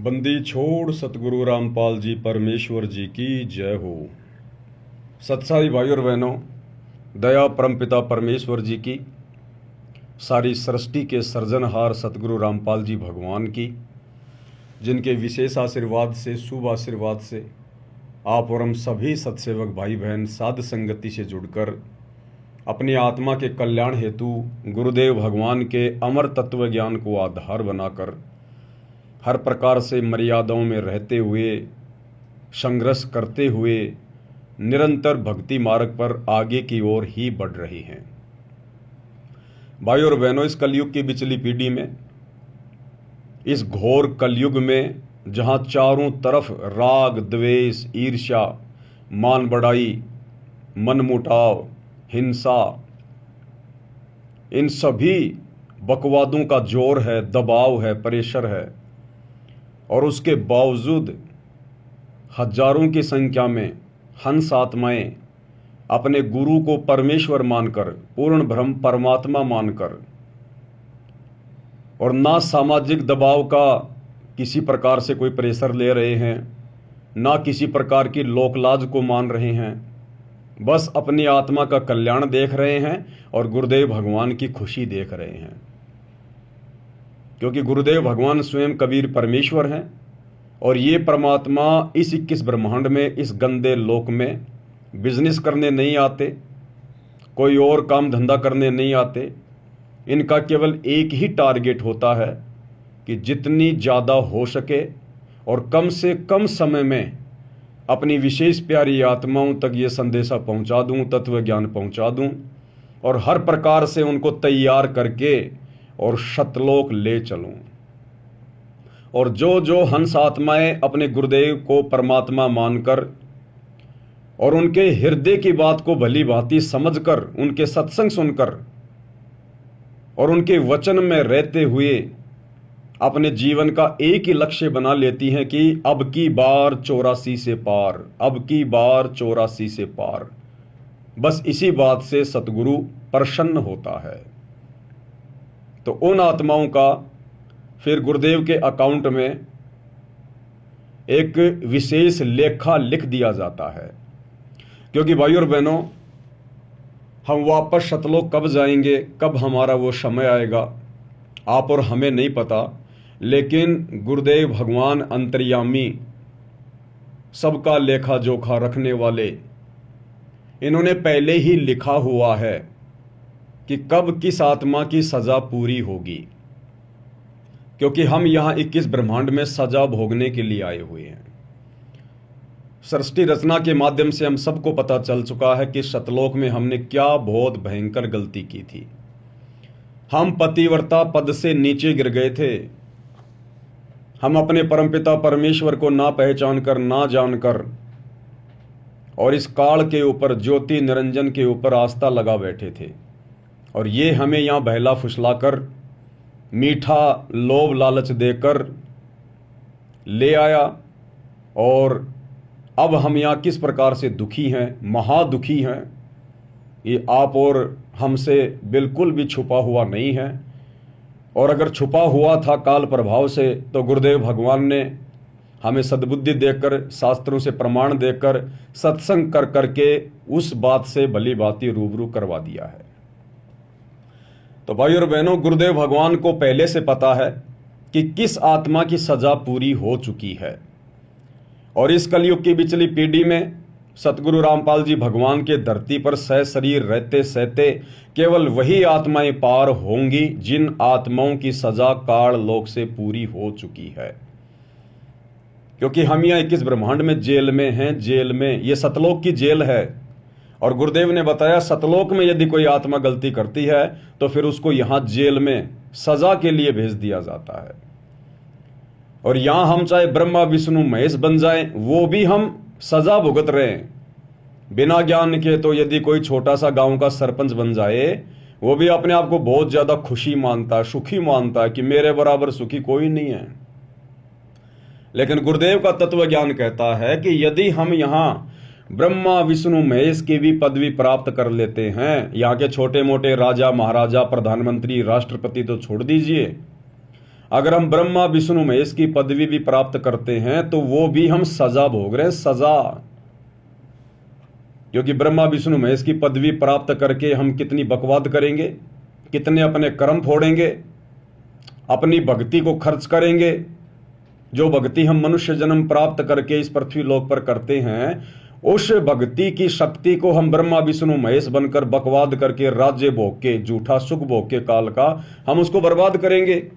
बंदी छोड़ सतगुरु रामपाल जी परमेश्वर जी की जय हो। सत्साई भाई और बहनों, दया परमपिता परमेश्वर जी की, सारी सृष्टि के सर्जनहार सतगुरु रामपाल जी भगवान की, जिनके विशेष आशीर्वाद से, शुभ आशीर्वाद से आप और हम सभी सत्सेवक भाई बहन साध संगति से जुड़कर अपनी आत्मा के कल्याण हेतु गुरुदेव भगवान के अमर तत्व ज्ञान को आधार बनाकर हर प्रकार से मर्यादाओं में रहते हुए, संघर्ष करते हुए निरंतर भक्ति मार्ग पर आगे की ओर ही बढ़ रही हैं। भाई और बहनों, इस कलयुग की बिचली पीढ़ी में, इस घोर कलयुग में जहां चारों तरफ राग, द्वेष, ईर्ष्या, मान बढ़ाई, मनमुटाव, हिंसा, इन सभी बकवादों का जोर है, दबाव है, प्रेशर है, और उसके बावजूद हजारों की संख्या में हंस आत्माएं अपने गुरु को परमेश्वर मानकर, पूर्ण ब्रह्म परमात्मा मानकर, और ना सामाजिक दबाव का किसी प्रकार से कोई प्रेशर ले रहे हैं, ना किसी प्रकार की लोकलाज को मान रहे हैं, बस अपनी आत्मा का कल्याण देख रहे हैं और गुरुदेव भगवान की खुशी देख रहे हैं। क्योंकि गुरुदेव भगवान स्वयं कबीर परमेश्वर हैं और ये परमात्मा इस 21 ब्रह्मांड में, इस गंदे लोक में बिजनेस करने नहीं आते, कोई और काम धंधा करने नहीं आते। इनका केवल एक ही टारगेट होता है कि जितनी ज़्यादा हो सके और कम से कम समय में अपनी विशेष प्यारी आत्माओं तक ये संदेशा पहुंचा दूं, तत्व ज्ञान पहुंचा दूं, और हर प्रकार से उनको तैयार करके और सतलोक ले चलूं। और जो जो हंस आत्माएं अपने गुरुदेव को परमात्मा मानकर और उनके हृदय की बात को भली भांति समझकर, उनके सत्संग सुनकर और उनके वचन में रहते हुए अपने जीवन का एक ही लक्ष्य बना लेती हैं कि अब की बार 84 से पार, अब की बार 84 से पार, बस इसी बात से सतगुरु प्रसन्न होता है। तो उन आत्माओं का फिर गुरुदेव के अकाउंट में एक विशेष लेखा लिख दिया जाता है। क्योंकि भाई और बहनों, हम वापस सतलोक कब जाएंगे, कब हमारा वो समय आएगा, आप और हमें नहीं पता। लेकिन गुरुदेव भगवान अंतर्यामी, सबका लेखा जोखा रखने वाले, इन्होंने पहले ही लिखा हुआ है कि कब किस आत्मा की सजा पूरी होगी। क्योंकि हम यहां 21 ब्रह्मांड में सजा भोगने के लिए आए हुए हैं। सृष्टि रचना के माध्यम से हम सबको पता चल चुका है कि सतलोक में हमने क्या बहुत भयंकर गलती की थी। हम पतिव्रता पद से नीचे गिर गए थे। हम अपने परमपिता परमेश्वर को ना पहचान कर, ना जानकर, और इस काल के ऊपर, ज्योति निरंजन के ऊपर आस्था लगा बैठे थे। और ये हमें यहाँ बहला फुसलाकर, मीठा लोभ लालच देकर ले आया। और अब हम यहाँ किस प्रकार से दुखी हैं, महादुखी हैं, ये आप और हमसे बिल्कुल भी छुपा हुआ नहीं है। और अगर छुपा हुआ था काल प्रभाव से, तो गुरुदेव भगवान ने हमें सद्बुद्धि देकर, शास्त्रों से प्रमाण देकर, सत्संग कर करके उस बात से भली भांति रूबरू करवा दिया है। तो भाई और बहनों, गुरुदेव भगवान को पहले से पता है कि किस आत्मा की सजा पूरी हो चुकी है। और इस कलयुग की बिचली पीढ़ी में सतगुरु रामपाल जी भगवान के धरती पर सह शरीर रहते सहते केवल वही आत्माएं पार होंगी जिन आत्माओं की सजा काल लोक से पूरी हो चुकी है। क्योंकि हम यहाँ 21 ब्रह्मांड में जेल में हैं, जेल में, ये सतलोक की जेल है। और गुरुदेव ने बताया, सतलोक में यदि कोई आत्मा गलती करती है तो फिर उसको यहां जेल में सजा के लिए भेज दिया जाता है। और यहां हम चाहे ब्रह्मा विष्णु महेश बन जाएं, वो भी हम सजा भुगत रहे हैं बिना ज्ञान के। तो यदि कोई छोटा सा गांव का सरपंच बन जाए, वो भी अपने आप को बहुत ज्यादा खुशी मानता है, सुखी मानता है कि मेरे बराबर सुखी कोई नहीं है। लेकिन गुरुदेव का तत्व ज्ञान कहता है कि यदि हम यहां ब्रह्मा विष्णु महेश की भी पदवी प्राप्त कर लेते हैं, यहाँ के छोटे मोटे राजा महाराजा, प्रधानमंत्री, राष्ट्रपति तो छोड़ दीजिए, अगर हम ब्रह्मा विष्णु महेश की पदवी भी प्राप्त करते हैं तो वो भी हम सजा भोग रहे हैं, सजा। क्योंकि ब्रह्मा विष्णु महेश की पदवी प्राप्त करके हम कितनी बकवाद करेंगे, कितने अपने कर्म फोड़ेंगे, अपनी भक्ति को खर्च करेंगे। जो भक्ति हम मनुष्य जन्म प्राप्त करके इस पृथ्वी लोक पर करते हैं, उस भक्ति की शक्ति को हम ब्रह्मा विष्णु महेश बनकर बकवाद करके, राज्य भोग के, झूठा सुख भोग के काल का हम उसको बर्बाद करेंगे।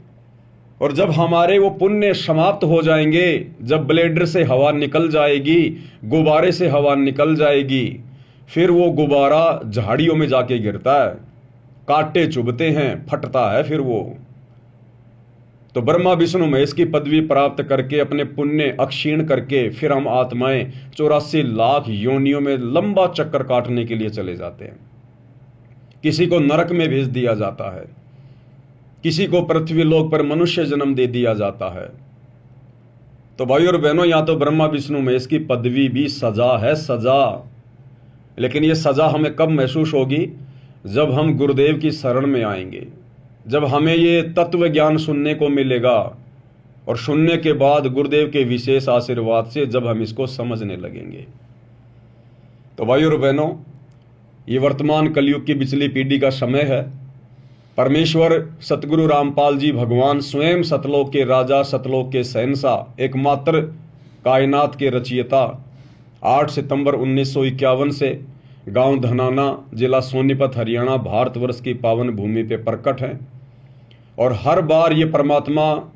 और जब हमारे वो पुण्य समाप्त हो जाएंगे, जब ब्लेडर से हवा निकल जाएगी, गुब्बारे से हवा निकल जाएगी, फिर वो गुब्बारा झाड़ियों में जाके गिरता है, कांटे चुभते हैं, फटता है फिर वो। तो ब्रह्मा विष्णु महेश की पदवी प्राप्त करके, अपने पुण्य अक्षीण करके, फिर हम आत्माएं 84 लाख योनियों में लंबा चक्कर काटने के लिए चले जाते हैं। किसी को नरक में भेज दिया जाता है, किसी को पृथ्वी लोक पर मनुष्य जन्म दे दिया जाता है। तो भाई और बहनों, यहां तो ब्रह्मा विष्णु महेश की पदवी भी सजा है, सजा। लेकिन ये सजा हमें कब महसूस होगी? जब हम गुरुदेव की शरण में आएंगे, जब हमें ये तत्व ज्ञान सुनने को मिलेगा, और सुनने के बाद गुरुदेव के विशेष आशीर्वाद से जब हम इसको समझने लगेंगे। तो भाई और बहनों, ये वर्तमान कलयुग की बिचली पीढ़ी का समय है। परमेश्वर सतगुरु रामपाल जी भगवान स्वयं सतलोक के राजा, सतलोक के शहंशाह, एकमात्र कायनात के रचयिता 8 सितंबर 1951 से गांव धनाना, जिला सोनीपत, हरियाणा, भारतवर्ष की पावन भूमि पे प्रकट हैं। और हर बार ये परमात्मा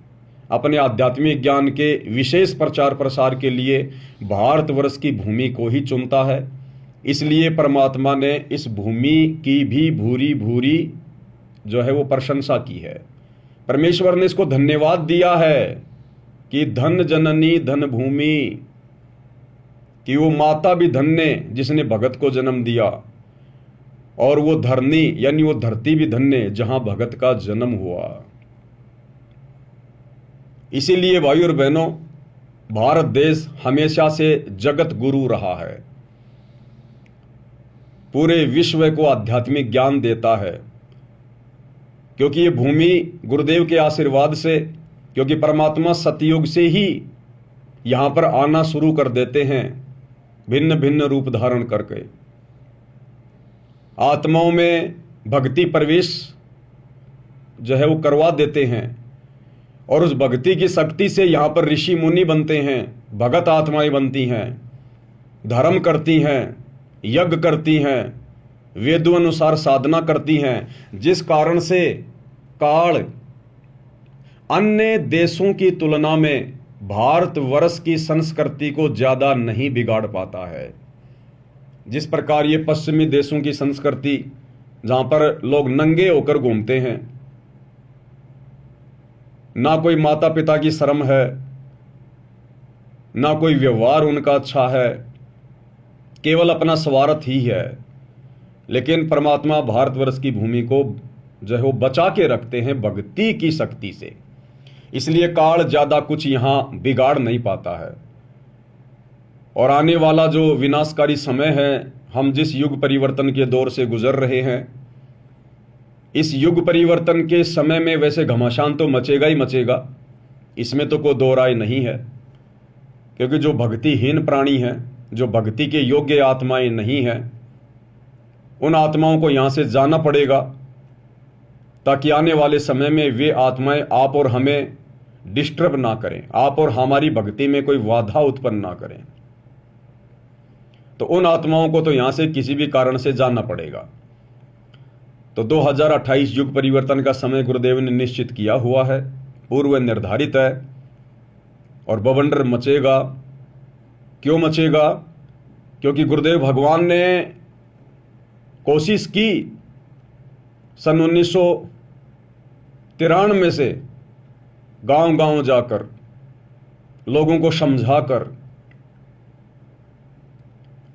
अपने आध्यात्मिक ज्ञान के विशेष प्रचार प्रसार के लिए भारतवर्ष की भूमि को ही चुनता है। इसलिए परमात्मा ने इस भूमि की भी भूरी भूरी जो है वो प्रशंसा की है। परमेश्वर ने इसको धन्यवाद दिया है कि धन जननी धन भूमि, कि वो माता भी धन्य जिसने भगत को जन्म दिया, और वो धरनी यानी वो धरती भी धन्य जहां भगत का जन्म हुआ। इसीलिए भाई और बहनों, भारत देश हमेशा से जगत गुरु रहा है, पूरे विश्व को आध्यात्मिक ज्ञान देता है। क्योंकि ये भूमि गुरुदेव के आशीर्वाद से, क्योंकि परमात्मा सतयुग से ही यहां पर आना शुरू कर देते हैं, भिन्न भिन्न रूप धारण करके आत्माओं में भक्ति प्रवेश जो है वो करवा देते हैं। और उस भक्ति की शक्ति से यहां पर ऋषि मुनि बनते हैं, भगत आत्माएं बनती हैं, धर्म करती हैं, यज्ञ करती हैं, वेदों अनुसार साधना करती हैं, जिस कारण से काल अन्य देशों की तुलना में भारतवर्ष की संस्कृति को ज्यादा नहीं बिगाड़ पाता है। जिस प्रकार ये पश्चिमी देशों की संस्कृति, जहां पर लोग नंगे होकर घूमते हैं, ना कोई माता पिता की शर्म है, ना कोई व्यवहार उनका अच्छा है, केवल अपना स्वार्थ ही है। लेकिन परमात्मा भारतवर्ष की भूमि को जो है वो बचा के रखते हैं भक्ति की शक्ति से। इसलिए काल ज्यादा कुछ यहां बिगाड़ नहीं पाता है। और आने वाला जो विनाशकारी समय है, हम जिस युग परिवर्तन के दौर से गुजर रहे हैं, इस युग परिवर्तन के समय में वैसे घमासान तो मचेगा ही मचेगा, इसमें तो कोई दो राय नहीं है। क्योंकि जो भक्तिहीन प्राणी हैं, जो भक्ति के योग्य आत्माएं नहीं हैं, उन आत्माओं को यहां से जाना पड़ेगा, ताकि आने वाले समय में वे आत्माएं आप और हमें डिस्टर्ब ना करें, आप और हमारी भक्ति में कोई बाधा उत्पन्न ना करें। तो उन आत्माओं को तो यहां से किसी भी कारण से जाना पड़ेगा। तो 2028 युग परिवर्तन का समय गुरुदेव ने निश्चित किया हुआ है, पूर्व निर्धारित है, और बवंडर मचेगा। क्यों मचेगा? क्योंकि गुरुदेव भगवान ने कोशिश की सन 1993 से गांव गांव जाकर लोगों को समझाकर।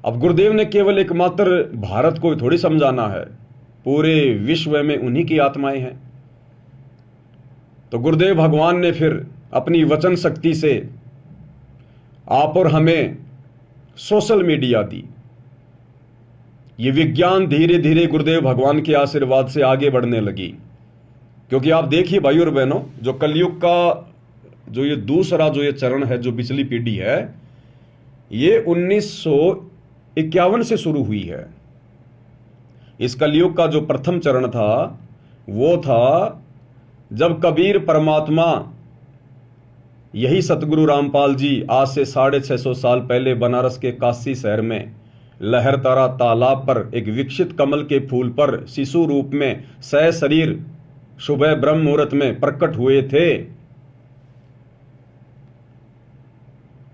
अब गुरुदेव ने केवल एकमात्र भारत को थोड़ी समझाना है, पूरे विश्व में उन्हीं की आत्माएं हैं। तो गुरुदेव भगवान ने फिर अपनी वचन शक्ति से आप और हमें सोशल मीडिया दी। ये विज्ञान धीरे धीरे गुरुदेव भगवान के आशीर्वाद से आगे बढ़ने लगी। क्योंकि आप देखिए भाई और बहनों, जो कलयुग का जो ये दूसरा जो ये चरण है, जो बिचली पीढ़ी है, ये 1951 से शुरू हुई है। इस कलयुग का जो प्रथम चरण था वो था जब कबीर परमात्मा, यही सतगुरु रामपाल जी आज से 650 साल पहले बनारस के काशी शहर में लहरतारा तालाब पर एक विकसित कमल के फूल पर शिशु रूप में सशरीर सुबह ब्रह्म मुहूर्त में प्रकट हुए थे।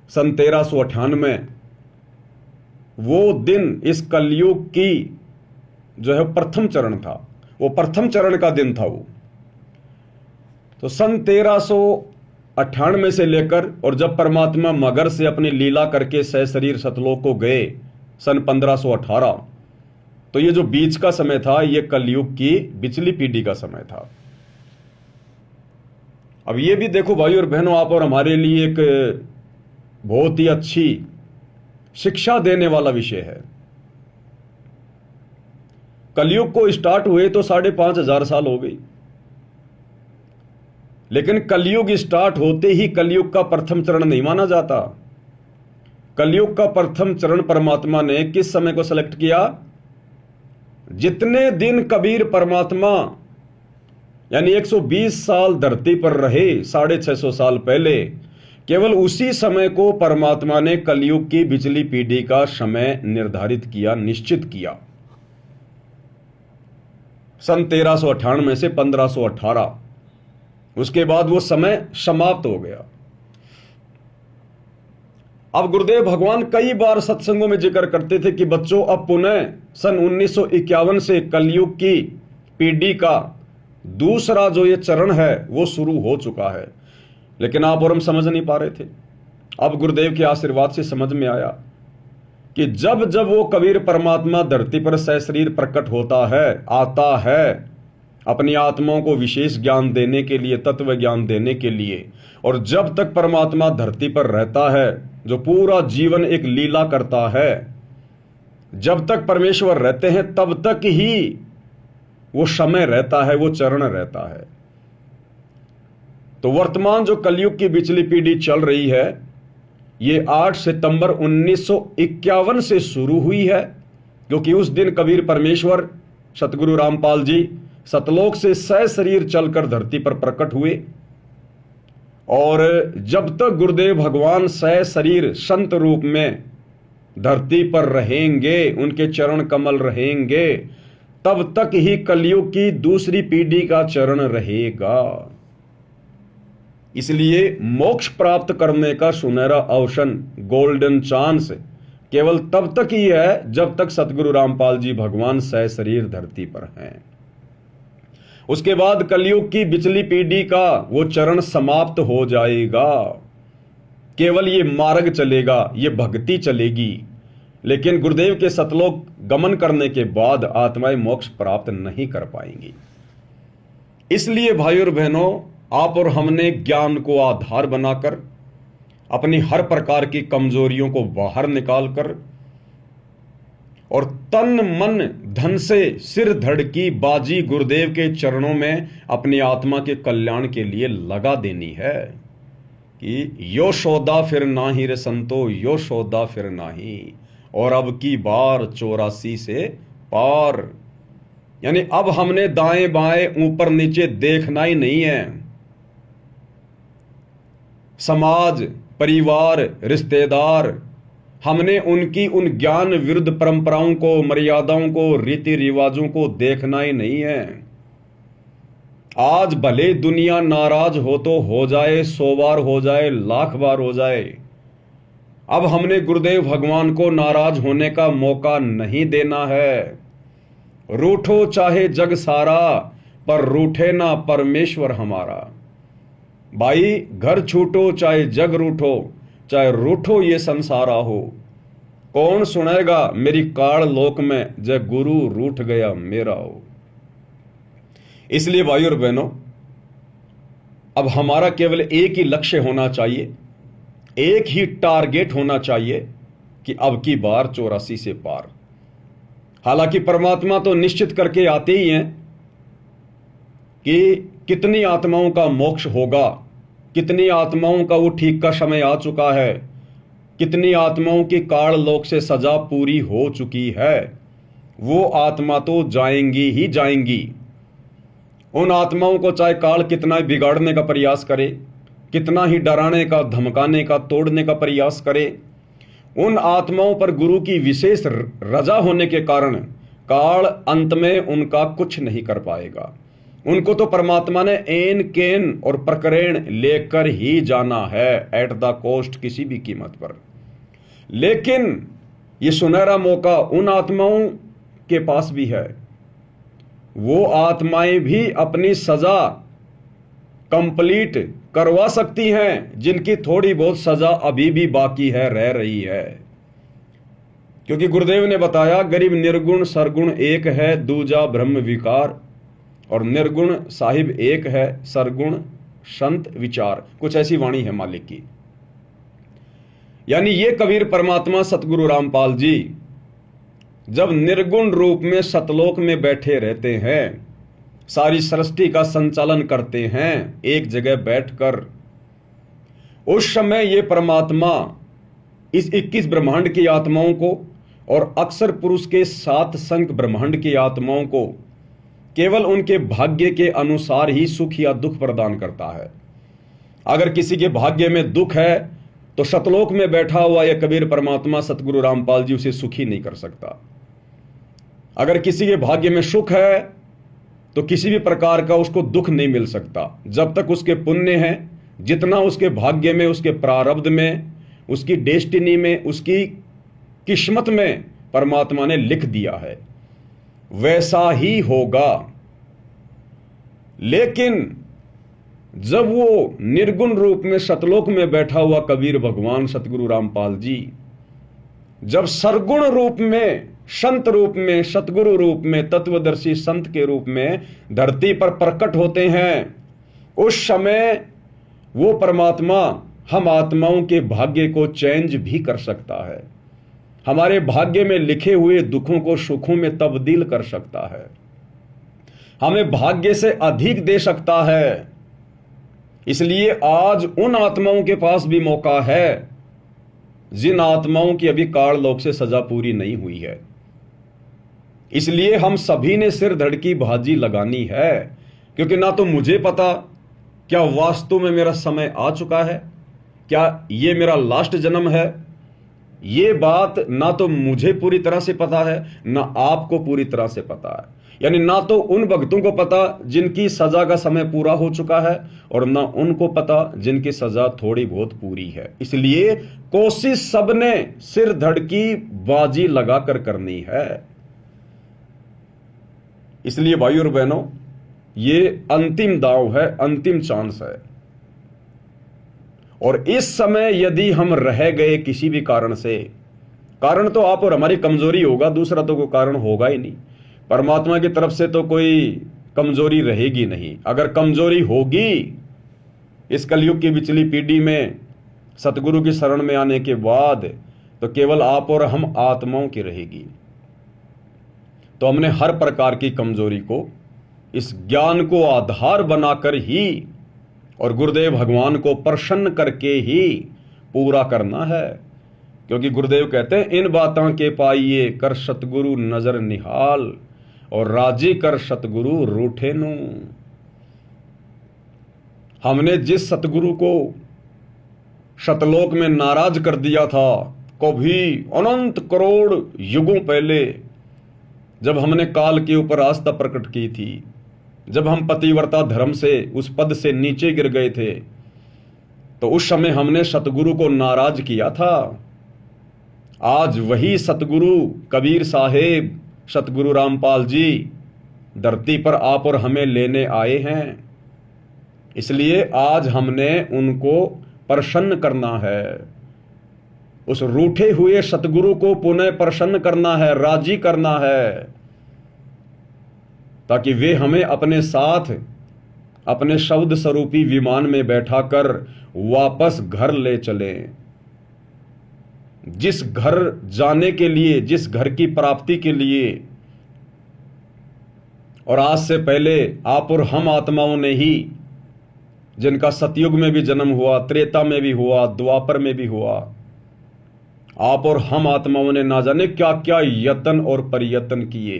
सन 1398 वो दिन इस कलयुग की जो है प्रथम चरण था, वो प्रथम चरण का दिन था वो। तो सन 1398 से लेकर और जब परमात्मा मगर से अपनी लीला करके सशरीर सतलोक को गए सन 1518, तो ये जो बीच का समय था ये कलयुग की बिचली पीढ़ी का समय था। अब ये भी देखो भाई और बहनों, आप और हमारे लिए एक बहुत ही अच्छी शिक्षा देने वाला विषय है। कलयुग को स्टार्ट हुए तो 5500 साल हो गई, लेकिन कलयुग स्टार्ट होते ही कलयुग का प्रथम चरण नहीं माना जाता। कलयुग का प्रथम चरण परमात्मा ने किस समय को सेलेक्ट किया? जितने दिन कबीर परमात्मा यानी 120 साल धरती पर रहे 650 साल पहले, केवल उसी समय को परमात्मा ने कलयुग की बिचली पीढ़ी का समय निर्धारित किया, निश्चित किया। सन 1398 से 1518, उसके बाद वो समय समाप्त हो गया। अब गुरुदेव भगवान कई बार सत्संगों में जिक्र करते थे कि बच्चों, अब पुनः सन 1951 से कलयुग की पीढ़ी का दूसरा जो ये चरण है वो शुरू हो चुका है, लेकिन आप और हम समझ नहीं पा रहे थे। अब गुरुदेव के आशीर्वाद से समझ में आया कि जब जब वो कबीर परमात्मा धरती पर सशरीर प्रकट होता है, आता है अपनी आत्माओं को विशेष ज्ञान देने के लिए, तत्व ज्ञान देने के लिए, और जब तक परमात्मा धरती पर रहता है, जो पूरा जीवन एक लीला करता है, जब तक परमेश्वर रहते हैं तब तक ही वो समय रहता है, वो चरण रहता है। तो वर्तमान जो कलयुग की बिचली पीढ़ी चल रही है, ये 8 सितंबर 1951 से शुरू हुई है, क्योंकि उस दिन कबीर परमेश्वर सतगुरु रामपाल जी सतलोक से सशरीर चलकर धरती पर प्रकट हुए। और जब तक गुरुदेव भगवान सशरीर संत रूप में धरती पर रहेंगे, उनके चरण कमल रहेंगे, तब तक ही कलयुग की दूसरी पीढ़ी का चरण रहेगा। इसलिए मोक्ष प्राप्त करने का सुनहरा अवसर, गोल्डन चांस, केवल तब तक ही है जब तक सतगुरु रामपाल जी भगवान सशरीर धरती पर हैं। उसके बाद कलयुग की बिचली पीढ़ी का वो चरण समाप्त हो जाएगा। केवल ये मार्ग चलेगा, ये भक्ति चलेगी, लेकिन गुरुदेव के सतलोक गमन करने के बाद आत्माएं मोक्ष प्राप्त नहीं कर पाएंगी। इसलिए भाई और बहनों, आप और हमने ज्ञान को आधार बनाकर अपनी हर प्रकार की कमजोरियों को बाहर निकालकर और तन मन धन से सिर धड़ की बाजी गुरुदेव के चरणों में अपनी आत्मा के कल्याण के लिए लगा देनी है कि यो सौदा फिर नाही रे संतो, यो सौदा फिर नाही, और अब की बार 84 से पार। यानी अब हमने दाएं बाएं ऊपर नीचे देखना ही नहीं है। समाज, परिवार, रिश्तेदार, हमने उनकी उन ज्ञान विरुद्ध परंपराओं को, मर्यादाओं को, रीति रिवाजों को देखना ही नहीं है। आज भले दुनिया नाराज हो जाए, 100 बार हो जाए, 1,00,000 बार हो जाए, अब हमने गुरुदेव भगवान को नाराज होने का मौका नहीं देना है। रूठो चाहे जग सारा, पर रूठे ना परमेश्वर हमारा। भाई, घर छूटो चाहे जग रूठो, चाहे रूठो ये संसारा हो, कौन सुनेगा मेरी काल लोक में, जय गुरु रूठ गया मेरा हो। इसलिए भाई और बहनों, अब हमारा केवल एक ही लक्ष्य होना चाहिए, एक ही टारगेट होना चाहिए कि अब की बार 84 से पार। हालांकि परमात्मा तो निश्चित करके आते ही हैं कि कितनी आत्माओं का मोक्ष होगा, कितनी आत्माओं का वो ठीक का समय आ चुका है, कितनी आत्माओं की काल लोक से सजा पूरी हो चुकी है, वो आत्मा तो जाएंगी ही जाएंगी। उन आत्माओं को चाहे काल कितना ही बिगाड़ने का प्रयास करे, कितना ही डराने का, धमकाने का, तोड़ने का प्रयास करे, उन आत्माओं पर गुरु की विशेष रजा होने के कारण काल अंत में उनका कुछ नहीं कर पाएगा। उनको तो परमात्मा ने एन केन और प्रकरण लेकर ही जाना है, एट द कॉस्ट, किसी भी कीमत पर। लेकिन ये सुनहरा मौका उन आत्माओं के पास भी है। वो आत्माएं भी अपनी सजा कंप्लीट करवा सकती हैं, जिनकी थोड़ी बहुत सजा अभी भी बाकी है, रह रही है। क्योंकि गुरुदेव ने बताया, गरीब निर्गुण सरगुण एक है, दूजा ब्रह्म विकार, और निर्गुण साहिब एक है, सरगुण संत विचार। कुछ ऐसी वाणी है मालिक की। यानी ये कबीर परमात्मा सतगुरु रामपाल जी जब निर्गुण रूप में सतलोक में बैठे रहते हैं, सारी सृष्टि का संचालन करते हैं एक जगह बैठकर, उस समय ये परमात्मा इस 21 ब्रह्मांड की आत्माओं को और अक्षर पुरुष के 7 संख ब्रह्मांड की आत्माओं को केवल उनके भाग्य के अनुसार ही सुख या दुख प्रदान करता है। अगर किसी के भाग्य में दुख है तो सतलोक में बैठा हुआ यह कबीर परमात्मा सतगुरु रामपाल जी उसे सुखी नहीं कर सकता। अगर किसी के भाग्य में सुख है तो किसी भी प्रकार का उसको दुख नहीं मिल सकता, जब तक उसके पुण्य हैं, जितना उसके भाग्य में, उसके प्रारब्ध में, उसकी डेस्टिनी में, उसकी किस्मत में परमात्मा ने लिख दिया है, वैसा ही होगा। लेकिन जब वो निर्गुण रूप में सतलोक में बैठा हुआ कबीर भगवान सतगुरु रामपाल जी जब सरगुण रूप में, संत रूप में, सतगुरु रूप में, तत्वदर्शी संत के रूप में धरती पर प्रकट होते हैं, उस समय वो परमात्मा हम आत्माओं के भाग्य को चेंज भी कर सकता है, हमारे भाग्य में लिखे हुए दुखों को सुखों में तब्दील कर सकता है, हमें भाग्य से अधिक दे सकता है। इसलिए आज उन आत्माओं के पास भी मौका है जिन आत्माओं की अभी काल लोक से सजा पूरी नहीं हुई है। इसलिए हम सभी ने सिर धड़ की बाजी लगानी है, क्योंकि ना तो मुझे पता क्या वास्तव में मेरा समय आ चुका है, क्या ये मेरा लास्ट जन्म है। ये बात ना तो मुझे पूरी तरह से पता है, ना आपको पूरी तरह से पता है। यानी ना तो उन भक्तों को पता जिनकी सजा का समय पूरा हो चुका है, और ना उनको पता जिनकी सजा थोड़ी बहुत पूरी है। इसलिए कोशिश सबने सिर धड़ की बाजी लगाकर करनी है। इसलिए भाई और बहनों, ये अंतिम दांव है, अंतिम चांस है। और इस समय यदि हम रह गए किसी भी कारण से, कारण तो आप और हमारी कमजोरी होगा, दूसरा तो कोई कारण होगा ही नहीं। परमात्मा की तरफ से तो कोई कमजोरी रहेगी नहीं। अगर कमजोरी होगी इस कलयुग की पिछली पीढ़ी में सतगुरु की शरण में आने के बाद, तो केवल आप और हम आत्माओं की रहेगी। तो हमने हर प्रकार की कमजोरी को इस ज्ञान को आधार बनाकर ही और गुरुदेव भगवान को प्रसन्न करके ही पूरा करना है। क्योंकि गुरुदेव कहते हैं, इन बातों के पाइए कर सतगुरु नजर निहाल, और राजी कर सतगुरु रूठे नु। हमने जिस सतगुरु को सतलोक में नाराज कर दिया था, कभी अनंत करोड़ युगों पहले, जब हमने काल के ऊपर आस्था प्रकट की थी, जब हम पतिव्रता धर्म से उस पद से नीचे गिर गए थे, तो उस समय हमने सतगुरु को नाराज किया था। आज वही सतगुरु कबीर साहेब सतगुरु रामपाल जी धरती पर आप और हमें लेने आए हैं। इसलिए आज हमने उनको प्रसन्न करना है, उस रूठे हुए सतगुरु को पुनः प्रसन्न करना है, राजी करना है, ताकि वे हमें अपने साथ अपने शब्द स्वरूपी विमान में बैठाकर वापस घर ले चलें। जिस घर जाने के लिए, जिस घर की प्राप्ति के लिए और आज से पहले आप और हम आत्माओं ने ही, जिनका सतयुग में भी जन्म हुआ, त्रेता में भी हुआ, द्वापर में भी हुआ, आप और हम आत्माओं ने ना जाने क्या क्या यत्न और प्रयत्न किए।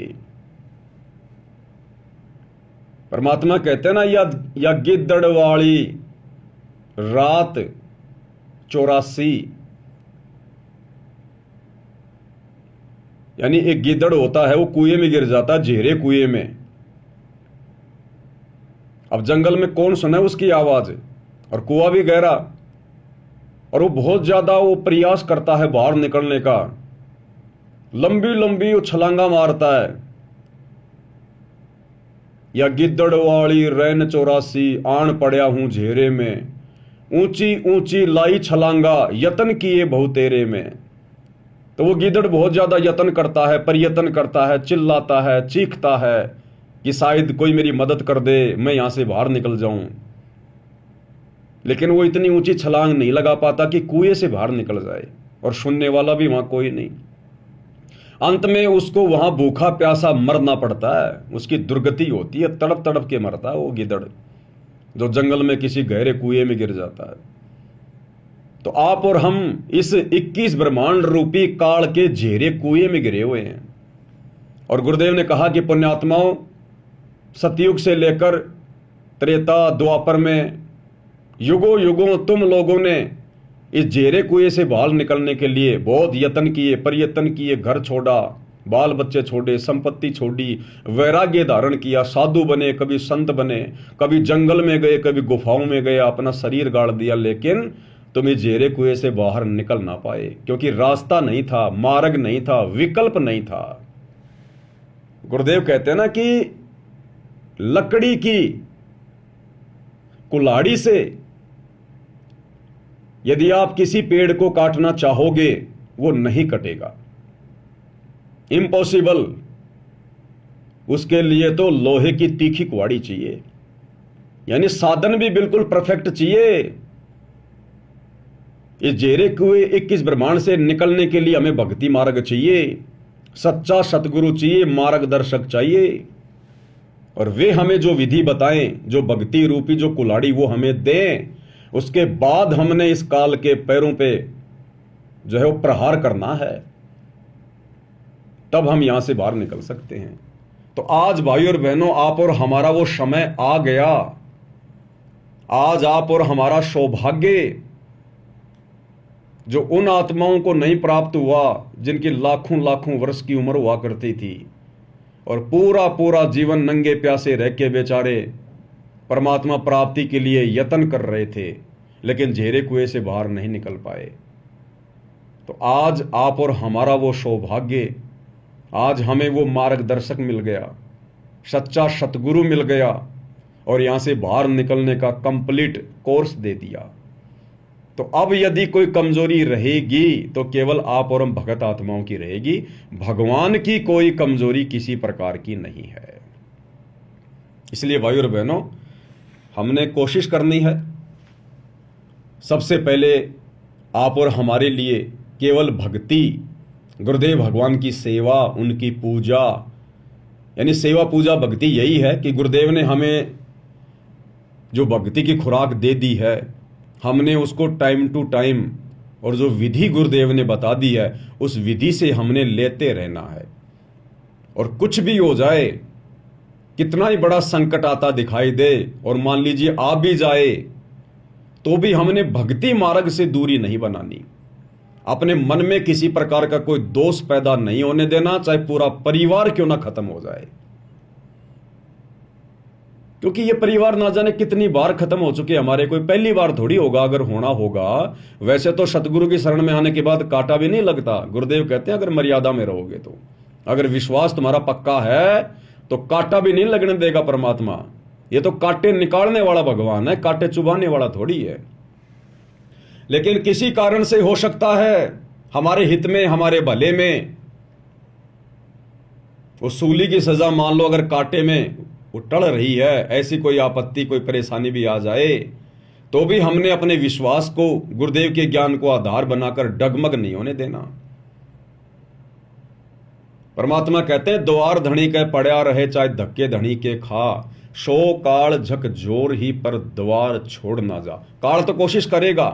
परमात्मा कहते हैं ना, या गिद्दड़ वाली रात 84, यानी एक गिद्दड़ होता है वो कुएं में गिर जाता है, झेरे कुएं में। अब जंगल में कौन सुना है उसकी आवाज, और कुआं भी गहरा, और वो बहुत ज्यादा वो प्रयास करता है बाहर निकलने का, लंबी लंबी वो छलांगा मारता है। या गिद्दड़ वाली रैन 84, आन पड़या हूं झेरे में, ऊंची ऊंची लाई छलांगा, यतन किए बहुतेरे में। तो वो गिद्दड़ बहुत ज्यादा यत्न करता है, प्रयत्न करता है, चिल्लाता है, चीखता है कि शायद कोई मेरी मदद कर दे, मैं यहां से बाहर निकल जाऊं। लेकिन वो इतनी ऊंची छलांग नहीं लगा पाता कि कुएं से बाहर निकल जाए, और सुनने वाला भी वहां कोई नहीं। अंत में उसको वहां भूखा प्यासा मरना पड़ता है, उसकी दुर्गति होती है, तड़प तड़प के मरता है वो गिद्दड़ जो जंगल में किसी गहरे कुएं में गिर जाता है। तो आप और हम इस 21 ब्रह्मांड रूपी काल के झेरे कुएं में गिरे हुए हैं। और गुरुदेव ने कहा कि पुण्यात्माओं, सतयुग से लेकर त्रेता द्वापर में युगों युगों तुम लोगों ने इस झेरे कुएं से बाहर निकलने के लिए बहुत यत्न किए, प्रयत्न किए, घर छोड़ा, बाल बच्चे छोड़े, संपत्ति छोड़ी, वैराग्य धारण किया, साधु बने, कभी संत बने, कभी जंगल में गए, कभी गुफाओं में गए, अपना शरीर गाड़ दिया, लेकिन तुम इस झेरे कुएं से बाहर निकल ना पाए, क्योंकि रास्ता नहीं था, मार्ग नहीं था, विकल्प नहीं था। गुरुदेव कहते हैं ना कि लकड़ी की कुल्हाड़ी से यदि आप किसी पेड़ को काटना चाहोगे वो नहीं कटेगा, इम्पॉसिबल। उसके लिए तो लोहे की तीखी कुल्हाड़ी चाहिए, यानी साधन भी बिल्कुल परफेक्ट चाहिए। इस झेरे कुएं 21 ब्रह्मांड से निकलने के लिए हमें भक्ति मार्ग चाहिए, सच्चा सतगुरु चाहिए, मार्गदर्शक चाहिए, और वे हमें जो विधि बताएं, जो भक्ति रूपी जो कुल्हाड़ी वो हमें दें, उसके बाद हमने इस काल के पैरों पे जो है वो प्रहार करना है, तब हम यहां से बाहर निकल सकते हैं। तो आज भाई और बहनों, आप और हमारा वो समय आ गया। आज आप और हमारा सौभाग्य जो उन आत्माओं को नहीं प्राप्त हुआ जिनकी लाखों लाखों वर्ष की उम्र हुआ करती थी, और पूरा पूरा जीवन नंगे प्यासे रह के बेचारे परमात्मा प्राप्ति के लिए यत्न कर रहे थे, लेकिन झेरे कुएं से बाहर नहीं निकल पाए। तो आज आप और हमारा वो सौभाग्य, आज हमें वो मार्गदर्शक मिल गया, सच्चा सतगुरु मिल गया, और यहां से बाहर निकलने का कंप्लीट कोर्स दे दिया। तो अब यदि कोई कमजोरी रहेगी तो केवल आप और हम भगत आत्माओं की रहेगी, भगवान की कोई कमजोरी किसी प्रकार की नहीं है। इसलिए भाई और बहनों, हमने कोशिश करनी है सबसे पहले आप और हमारे लिए केवल भक्ति, गुरुदेव भगवान की सेवा, उनकी पूजा, यानी सेवा पूजा भक्ति यही है कि गुरुदेव ने हमें जो भक्ति की खुराक दे दी है, हमने उसको टाइम टू टाइम, और जो विधि गुरुदेव ने बता दी है उस विधि से हमने लेते रहना है। और कुछ भी हो जाए, कितना ही बड़ा संकट आता दिखाई दे और मान लीजिए आ भी जाए, तो भी हमने भक्ति मार्ग से दूरी नहीं बनानी। अपने मन में किसी प्रकार का कोई दोष पैदा नहीं होने देना, चाहे पूरा परिवार क्यों ना खत्म हो जाए, क्योंकि ये परिवार ना जाने कितनी बार खत्म हो चुके हमारे, कोई पहली बार थोड़ी होगा। अगर होना होगा, वैसे तो सतगुरु की शरण में आने के बाद कांटा भी नहीं लगता। गुरुदेव कहते हैं अगर मर्यादा में रहोगे तो, अगर विश्वास तुम्हारा पक्का है तो कांटा भी नहीं लगने देगा परमात्मा। ये तो कांटे निकालने वाला भगवान है, कांटे चुभाने वाला थोड़ी है। लेकिन किसी कारण से हो सकता है हमारे हित में, हमारे भले में, वो सूली की सजा मान लो अगर कांटे में वो टल रही है, ऐसी कोई आपत्ति, कोई परेशानी भी आ जाए, तो भी हमने अपने विश्वास को, गुरुदेव के ज्ञान को आधार बनाकर डगमग नहीं होने देना। परमात्मा कहते हैं द्वार धनी के पड़ा रहे चाहे धक्के धनी के खा, शो काल झक जोर ही पर द्वार छोड़ ना जा। काल तो कोशिश करेगा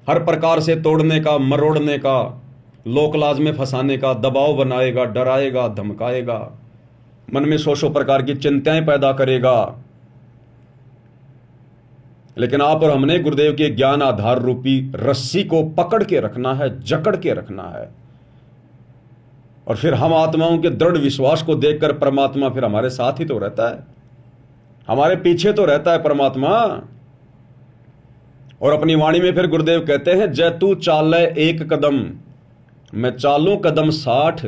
हर प्रकार से तोड़ने का, मरोड़ने का, लोकलाज में फंसाने का, दबाव बनाएगा, डराएगा, धमकाएगा, मन में सौ प्रकार की चिंताएं पैदा करेगा। लेकिन आप और हमने गुरुदेव के ज्ञान आधार रूपी रस्सी को पकड़ के रखना है, जकड़ के रखना है। और फिर हम आत्माओं के दृढ़ विश्वास को देखकर परमात्मा फिर हमारे साथ ही तो रहता है, हमारे पीछे तो रहता है परमात्मा। और अपनी वाणी में फिर गुरुदेव कहते हैं, जय तू चाले एक कदम मैं चालूं कदम 60,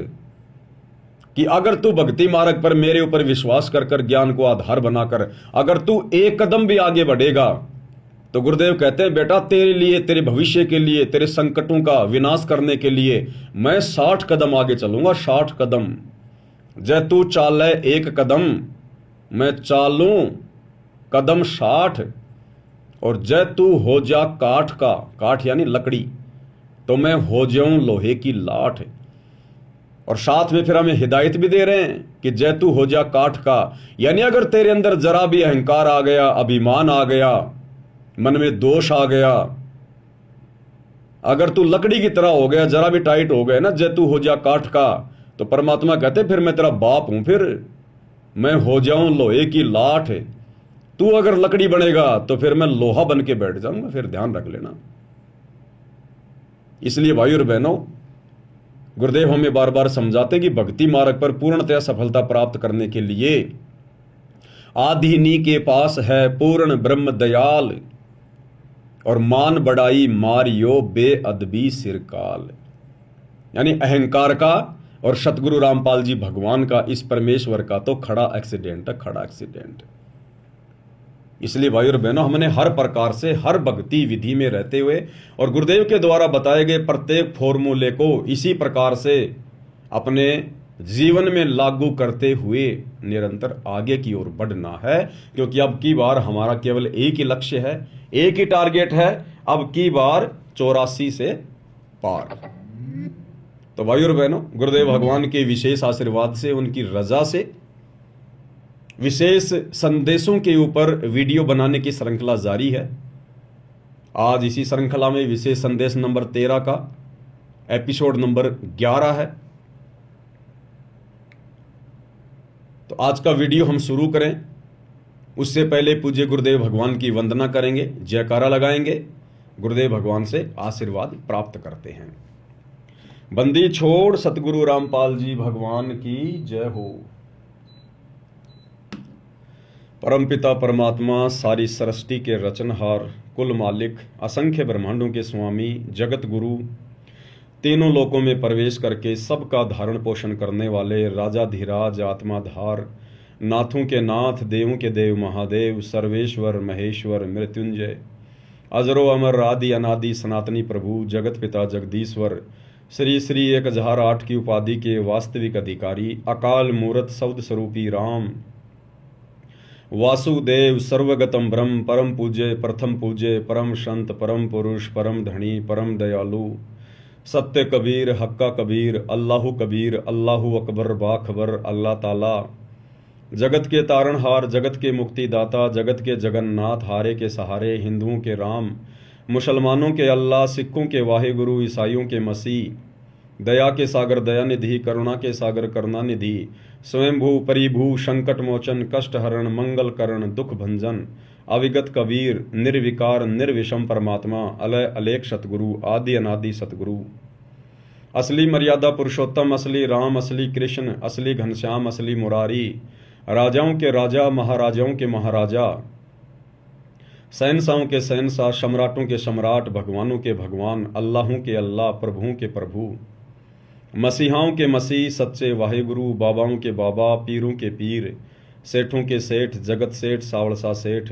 कि अगर तू भक्ति मार्ग पर मेरे ऊपर विश्वास कर कर ज्ञान को आधार बनाकर अगर तू एक कदम भी आगे बढ़ेगा तो गुरुदेव कहते हैं बेटा तेरे लिए, तेरे भविष्य के लिए, तेरे संकटों का विनाश करने के लिए मैं 60 कदम आगे चलूंगा, 60 कदम। जय तू चाले एक कदम मैं चालूं कदम 60, और जय तू हो जा काठ का, काठ यानी लकड़ी, तो मैं हो जाऊं लोहे की लाठ। और साथ में फिर हमें हिदायत भी दे रहे हैं कि जय तू हो जा काठ का, यानी अगर तेरे अंदर जरा भी अहंकार आ गया, अभिमान आ गया, मन में दोष आ गया, अगर तू लकड़ी की तरह हो गया, जरा भी टाइट हो गया ना, जय तू हो जा काठ का, तो परमात्मा कहते फिर मैं तेरा बाप हूं, फिर मैं हो जाऊं लोहे की लाठ। तू अगर लकड़ी बनेगा तो फिर मैं लोहा बन के बैठ जाऊंगा, फिर ध्यान रख लेना। इसलिए भाई और बहनों, गुरुदेव हमें बार बार समझाते कि भक्ति मार्ग पर पूर्णतया सफलता प्राप्त करने के लिए आधिनी के पास है पूर्ण ब्रह्म दयाल, और मान बढ़ाई मारियो बेअदबी सिरकाल। यानी अहंकार का और सतगुरु रामपाल जी भगवान का, इस परमेश्वर का तो खड़ा एक्सीडेंट है, खड़ा एक्सीडेंट। इसलिए भाई और बहनों, हमने हर प्रकार से हर भक्ति विधि में रहते हुए और गुरुदेव के द्वारा बताए गए प्रत्येक फॉर्मूले को इसी प्रकार से अपने जीवन में लागू करते हुए निरंतर आगे की ओर बढ़ना है। क्योंकि अब की बार हमारा केवल एक ही लक्ष्य है, एक ही टारगेट है, अब की बार 84 से पार। तो भाई और बहनों, गुरुदेव भगवान के विशेष आशीर्वाद से, उनकी रजा से विशेष संदेशों के ऊपर वीडियो बनाने की श्रृंखला जारी है। आज इसी श्रृंखला में विशेष संदेश नंबर 13 का एपिसोड नंबर 11 है। तो आज का वीडियो हम शुरू करें उससे पहले पूज्य गुरुदेव भगवान की वंदना करेंगे, जयकारा लगाएंगे, गुरुदेव भगवान से आशीर्वाद प्राप्त करते हैं। बंदी छोड़ सतगुरु रामपाल जी भगवान की जय हो। परमपिता परमात्मा, सारी सृष्टि के रचनहार, कुल मालिक, असंख्य ब्रह्मांडों के स्वामी, जगत गुरु, तीनों लोकों में प्रवेश करके सबका धारण पोषण करने वाले राजाधिराज, आत्माधार, नाथों के नाथ, देवों के देव महादेव, सर्वेश्वर महेश्वर मृत्युंजय, अजरो अमर आदि अनादि सनातनी प्रभु, जगत पिता जगदीश्वर, श्री श्री 1008 की उपाधि के वास्तविक अधिकारी, अकाल मूर्त शब्द स्वरूपी राम, वासुदेव, सर्वगतम ब्रह्म, परम पूज्य, प्रथम पूज्य, परम संत, परम पुरुष, परम धनी, परम दयालु, सत्य कबीर, हक्का कबीर, अल्लाहु कबीर, अल्लाहु अकबर, बाखबर, अल्लाह ताला, जगत के तारणहार, जगत के मुक्तिदाता, जगत के जगन्नाथ, हारे के सहारे, हिंदुओं के राम, मुसलमानों के अल्लाह, सिखों के वाहेगुरु, ईसाइयों के मसीह, दया के सागर दयानिधि, करुणा के सागर करुणानिधि, स्वयंभू परिभू, संकट मोचन, कष्ट हरण, मंगल करण, दुख भंजन, अविगत कबीर, निर्विकार निर्विषम परमात्मा, अलय अलेख सतगुरु, आदि अनादि सतगुरु, असली मर्यादा पुरुषोत्तम, असली राम, असली कृष्ण, असली घनश्याम, असली मुरारी, राजाओं के राजा, महाराजाओं के महाराजा, शहंशाहों के शहंशाह, सम्राटों के सम्राट, भगवानों के भगवान, अल्लाहों के अल्लाह, प्रभुओं के प्रभु, मसीहाओं के मसीह, सच्चे वाहेगुरु, बाबाओं के बाबा, पीरों के पीर, सेठों के सेठ, जगत सेठ, सावलसा सेठ,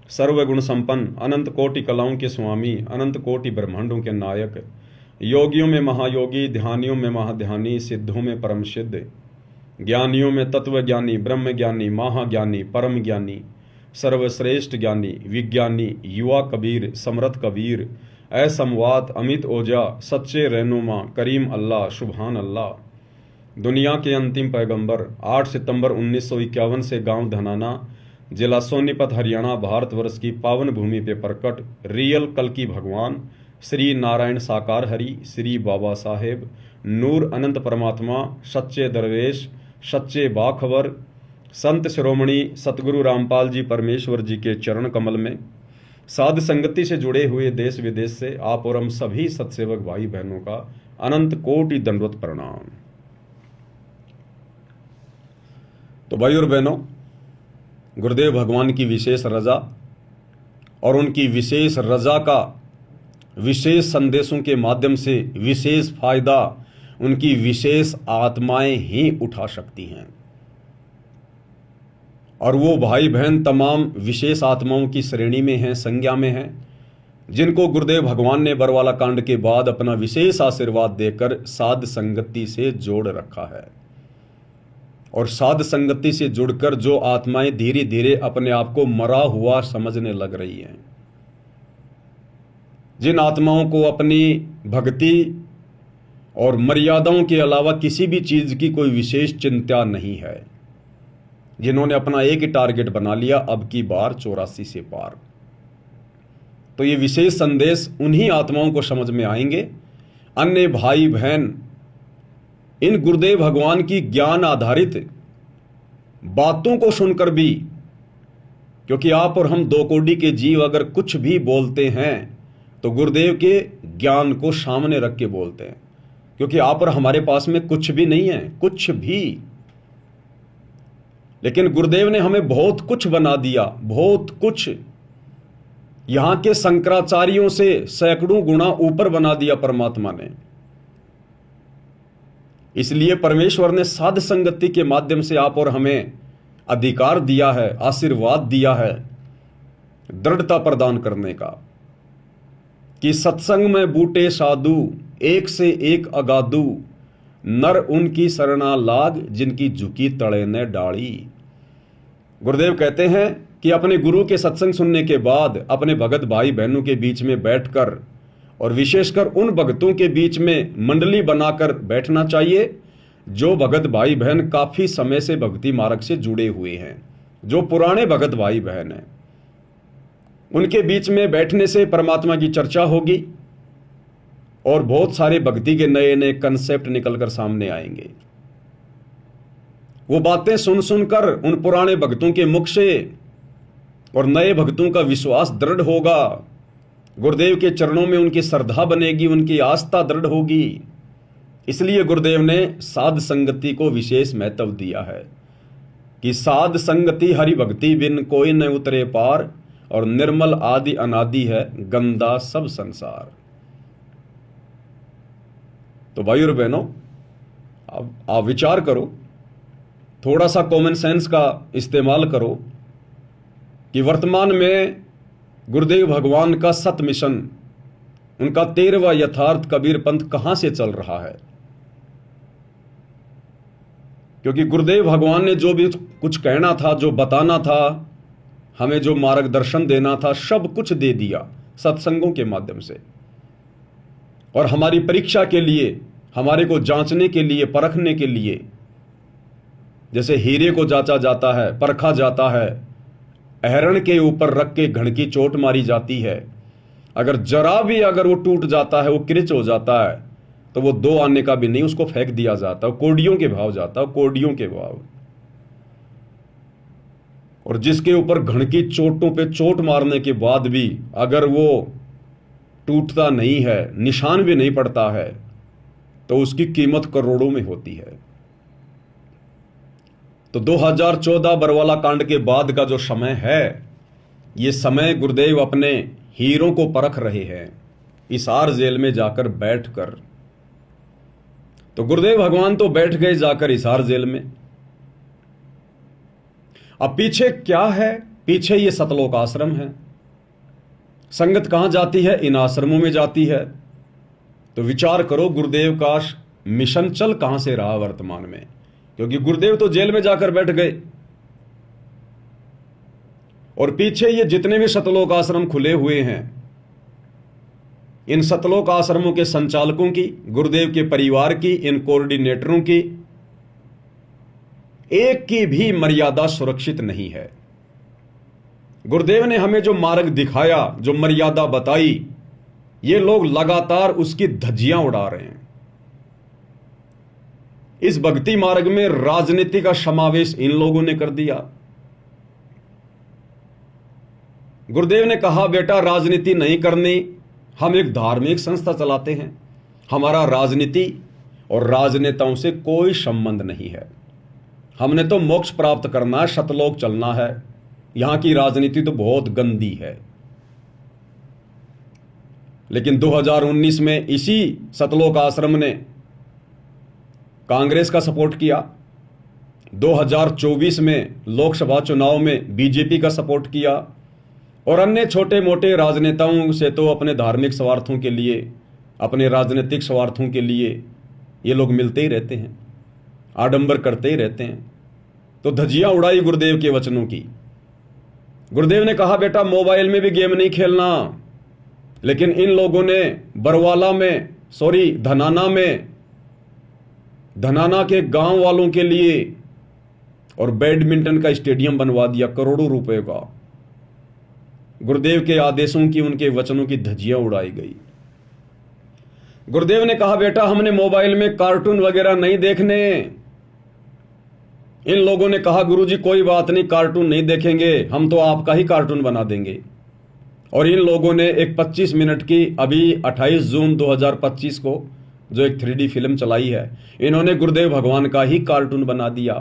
सर्वगुण संपन्न, अनंत कोटि कलाओं के स्वामी, अनंत कोटि ब्रह्मांडों के नायक, योगियों में महायोगी, ध्यानियों में महाध्यानी, सिद्धों में परम सिद्ध, ज्ञानियों में तत्वज्ञानी, ब्रह्म ज्ञानी, महाज्ञानी, परम ज्ञानी, सर्वश्रेष्ठ ज्ञानी, विज्ञानी, युवा कबीर, समर्थ कबीर, असमवात, अमित ओजा, सच्चे रहनुमा, करीम अल्लाह, सुभान अल्लाह, दुनिया के अंतिम पैगंबर 8 सितंबर 1951 से गांव धनाना, जिला सोनीपत, हरियाणा, भारतवर्ष की पावन भूमि पे प्रकट रियल कल्कि भगवान श्री नारायण साकार हरि, श्री बाबा साहेब नूर अनंत परमात्मा, सच्चे दरवेश, सच्चे बाखबर, संत शिरोमणि सतगुरु रामपाल जी परमेश्वर जी के चरण कमल में साध संगति से जुड़े हुए देश विदेश से आप और हम सभी सत्सेवक भाई बहनों का अनंत कोटि दंडवत प्रणाम। तो भाई और बहनों, गुरुदेव भगवान की विशेष रजा और उनकी विशेष रजा का विशेष संदेशों के माध्यम से विशेष फायदा उनकी विशेष आत्माएं ही उठा सकती हैं। और वो भाई बहन तमाम विशेष आत्माओं की श्रेणी में हैं, संज्ञा में हैं, जिनको गुरुदेव भगवान ने बरवाला कांड के बाद अपना विशेष आशीर्वाद देकर साध संगति से जोड़ रखा है। और साध संगति से जुड़कर जो आत्माएं धीरे धीरे अपने आप को मरा हुआ समझने लग रही हैं, जिन आत्माओं को अपनी भक्ति और मर्यादाओं के अलावा किसी भी चीज की कोई विशेष चिंता नहीं है, जिन्होंने अपना एक ही टारगेट बना लिया, अब की बार 84 से पार, तो ये विशेष संदेश उन्हीं आत्माओं को समझ में आएंगे। अन्य भाई बहन इन गुरुदेव भगवान की ज्ञान आधारित बातों को सुनकर भी, क्योंकि आप और हम दो कोटि के जीव अगर कुछ भी बोलते हैं तो गुरुदेव के ज्ञान को सामने रख के बोलते हैं, क्योंकि आप और हमारे पास में कुछ भी नहीं है, कुछ भी। लेकिन गुरुदेव ने हमें बहुत कुछ बना दिया, बहुत कुछ। यहां के शंकराचार्यों से सैकड़ों गुना ऊपर बना दिया परमात्मा ने। इसलिए परमेश्वर ने साध संगति के माध्यम से आप और हमें अधिकार दिया है, आशीर्वाद दिया है, दृढ़ता प्रदान करने का, कि सत्संग में बूटे साधु एक से एक अगाधु, नर उनकी शरणा लाग जिनकी झुकी तड़े ने डाली। गुरुदेव कहते हैं कि अपने गुरु के सत्संग सुनने के बाद अपने भगत भाई बहनों के बीच में बैठकर, और विशेषकर उन भक्तों के बीच में मंडली बनाकर बैठना चाहिए जो भगत भाई बहन काफी समय से भक्ति मार्ग से जुड़े हुए हैं, जो पुराने भगत भाई बहन हैं। उनके बीच में बैठने से परमात्मा की चर्चा होगी और बहुत सारे भक्ति के नए नए कंसेप्ट निकलकर सामने आएंगे। वो बातें सुन सुनकर उन पुराने भक्तों के मुख से और नए भक्तों का विश्वास दृढ़ होगा, गुरुदेव के चरणों में उनकी श्रद्धा बनेगी, उनकी आस्था दृढ़ होगी। इसलिए गुरुदेव ने साध संगति को विशेष महत्व दिया है कि साध संगति हरि भक्ति बिन कोई न उतरे पार, और निर्मल आदि अनादि है गंदा सब संसार। तो भाई और बहनों, अब आप विचार करो, थोड़ा सा कॉमन सेंस का इस्तेमाल करो कि वर्तमान में गुरुदेव भगवान का सत मिशन, उनका 13वां यथार्थ कबीर पंथ कहां से चल रहा है। क्योंकि गुरुदेव भगवान ने जो भी कुछ कहना था, जो बताना था, हमें जो मार्गदर्शन देना था, सब कुछ दे दिया सत्संगों के माध्यम से। और हमारी परीक्षा के लिए, हमारे को जांचने के लिए, परखने के लिए, जैसे हीरे को जांचा जाता है, परखा जाता है, अहरण के ऊपर रख के घण की चोट मारी जाती है, अगर जरा भी अगर वो टूट जाता है, वो क्रिच हो जाता है, तो वो 2 आने का भी नहीं, उसको फेंक दिया जाता है, कोडियों के भाव जाता है, कोडियों के भाव। और जिसके ऊपर घण की चोटों पे चोट मारने के बाद भी अगर वो टूटता नहीं है, निशान भी नहीं पड़ता है, तो उसकी कीमत करोड़ों में होती है। तो 2014 बरवाला कांड के बाद का जो समय है, ये समय गुरुदेव अपने हीरों को परख रहे हैं हिसार जेल में जाकर बैठकर। तो गुरुदेव भगवान तो बैठ गए जाकर हिसार जेल में। अब पीछे क्या है? पीछे ये सतलोक आश्रम है। संगत कहां जाती है? इन आश्रमों में जाती है। तो विचार करो, गुरुदेव का मिशन चल कहां से रहा वर्तमान में, क्योंकि गुरुदेव तो जेल में जाकर बैठ गए। और पीछे ये जितने भी सतलोक आश्रम खुले हुए हैं, इन सतलोक आश्रमों के संचालकों की, गुरुदेव के परिवार की, इन कोऑर्डिनेटरों की एक की भी मर्यादा सुरक्षित नहीं है। गुरुदेव ने हमें जो मार्ग दिखाया, जो मर्यादा बताई, ये लोग लगातार उसकी धज्जियां उड़ा रहे हैं। इस भक्ति मार्ग में राजनीति का समावेश इन लोगों ने कर दिया। गुरुदेव ने कहा, बेटा राजनीति नहीं करनी, हम एक धार्मिक संस्था चलाते हैं, हमारा राजनीति और राजनेताओं से कोई संबंध नहीं है, हमने तो मोक्ष प्राप्त करना है, सतलोक चलना है, यहां की राजनीति तो बहुत गंदी है। लेकिन 2019 में इसी सतलोक आश्रम ने कांग्रेस का सपोर्ट किया, 2024 में लोकसभा चुनाव में बीजेपी का सपोर्ट किया, और अन्य छोटे मोटे राजनेताओं से तो अपने धार्मिक स्वार्थों के लिए, अपने राजनीतिक स्वार्थों के लिए ये लोग मिलते ही रहते हैं, आडंबर करते ही रहते हैं। तो धज्जियां उड़ाई गुरुदेव के वचनों की। गुरुदेव ने कहा, बेटा मोबाइल में भी गेम नहीं खेलना। लेकिन इन लोगों ने बरवाला में, धनाना के गांव वालों के लिए और बैडमिंटन का स्टेडियम बनवा दिया करोड़ों रुपए का। गुरुदेव के आदेशों की, उनके वचनों की धज्जियां उड़ाई गई। गुरुदेव ने कहा, बेटा हमने मोबाइल में कार्टून वगैरह नहीं देखने। इन लोगों ने कहा, गुरुजी कोई बात नहीं, कार्टून नहीं देखेंगे, हम तो आपका ही कार्टून बना देंगे। और इन लोगों ने एक 25 मिनट की, अभी 28 जून 2025 को जो एक 3D फिल्म चलाई है, इन्होंने गुरुदेव भगवान का ही कार्टून बना दिया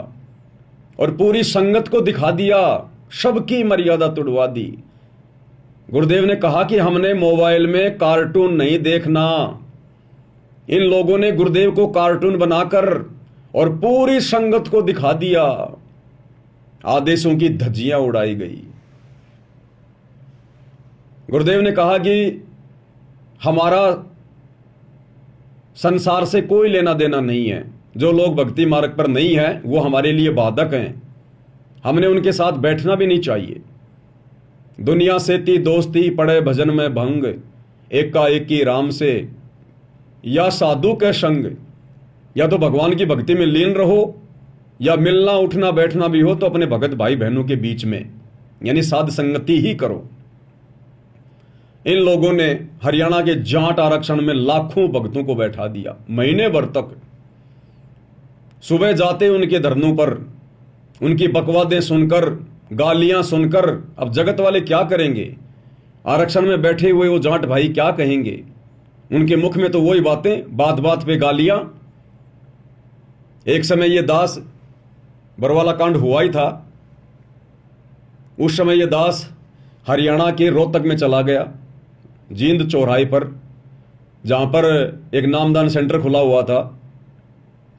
और पूरी संगत को दिखा दिया, सबकी मर्यादा तोड़वा दी। गुरुदेव ने कहा कि हमने मोबाइल में कार्टून नहीं देखना। इन लोगों ने गुरुदेव को कार्टून बनाकर और पूरी संगत को दिखा दिया। आदेशों की धज्जियां उड़ाई गई। गुरुदेव ने कहा कि हमारा संसार से कोई लेना देना नहीं है, जो लोग भक्ति मार्ग पर नहीं है वो हमारे लिए बाधक हैं, हमने उनके साथ बैठना भी नहीं चाहिए। दुनिया से ती दोस्ती, पड़े भजन में भंग, एकाएकी राम से या साधु के संग। या तो भगवान की भक्ति में लीन रहो, या मिलना उठना बैठना भी हो तो अपने भगत भाई बहनों के बीच में, यानी साध संगति ही करो। इन लोगों ने हरियाणा के जाट आरक्षण में लाखों भक्तों को बैठा दिया, महीने भर तक। सुबह जाते उनके धरनों पर, उनकी बकवादें सुनकर, गालियां सुनकर, अब जगत वाले क्या करेंगे? आरक्षण में बैठे हुए वो जाट भाई क्या कहेंगे? उनके मुख में तो वही बातें, बात बात पे गालियां। एक समय ये दास, बरवाला कांड हुआ ही था, उस समय ये दास हरियाणा के रोहतक में चला गया, जींद चौराहे पर, जहां पर एक नामदान सेंटर खुला हुआ था,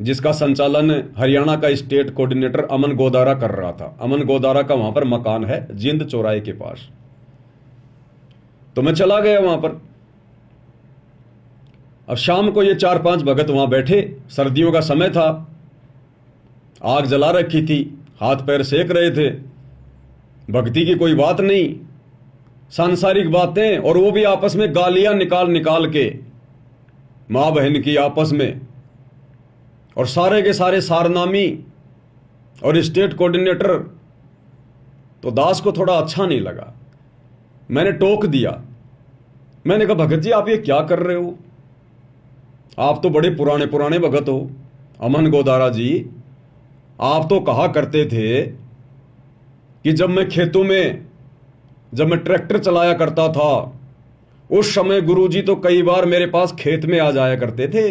जिसका संचालन हरियाणा का स्टेट कोऑर्डिनेटर अमन गोदारा कर रहा था। अमन गोदारा का वहां पर मकान है जींद चौराहे के पास। तो मैं चला गया वहां पर। अब शाम को ये 4-5 भगत वहां बैठे, सर्दियों का समय था, आग जला रखी थी, हाथ पैर सेक रहे थे। भक्ति की कोई बात नहीं, सांसारिक बातें, और वो भी आपस में गालियां निकाल निकाल के, मां बहन की आपस में, और सारे के सारे सारनामी और स्टेट कोऑर्डिनेटर। तो दास को थोड़ा अच्छा नहीं लगा, मैंने टोक दिया। मैंने कहा, भगत जी आप ये क्या कर रहे हो? आप तो बड़े पुराने पुराने भगत हो। अमन गोदारा जी, आप तो कहा करते थे कि जब मैं खेतों में, जब मैं ट्रैक्टर चलाया करता था, उस समय गुरुजी तो कई बार मेरे पास खेत में आ जाया करते थे,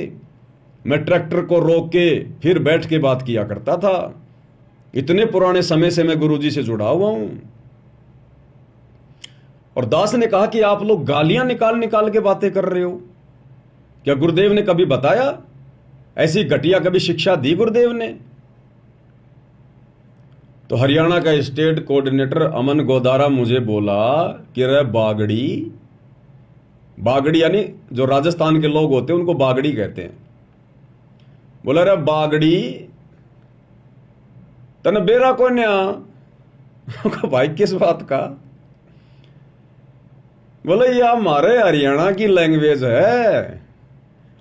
मैं ट्रैक्टर को रोक के फिर बैठ के बात किया करता था। इतने पुराने समय से मैं गुरुजी से जुड़ा हुआ हूं। और दास ने कहा कि आप लोग गालियां निकाल निकाल के बातें कर रहे हो, क्या गुरुदेव ने कभी बताया? ऐसी घटिया कभी शिक्षा दी गुरुदेव ने? तो हरियाणा का स्टेट कोऑर्डिनेटर अमन गोदारा मुझे बोला कि रे बागड़ी, बागड़ी यानी जो राजस्थान के लोग होते हैं उनको बागड़ी कहते हैं। बोला, रे बागड़ी तने बेरा को न्या। भाई किस बात का? बोले, ये हमारे हरियाणा की लैंग्वेज है,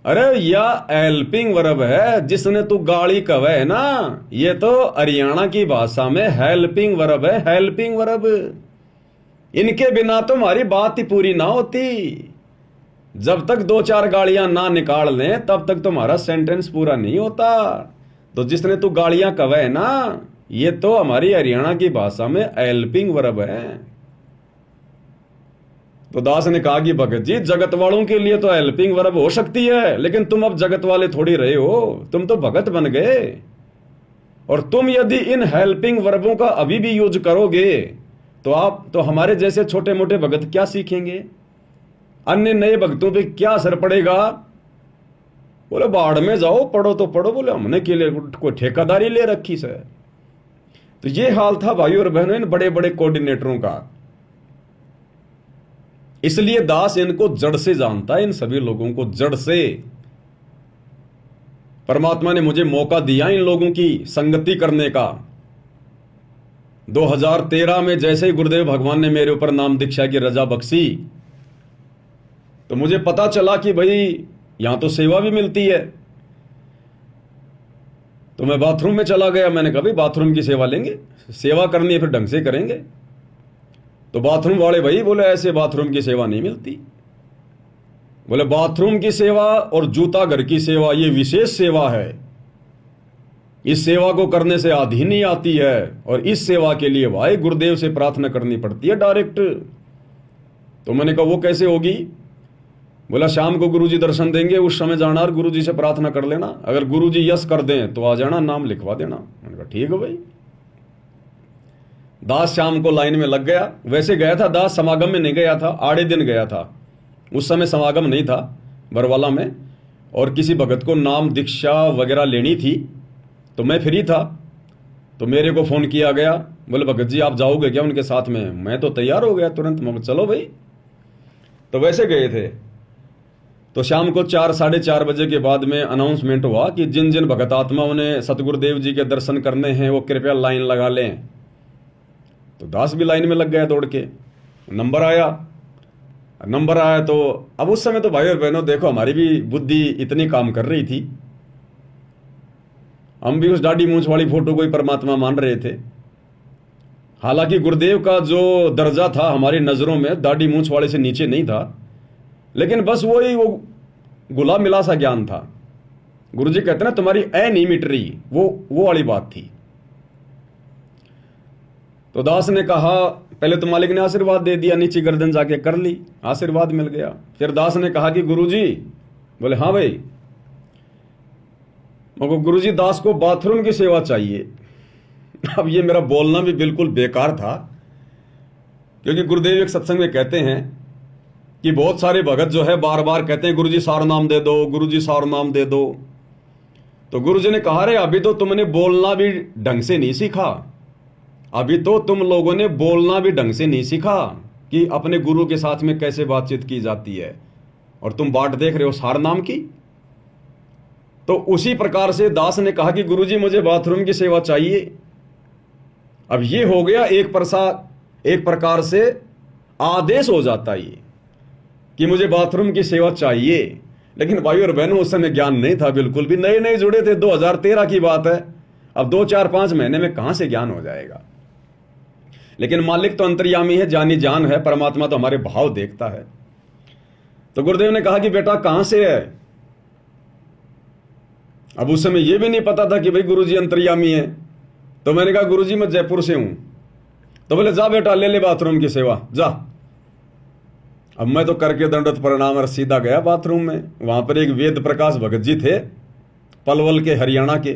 अरे या हेल्पिंग वर्ब है, जिसने तू गाड़ी कवे है ना, ये तो हरियाणा की भाषा में हेल्पिंग वर्ब है, हेल्पिंग वर्ब। इनके बिना तो हमारी बात ही पूरी ना होती। जब तक दो चार गाड़ियां ना निकाल लें तब तक तुम्हारा सेंटेंस पूरा नहीं होता। तो जिसने तू गाड़ियां कवे है ना, ये तो हमारी हरियाणा की भाषा में हेल्पिंग वर्ब है। तो दास ने कहा कि भगत जी, जगत वालों के लिए तो हेल्पिंग वर्ब हो सकती है, लेकिन तुम अब जगत वाले थोड़ी रहे हो, तुम तो भगत बन गए। और तुम यदि इन हेल्पिंग वर्बों का अभी भी यूज करोगे तो हमारे जैसे छोटे मोटे भगत क्या सीखेंगे, अन्य नए भक्तों पे क्या असर पड़ेगा। बोले बाढ़ में जाओ, पढ़ो तो पढ़ो। बोले हमने के लिए कोई ठेकेदारी ले रखी से। तो ये हाल था भाई और बहनों इन बड़े बड़े कोऑर्डिनेटरों का। इसलिए दास इनको जड़ से जानता है, इन सभी लोगों को जड़ से। परमात्मा ने मुझे मौका दिया इन लोगों की संगति करने का। 2013 में जैसे ही गुरुदेव भगवान ने मेरे ऊपर नाम दीक्षा की रजा बख्शी, तो मुझे पता चला कि भाई यहां तो सेवा भी मिलती है। तो मैं बाथरूम में चला गया। मैंने कहा भाई बाथरूम की सेवा लेंगे, सेवा करनी है फिर ढंग से करेंगे। तो बाथरूम वाले भाई बोले ऐसे बाथरूम की सेवा नहीं मिलती। बोले बाथरूम की सेवा और जूता घर की सेवा ये विशेष सेवा है, इस सेवा को करने से आधी नहीं आती है, और इस सेवा के लिए भाई गुरुदेव से प्रार्थना करनी पड़ती है डायरेक्ट। तो मैंने कहा वो कैसे होगी। बोला शाम को गुरुजी दर्शन देंगे, उस समय जाना और गुरुजी से प्रार्थना कर लेना, अगर गुरुजी यस कर दें तो आ जाना, नाम लिखवा देना। मैंने कहा ठीक है भाई। दास शाम को लाइन में लग गया। वैसे गया था दास, समागम में नहीं गया था, आड़े दिन गया था। उस समय समागम नहीं था बरवाला में, और किसी भगत को नाम दीक्षा वगैरह लेनी थी, तो मैं फ्री था। तो मेरे को फोन किया गया, बोले भगत जी आप जाओगे क्या उनके साथ में। मैं तो तैयार हो गया तुरंत, मैं चलो भाई। तो वैसे गए थे। तो शाम को 4 साढ़े 4 बजे के बाद में अनाउंसमेंट हुआ कि जिन जिन भगत आत्माओं ने सतगुरुदेव जी के दर्शन करने हैं वो कृपया लाइन लगा लें। तो दास भी लाइन में लग गया दौड़ के। नंबर आया तो अब उस समय तो भाई और बहनों देखो हमारी भी बुद्धि इतनी काम कर रही थी, हम भी उस दाढ़ी मूंछ वाली फोटो को ही परमात्मा मान रहे थे। हालांकि गुरुदेव का जो दर्जा था हमारी नजरों में दाढ़ी मूंछ वाले से नीचे नहीं था, लेकिन बस वो गुलाम मिला सा ज्ञान था। गुरुजी कहते ना तुम्हारी ऐ नहीं मिट रही, वो वाली बात थी। तो दास ने कहा पहले तो मालिक ने आशीर्वाद दे दिया, नीचे गर्दन जाके कर ली, आशीर्वाद मिल गया। फिर दास ने कहा कि गुरुजी, बोले हाँ भाई। मगर गुरुजी दास को बाथरूम की सेवा चाहिए। अब ये मेरा बोलना भी बिल्कुल बेकार था, क्योंकि गुरुदेव एक सत्संग में कहते हैं कि बहुत सारे भगत जो है बार बार कहते हैं गुरुजी सार नाम दे दो, गुरुजी सार नाम दे दो। तो गुरुजी ने कहा रे अभी तो तुमने बोलना भी ढंग से नहीं सीखा, अभी तो तुम लोगों ने बोलना भी ढंग से नहीं सीखा कि अपने गुरु के साथ में कैसे बातचीत की जाती है, और तुम बाट देख रहे हो सार नाम की। तो उसी प्रकार से दास ने कहा कि गुरुजी मुझे बाथरूम की सेवा चाहिए। अब ये हो गया एक प्रकार से आदेश हो जाता है ये कि मुझे बाथरूम की सेवा चाहिए। लेकिन भाई और बहनों उस समय ज्ञान नहीं था बिल्कुल भी, नए नए जुड़े थे, 2013 की बात है। अब 2-4-5 महीने में कहां से ज्ञान हो जाएगा। लेकिन मालिक तो अंतर्यामी है, जानी जान है, परमात्मा तो हमारे भाव देखता है। तो गुरुदेव ने कहा कि बेटा कहां से है। अब उस समय यह भी नहीं पता था कि भाई गुरुजी अंतर्यामी है। तो मैंने कहा गुरुजी मैं जयपुर से हूं। तो बोले जा बेटा ले बाथरूम की सेवा जा। अब मैं तो करके दंडवत प्रणाम और सीधा गया बाथरूम में। वहां पर एक वेद प्रकाश भगत जी थे, पलवल के, हरियाणा के।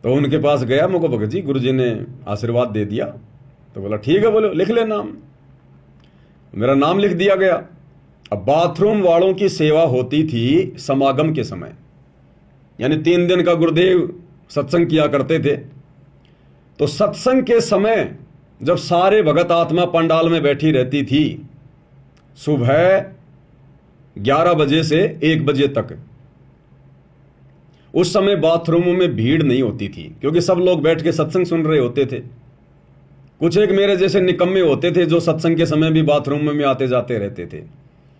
तो उनके पास गया, मुझको भगत जी गुरुजी ने आशीर्वाद दे दिया। तो बोला ठीक है, बोलो लिख ले नाम। मेरा नाम लिख दिया गया। अब बाथरूम वालों की सेवा होती थी समागम के समय, यानी 3 दिन का गुरुदेव सत्संग किया करते थे। तो सत्संग के समय जब सारे भगत आत्मा पंडाल में बैठी रहती थी, सुबह 11 बजे से 1 बजे तक, उस समय बाथरूमों में भीड़ नहीं होती थी, क्योंकि सब लोग बैठ के सत्संग सुन रहे होते थे। कुछ एक मेरे जैसे निकम्मे होते थे जो सत्संग के समय भी बाथरूम में आते जाते रहते थे।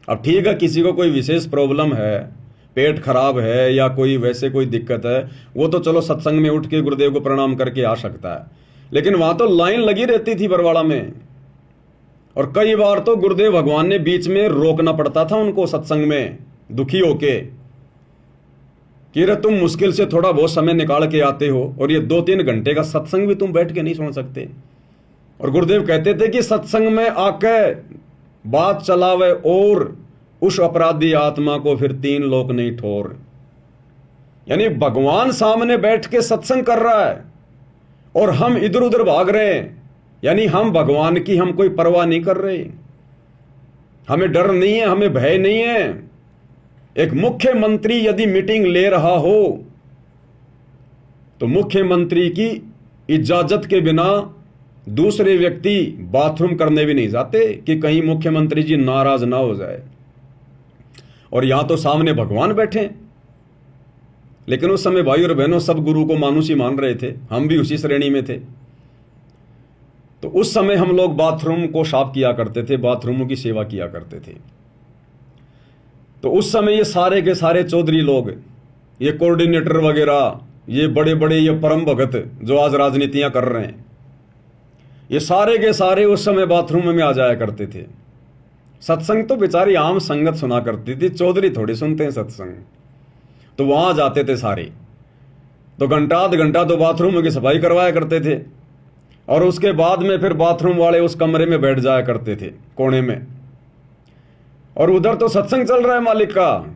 अब ठीक है, किसी को कोई विशेष प्रॉब्लम है, पेट खराब है या कोई वैसे कोई दिक्कत है, वो तो चलो सत्संग में उठ के गुरुदेव को प्रणाम करके आ सकता है, लेकिन वहां तो लाइन लगी रहती थी बरवाड़ा में। और कई बार तो गुरुदेव भगवान ने बीच में रोकना पड़ता था उनको सत्संग में, दुखी होके कि रे तुम मुश्किल से थोड़ा बहुत समय निकाल के आते हो और ये 2-3 घंटे का सत्संग भी तुम बैठ के नहीं सुन सकते। और गुरुदेव कहते थे कि सत्संग में आके बात चलावे और उस अपराधी आत्मा को फिर 3 लोक नहीं ठोर। यानी भगवान सामने बैठ के सत्संग कर रहा है और हम इधर उधर भाग रहे हैं, यानी हम भगवान की हम कोई परवाह नहीं कर रहे, हमें डर नहीं है, हमें भय नहीं है। एक मुख्यमंत्री यदि मीटिंग ले रहा हो तो मुख्यमंत्री की इजाजत के बिना दूसरे व्यक्ति बाथरूम करने भी नहीं जाते कि कहीं मुख्यमंत्री जी नाराज ना हो जाए। और यहां तो सामने भगवान बैठे, लेकिन उस समय भाई और बहनों सब गुरु को मानुष ही मान रहे थे, हम भी उसी श्रेणी में थे। तो उस समय हम लोग बाथरूम को साफ किया करते थे, बाथरूमों की सेवा किया करते थे। तो उस समय ये सारे के सारे चौधरी लोग, ये कोऑर्डिनेटर वगैरह, ये बड़े बड़े ये परम भगत जो आज राजनीतियां कर रहे हैं, ये सारे के सारे उस समय बाथरूम में आ जाया करते थे। सत्संग तो बेचारी आम संगत सुना करती थी, चौधरी थोड़ी सुनते हैं सत्संग। तो वहां जाते थे सारे, तो घंटा आध घंटा तो बाथरूम की सफाई करवाया करते थे और उसके बाद में फिर बाथरूम वाले उस कमरे में बैठ जाया करते थे कोने में। और उधर तो सत्संग चल रहा है मालिक का,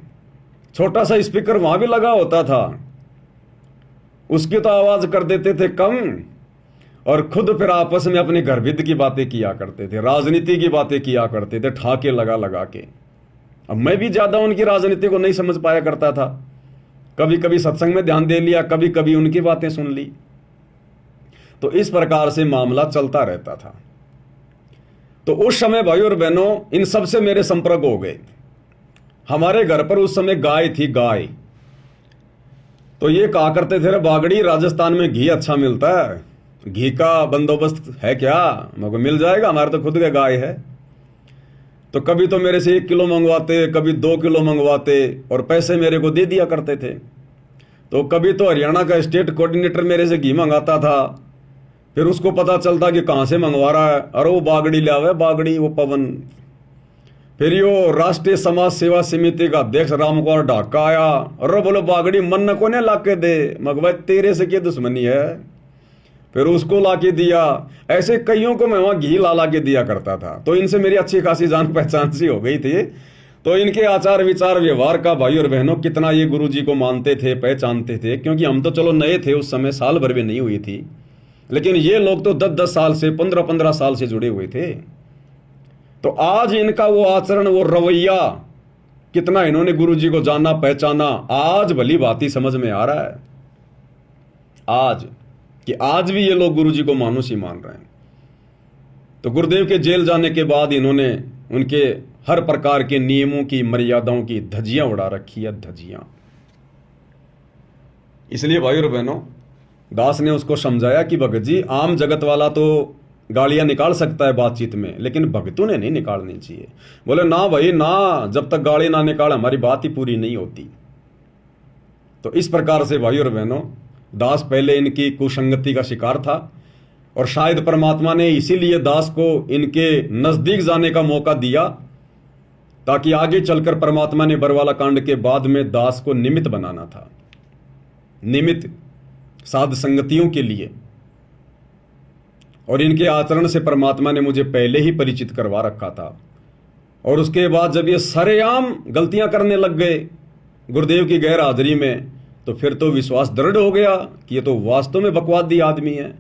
छोटा सा स्पीकर वहां भी लगा होता था, उसकी तो आवाज कर देते थे कम और खुद फिर आपस में अपने घर विद की बातें किया करते थे, राजनीति की बातें किया करते थे ठाके लगा लगा के। अब मैं भी ज्यादा उनकी राजनीति को नहीं समझ पाया करता था, कभी कभी सत्संग में ध्यान दे लिया, कभी कभी उनकी बातें सुन ली। तो इस प्रकार से मामला चलता रहता था। तो उस समय भाई और बहनों इन सब से मेरे संपर्क हो गए। हमारे घर पर उस समय गाय थी, गाय। तो ये कहा करते थे, बागड़ी राजस्थान में घी अच्छा मिलता है, घी का बंदोबस्त है क्या? मेरे को मिल जाएगा, हमारे तो खुद का गाय है। तो कभी तो मेरे से 1 किलो मंगवाते, कभी 2 किलो मंगवाते और पैसे मेरे को दे दिया करते थे। तो कभी तो हरियाणा का स्टेट कोऑर्डिनेटर मेरे से घी मंगाता था, फिर उसको पता चलता कि कहां से मंगवा रहा है, अरे वो बागड़ी ले आवे, बागड़ी वो पवन। फिर यो राष्ट्रीय समाज सेवा समिति का अध्यक्ष रामकुमार ढाका आया, अरे बोलो बागड़ी मन को ने लाके दे, मगवा तेरे से क्या दुश्मनी है, फिर उसको लाके दिया। ऐसे कईयों को मैं वहां घी ला के दिया करता था। तो इनसे मेरी अच्छी खासी जान पहचान सी हो गई थी। तो इनके आचार विचार व्यवहार का भाई और बहनों कितना ये गुरु जी को मानते थे, पहचानते थे, क्योंकि हम तो चलो नए थे उस समय, साल भर भी नहीं हुई थी, लेकिन ये लोग तो 10-10 साल से, 15-15 साल से जुड़े हुए थे। तो आज इनका वो आचरण, वो रवैया, कितना इन्होंने गुरु जी को जाना पहचाना, आज भली बात समझ में आ रहा है आज, कि आज भी ये लोग गुरु जी को मानुष ही मान रहे हैं। तो गुरुदेव के जेल जाने के बाद इन्होंने उनके हर प्रकार के नियमों की, मर्यादाओं की धज्जियां उड़ा रखी है, धज्जियां। इसलिए भाई और बहनों, दास ने उसको समझाया कि भगत जी, आम जगत वाला तो गालियां निकाल सकता है बातचीत में, लेकिन भक्तों ने नहीं निकालनी चाहिए। बोले ना भाई ना, जब तक गाली ना निकाले हमारी बात ही पूरी नहीं होती। तो इस प्रकार से भाई और बहनों, दास पहले इनकी कुसंगति का शिकार था और शायद परमात्मा ने इसीलिए दास को इनके नजदीक जाने का मौका दिया, ताकि आगे चलकर परमात्मा ने बरवाला कांड के बाद में दास को निमित्त बनाना था, निमित्त साध संगतियों के लिए। और इनके आचरण से परमात्मा ने मुझे पहले ही परिचित करवा रखा था। और उसके बाद जब ये सरेआम गलतियां करने लग गए गुरुदेव की गैर हाजिरी में, तो फिर तो विश्वास दृढ़ हो गया कि ये तो वास्तव में बकवादी आदमी है,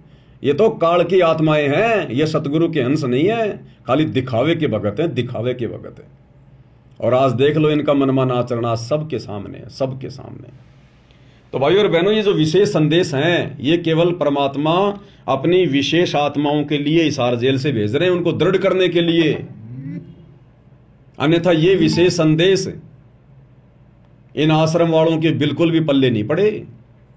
ये तो काल की आत्माएं हैं, ये सतगुरु के अंश नहीं है, खाली दिखावे के भगत हैं, दिखावे के भगत हैं। और आज देख लो इनका मनमाना आचरण आज सबके सामने है, सबके सामने। तो भाई और बहनों, ये जो विशेष संदेश हैं, ये केवल परमात्मा अपनी विशेष आत्माओं के लिए हिसार जेल से भेज रहे हैं, उनको दृढ़ करने के लिए। अन्यथा ये विशेष संदेश इन आश्रम वालों के बिल्कुल भी पल्ले नहीं पड़े।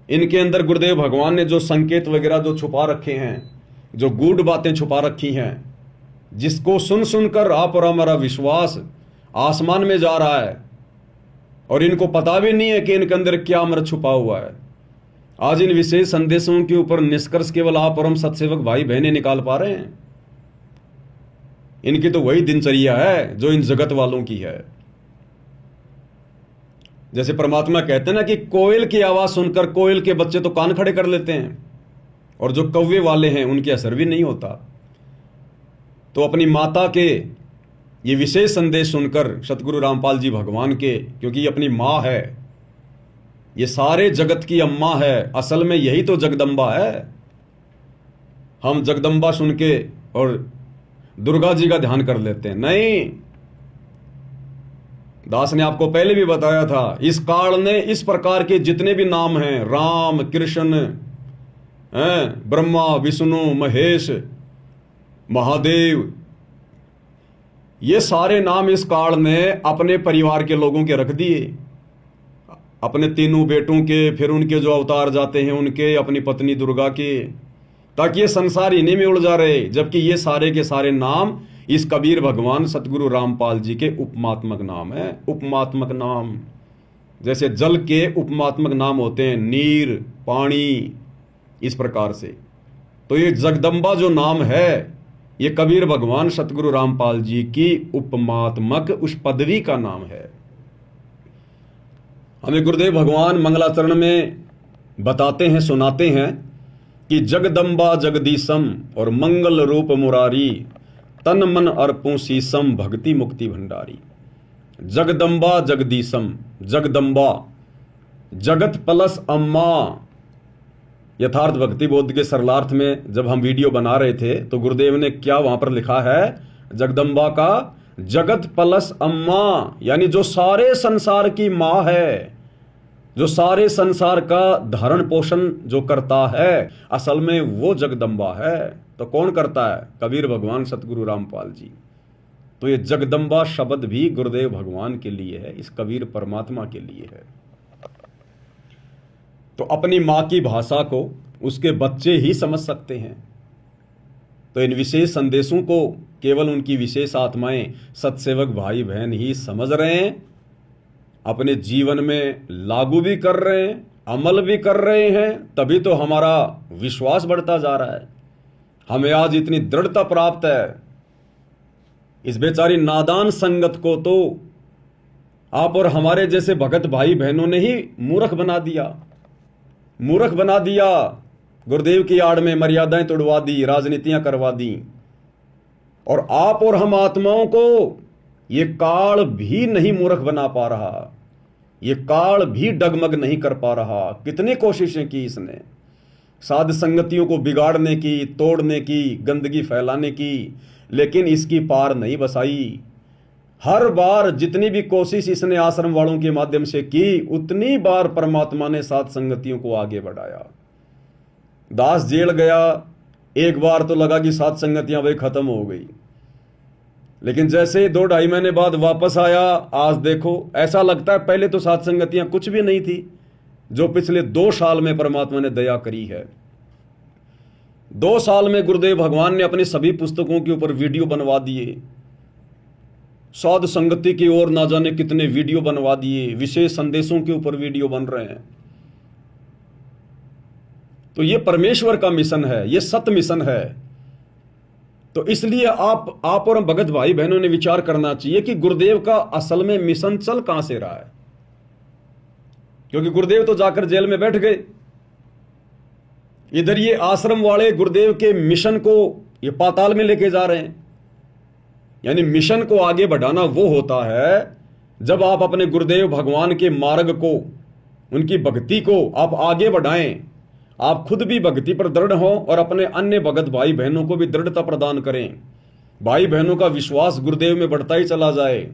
इनके अंदर गुरुदेव भगवान ने जो संकेत वगैरह जो छुपा रखे हैं, जो गूढ़ बातें छुपा रखी हैं, जिसको सुन सुनकर आप और हमारा विश्वास आसमान में जा रहा है, और इनको पता भी नहीं है कि इनके अंदर क्या अमृत छुपा हुआ है। आज इन विशेष संदेशों के ऊपर निष्कर्ष केवल आप और हम सत्सेवक भाई बहनें निकाल पा रहे हैं। इनकी तो वही दिनचर्या है जो इन जगत वालों की है। जैसे परमात्मा कहते हैं ना कि कोयल की आवाज सुनकर कोयल के बच्चे तो कान खड़े कर लेते हैं, और जो कौवे वाले हैं उनके असर भी नहीं होता। तो अपनी माता के ये विशेष संदेश सुनकर सतगुरु रामपाल जी भगवान के, क्योंकि ये अपनी माँ है, ये सारे जगत की अम्मा है, असल में यही तो जगदम्बा है। हम जगदम्बा सुन के और दुर्गा जी का ध्यान कर लेते हैं। नहीं, दास ने आपको पहले भी बताया था, इस काल ने इस प्रकार के जितने भी नाम हैं, राम, कृष्ण, ब्रह्मा, विष्णु, महेश, महादेव, ये सारे नाम इस काल ने अपने परिवार के लोगों के रख दिए, अपने तीनों बेटों के, फिर उनके जो अवतार जाते हैं उनके, अपनी पत्नी दुर्गा के, ताकि ये संसार इन्हीं में उलझा रहे। जबकि ये सारे के सारे नाम इस कबीर भगवान सतगुरु रामपाल जी के उपमात्मक नाम है। उपमात्मक नाम, जैसे जल के उपमात्मक नाम होते हैं, नीर, पानी, इस प्रकार से। तो ये जगदम्बा जो नाम है, ये कबीर भगवान सतगुरु रामपाल जी की उपमात्मक उस पदवी का नाम है। हमें गुरुदेव भगवान मंगलाचरण में बताते हैं, सुनाते हैं कि जगदम्बा जगदीशम और मंगल रूप मुरारी, तन मन अर्पूं शीसम भक्ति मुक्ति भंडारी। जगदम्बा जगदीशम, जगदम्बा जगत प्लस अम्मा। यथार्थ भक्ति बोध के सरलार्थ में जब हम वीडियो बना रहे थे तो गुरुदेव ने क्या वहां पर लिखा है, जगदम्बा का जगत प्लस अम्मा, यानी जो सारे संसार की मां है, जो सारे संसार का धारण पोषण जो करता है, असल में वो जगदम्बा है। तो कौन करता है? कबीर भगवान सतगुरु रामपाल जी। तो ये जगदम्बा शब्द भी गुरुदेव भगवान के लिए है, इस कबीर परमात्मा के लिए है। तो अपनी मां की भाषा को उसके बच्चे ही समझ सकते हैं। तो इन विशेष संदेशों को केवल उनकी विशेष आत्माएं, सत्सेवक भाई बहन ही समझ रहे हैं, अपने जीवन में लागू भी कर रहे हैं, अमल भी कर रहे हैं। तभी तो हमारा विश्वास बढ़ता जा रहा है, हमें आज इतनी दृढ़ता प्राप्त है। इस बेचारी नादान संगत को तो आप और हमारे जैसे भगत भाई बहनों ने ही मूर्ख बना दिया, मूर्ख बना दिया। गुरुदेव की आड़ में मर्यादाएं तोड़वा दी, राजनीतियां करवा दी, और आप और हम आत्माओं को ये काल भी नहीं मूर्ख बना पा रहा, ये काल भी डगमग नहीं कर पा रहा। कितनी कोशिशें की इसने, साध संगतियों को बिगाड़ने की, तोड़ने की, गंदगी फैलाने की, लेकिन इसकी पार नहीं बसाई। हर बार जितनी भी कोशिश इसने आश्रम वालों के माध्यम से की, उतनी बार परमात्मा ने साध संगतियों को आगे बढ़ाया। दास जेल गया, एक बार तो लगा कि साध संगतियां भाई खत्म हो गई, लेकिन जैसे ही 2-2.5 महीने बाद वापस आया, आज देखो ऐसा लगता है पहले तो साध संगतियां कुछ भी नहीं थी, जो पिछले 2 साल में परमात्मा ने दया करी है। 2 साल में गुरुदेव भगवान ने अपनी सभी पुस्तकों के ऊपर वीडियो बनवा दिए, साध संगति की ओर ना जाने कितने वीडियो बनवा दिए, विशेष संदेशों के ऊपर वीडियो बन रहे हैं। तो ये परमेश्वर का मिशन है, ये सत्य मिशन है। तो इसलिए आप और हम भगत भाई बहनों ने विचार करना चाहिए कि गुरुदेव का असल में मिशन चल कहां से रहा है। क्योंकि गुरुदेव तो जाकर जेल में बैठ गए, इधर ये आश्रम वाले गुरुदेव के मिशन को ये पाताल में लेके जा रहे हैं। यानी मिशन को आगे बढ़ाना वो होता है जब आप अपने गुरुदेव भगवान के मार्ग को, उनकी भक्ति को आप आगे बढ़ाएं, आप खुद भी भक्ति पर दृढ़ हों और अपने अन्य भगत भाई बहनों को भी दृढ़ता प्रदान करें। भाई बहनों का विश्वास गुरुदेव में बढ़ता ही चला जाए,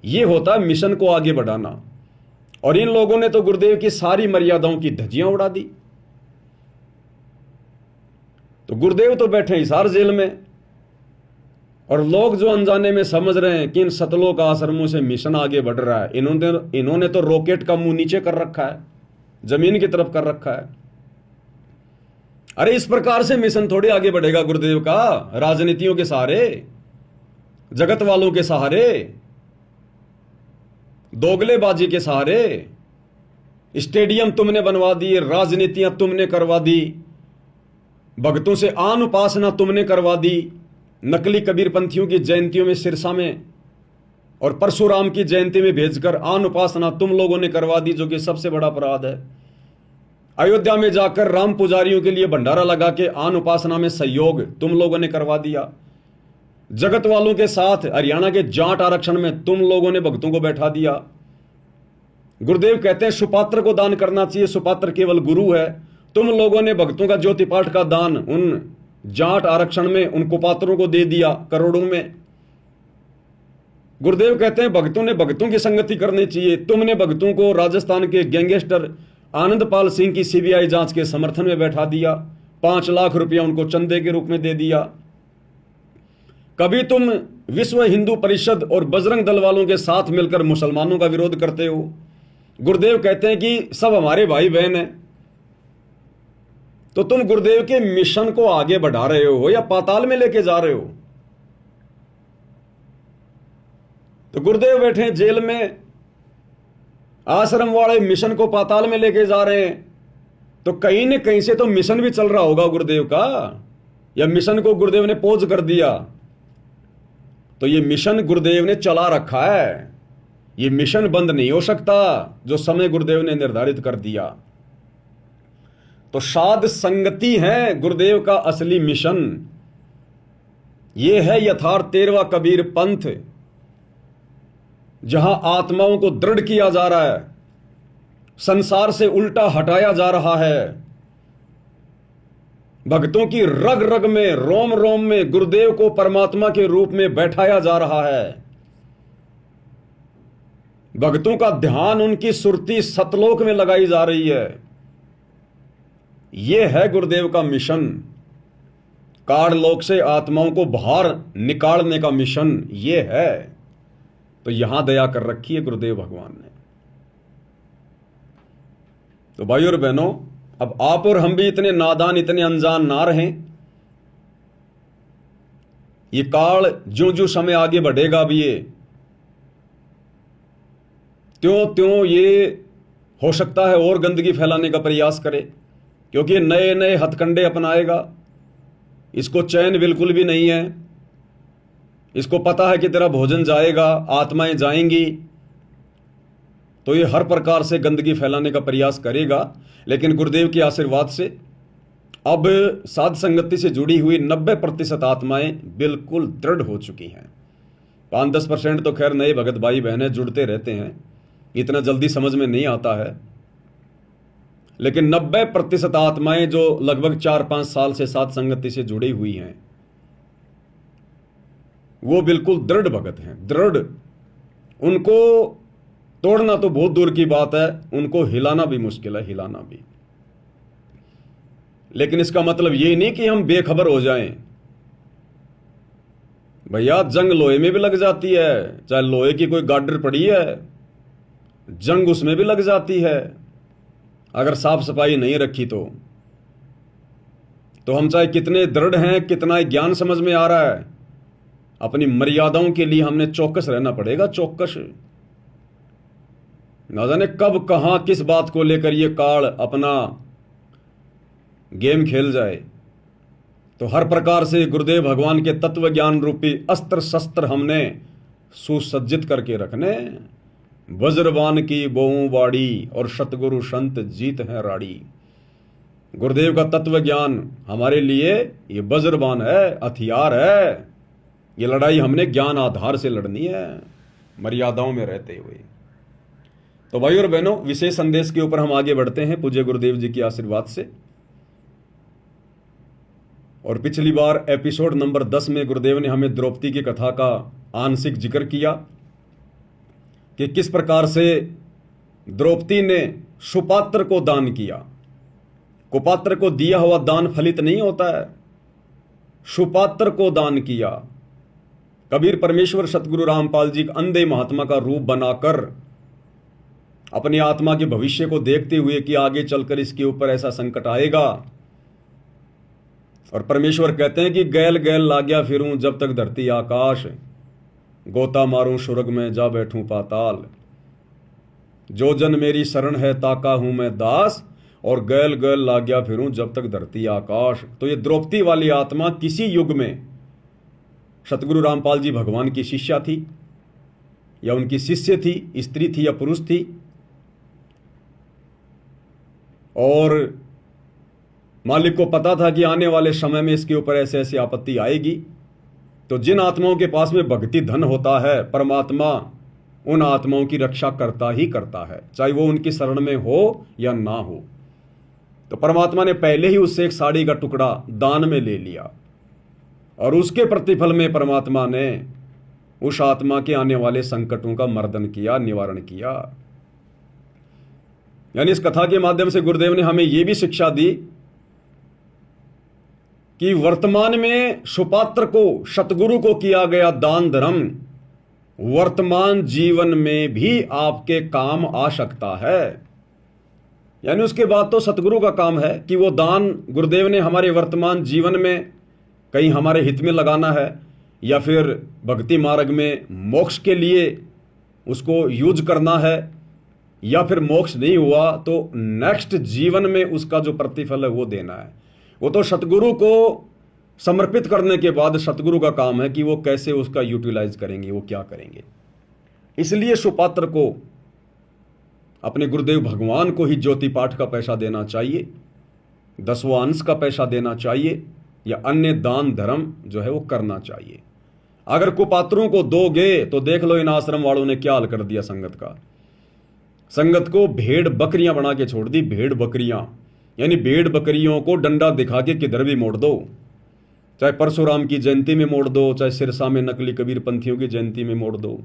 ये होता है मिशन को आगे बढ़ाना। और इन लोगों ने तो गुरुदेव की सारी मर्यादाओं की धज्जियां उड़ा दी। तो गुरुदेव तो बैठे हिसार जेल में, और लोग जो अनजाने में समझ रहे हैं कि इन सतलोक आश्रमों से मिशन आगे बढ़ रहा है, इन्होंने तो रॉकेट का मुंह नीचे कर रखा है, जमीन की तरफ कर रखा है। अरे इस प्रकार से मिशन थोड़ी आगे बढ़ेगा गुरुदेव का, राजनीतियों के सहारे, जगत वालों के सहारे। दोगलेबाजी के सहारे स्टेडियम तुमने बनवा दिए, राजनीतियां तुमने करवा दी, भक्तों से आन उपासना तुमने करवा दी, नकली कबीरपंथियों की जयंतियों में सिरसा में और परशुराम की जयंती में भेजकर आन उपासना तुम लोगों ने करवा दी, जो कि सबसे बड़ा अपराध है। अयोध्या में जाकर राम पुजारियों के लिए भंडारा लगा के आन उपासना में सहयोग तुम लोगों ने करवा दिया। जगत वालों के साथ हरियाणा के जाट आरक्षण में तुम लोगों ने भक्तों को बैठा दिया। गुरुदेव कहते हैं सुपात्र को दान करना चाहिए, सुपात्र केवल गुरु है। तुम लोगों ने भक्तों का ज्योति पाठ का दान उन जाट आरक्षण में उन कुपात्रों को दे दिया करोड़ों में। गुरुदेव कहते हैं भक्तों ने भक्तों की संगति करनी चाहिए। तुमने भक्तों को राजस्थान के गैंगस्टर आनंदपाल सिंह की सीबीआई जांच के समर्थन में बैठा दिया, 5 लाख रुपया उनको चंदे के रूप में दे दिया। कभी तुम विश्व हिंदू परिषद और बजरंग दल वालों के साथ मिलकर मुसलमानों का विरोध करते हो। गुरुदेव कहते हैं कि सब हमारे भाई बहन हैं। तो तुम गुरुदेव के मिशन को आगे बढ़ा रहे हो या पाताल में लेके जा रहे हो? तो गुरुदेव बैठे हैं जेल में, आश्रम वाले मिशन को पाताल में लेके जा रहे हैं। तो कहीं न कहीं से तो मिशन भी चल रहा होगा गुरुदेव का, या मिशन को गुरुदेव ने पोज कर दिया। तो ये मिशन गुरुदेव ने चला रखा है, ये मिशन बंद नहीं हो सकता जो समय गुरुदेव ने निर्धारित कर दिया। तो साध संगति है गुरुदेव का असली मिशन। यह है यथार्थ 13वां कबीर पंथ, जहां आत्माओं को दृढ़ किया जा रहा है, संसार से उल्टा हटाया जा रहा है। भक्तों की रग रग में, रोम रोम में गुरुदेव को परमात्मा के रूप में बैठाया जा रहा है। भक्तों का ध्यान उनकी सुरती सतलोक में लगाई जा रही है। यह है गुरुदेव का मिशन, काड़लोक से आत्माओं को बाहर निकालने का मिशन यह है। तो यहां दया कर रखी है गुरुदेव भगवान ने। तो भाइयों और बहनों, अब आप और हम भी इतने नादान, इतने अनजान ना रहें। ये काल ज्यों ज्यों समय आगे बढ़ेगा भी ये त्यों त्यों ये हो सकता है और गंदगी फैलाने का प्रयास करे, क्योंकि नए नए हथकंडे अपनाएगा। इसको चैन बिल्कुल भी नहीं है। इसको पता है कि तेरा भोजन जाएगा, आत्माएं जाएंगी, तो ये हर प्रकार से गंदगी फैलाने का प्रयास करेगा। लेकिन गुरुदेव के आशीर्वाद से अब साध संगति से जुड़ी हुई 90% आत्माएं बिल्कुल दृढ़ हो चुकी हैं। 5-10% तो खैर नए भगत भाई बहनें जुड़ते रहते हैं, इतना जल्दी समझ में नहीं आता है। लेकिन 90% आत्माएं जो लगभग 4-5 साल से साध संगति से जुड़ी हुई हैं, वो बिल्कुल दृढ़ भगत हैं, दृढ़। उनको तोड़ना तो बहुत दूर की बात है, उनको हिलाना भी मुश्किल है, हिलाना भी। लेकिन इसका मतलब ये नहीं कि हम बेखबर हो जाएं। भैया जंग लोहे में भी लग जाती है, चाहे लोहे की कोई गाडर पड़ी है, जंग उसमें भी लग जाती है अगर साफ सफाई नहीं रखी तो हम चाहे कितने दृढ़ हैं, कितना ज्ञान समझ में आ रहा है, अपनी मर्यादाओं के लिए हमने चौकस रहना पड़ेगा, चौकस। ना जाने कब कहां किस बात को लेकर ये काल अपना गेम खेल जाए। तो हर प्रकार से गुरुदेव भगवान के तत्व ज्ञान रूपी अस्त्र शस्त्र हमने सुसज्जित करके रखने। वज्रबान की बोऊं बाड़ी और सतगुरु संत जीत है राड़ी। गुरुदेव का तत्व ज्ञान हमारे लिए ये वज्रबान है, हथियार है। ये लड़ाई हमने ज्ञान आधार से लड़नी है, मर्यादाओं में रहते हुए। तो भाई और बहनों, विशेष संदेश के ऊपर हम आगे बढ़ते हैं पूज्य गुरुदेव जी के आशीर्वाद से। और पिछली बार एपिसोड नंबर 10 में गुरुदेव ने हमें द्रौपदी की कथा का आंशिक जिक्र किया कि किस प्रकार से द्रौपदी ने सुपात्र को दान किया। कुपात्र को दिया हुआ दान फलित नहीं होता है, सुपात्र को दान किया। कबीर परमेश्वर सतगुरु रामपाल जी अंधे महात्मा का रूप बनाकर अपनी आत्मा के भविष्य को देखते हुए कि आगे चलकर इसके ऊपर ऐसा संकट आएगा, और परमेश्वर कहते हैं कि गैल गैल लाग्या फिरूं जब तक धरती आकाश, गोता मारूं स्वर्ग में जा बैठूं पाताल। जो जन मेरी शरण है ताका हूं मैं दास, और गैल गैल लाग्या फिरूं जब तक धरती आकाश। तो ये द्रौपदी वाली आत्मा किसी युग में सतगुरु रामपाल जी भगवान की शिष्या थी, या उनकी शिष्य थी, स्त्री थी या पुरुष थी, और मालिक को पता था कि आने वाले समय में इसके ऊपर ऐसे ऐसी आपत्ति आएगी। तो जिन आत्माओं के पास में भक्ति धन होता है, परमात्मा उन आत्माओं की रक्षा करता ही करता है, चाहे वो उनकी शरण में हो या ना हो। तो परमात्मा ने पहले ही उससे एक साड़ी का टुकड़ा दान में ले लिया, और उसके प्रतिफल में परमात्मा ने उस आत्मा के आने वाले संकटों का मर्दन किया, निवारण किया। यानी इस कथा के माध्यम से गुरुदेव ने हमें यह भी शिक्षा दी कि वर्तमान में सुपात्र को, सतगुरु को किया गया दान धर्म वर्तमान जीवन में भी आपके काम आ सकता है। यानी उसके बाद तो सतगुरु का काम है कि वो दान गुरुदेव ने हमारे वर्तमान जीवन में कहीं हमारे हित में लगाना है, या फिर भक्ति मार्ग में मोक्ष के लिए उसको यूज करना है, या फिर मोक्ष नहीं हुआ तो नेक्स्ट जीवन में उसका जो प्रतिफल है वो देना है। वो तो सतगुरु को समर्पित करने के बाद सतगुरु का काम है कि वो कैसे उसका यूटिलाइज करेंगे, वो क्या करेंगे। इसलिए सुपात्र को अपने गुरुदेव भगवान को ही ज्योति पाठ का पैसा देना चाहिए, 10वां अंश का पैसा देना चाहिए, या अन्य दान धर्म जो है वो करना चाहिए। अगर कुपात्रों को दोगे तो देख लो इन आश्रम वालों ने क्या हाल कर दिया संगत का। संगत को भेड़ बकरियां बना के छोड़ दी, भेड़ बकरियां। यानी भेड़ बकरियों को डंडा दिखा के किधर भी मोड़ दो, चाहे परशुराम की जयंती में मोड़ दो, चाहे सिरसा में नकली कबीर पंथियों की जयंती में मोड़ दो,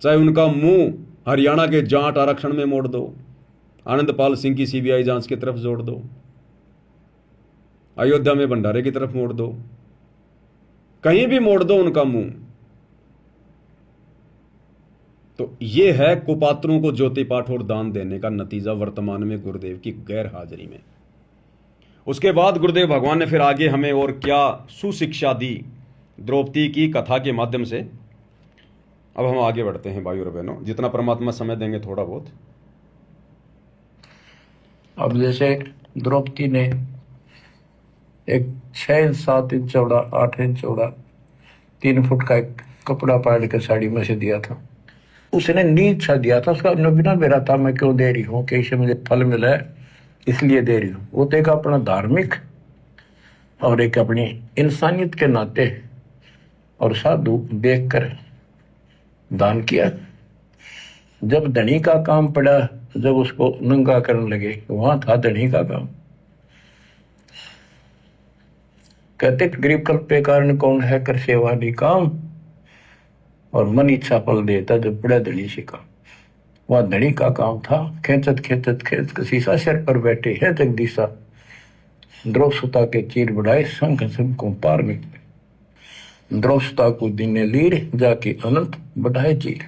चाहे उनका मुंह हरियाणा के जाट आरक्षण में मोड़ दो, आनंदपाल सिंह की सीबीआई जांच की तरफ जोड़ दो, अयोध्या में भंडारे की तरफ मोड़ दो, कहीं भी मोड़ दो उनका मुंह। तो यह है कुपात्रों को ज्योति पाठ और दान देने का नतीजा वर्तमान में गुरुदेव की गैर हाजिरी में। उसके बाद गुरुदेव भगवान ने फिर आगे हमें और क्या सुशिक्षा दी द्रौपदी की कथा के माध्यम से। अब हम आगे बढ़ते हैं भाइयों और बहनों, जितना परमात्मा समय देंगे थोड़ा बहुत। अब जैसे द्रौपदी ने एक 6 इंच 7 इंच चौड़ा 8 इंच चौड़ा 3 फुट का एक कपड़ा पाड़ के साड़ी में से दिया था। उसने नीच सा दिया था, उसका बिना मेरा था मैं क्यों दे रही हूँ, कि इससे मुझे फल मिला है इसलिए दे रही हूँ। वो तो एक अपना धार्मिक और एक अपनी इंसानियत के नाते और साधु देख कर दान किया। जब धनी का काम पड़ा, जब उसको नंगा करने लगे, वहां था धनी का काम। कहते गरीब कल्पे कारण कौन है कर सेवा नहीं काम, और मन इच्छा फल देता जब बड़ा धनी से काम। वह धनी का काम था। खेचत खेचत खेच कसीसा सिर पर बैठे है जगदीशा, द्रौपदा के चीर बढ़ाए संग संग को पार निकले। द्रौपदा को दिने लीर जाके अनंत बढ़ाए चीर।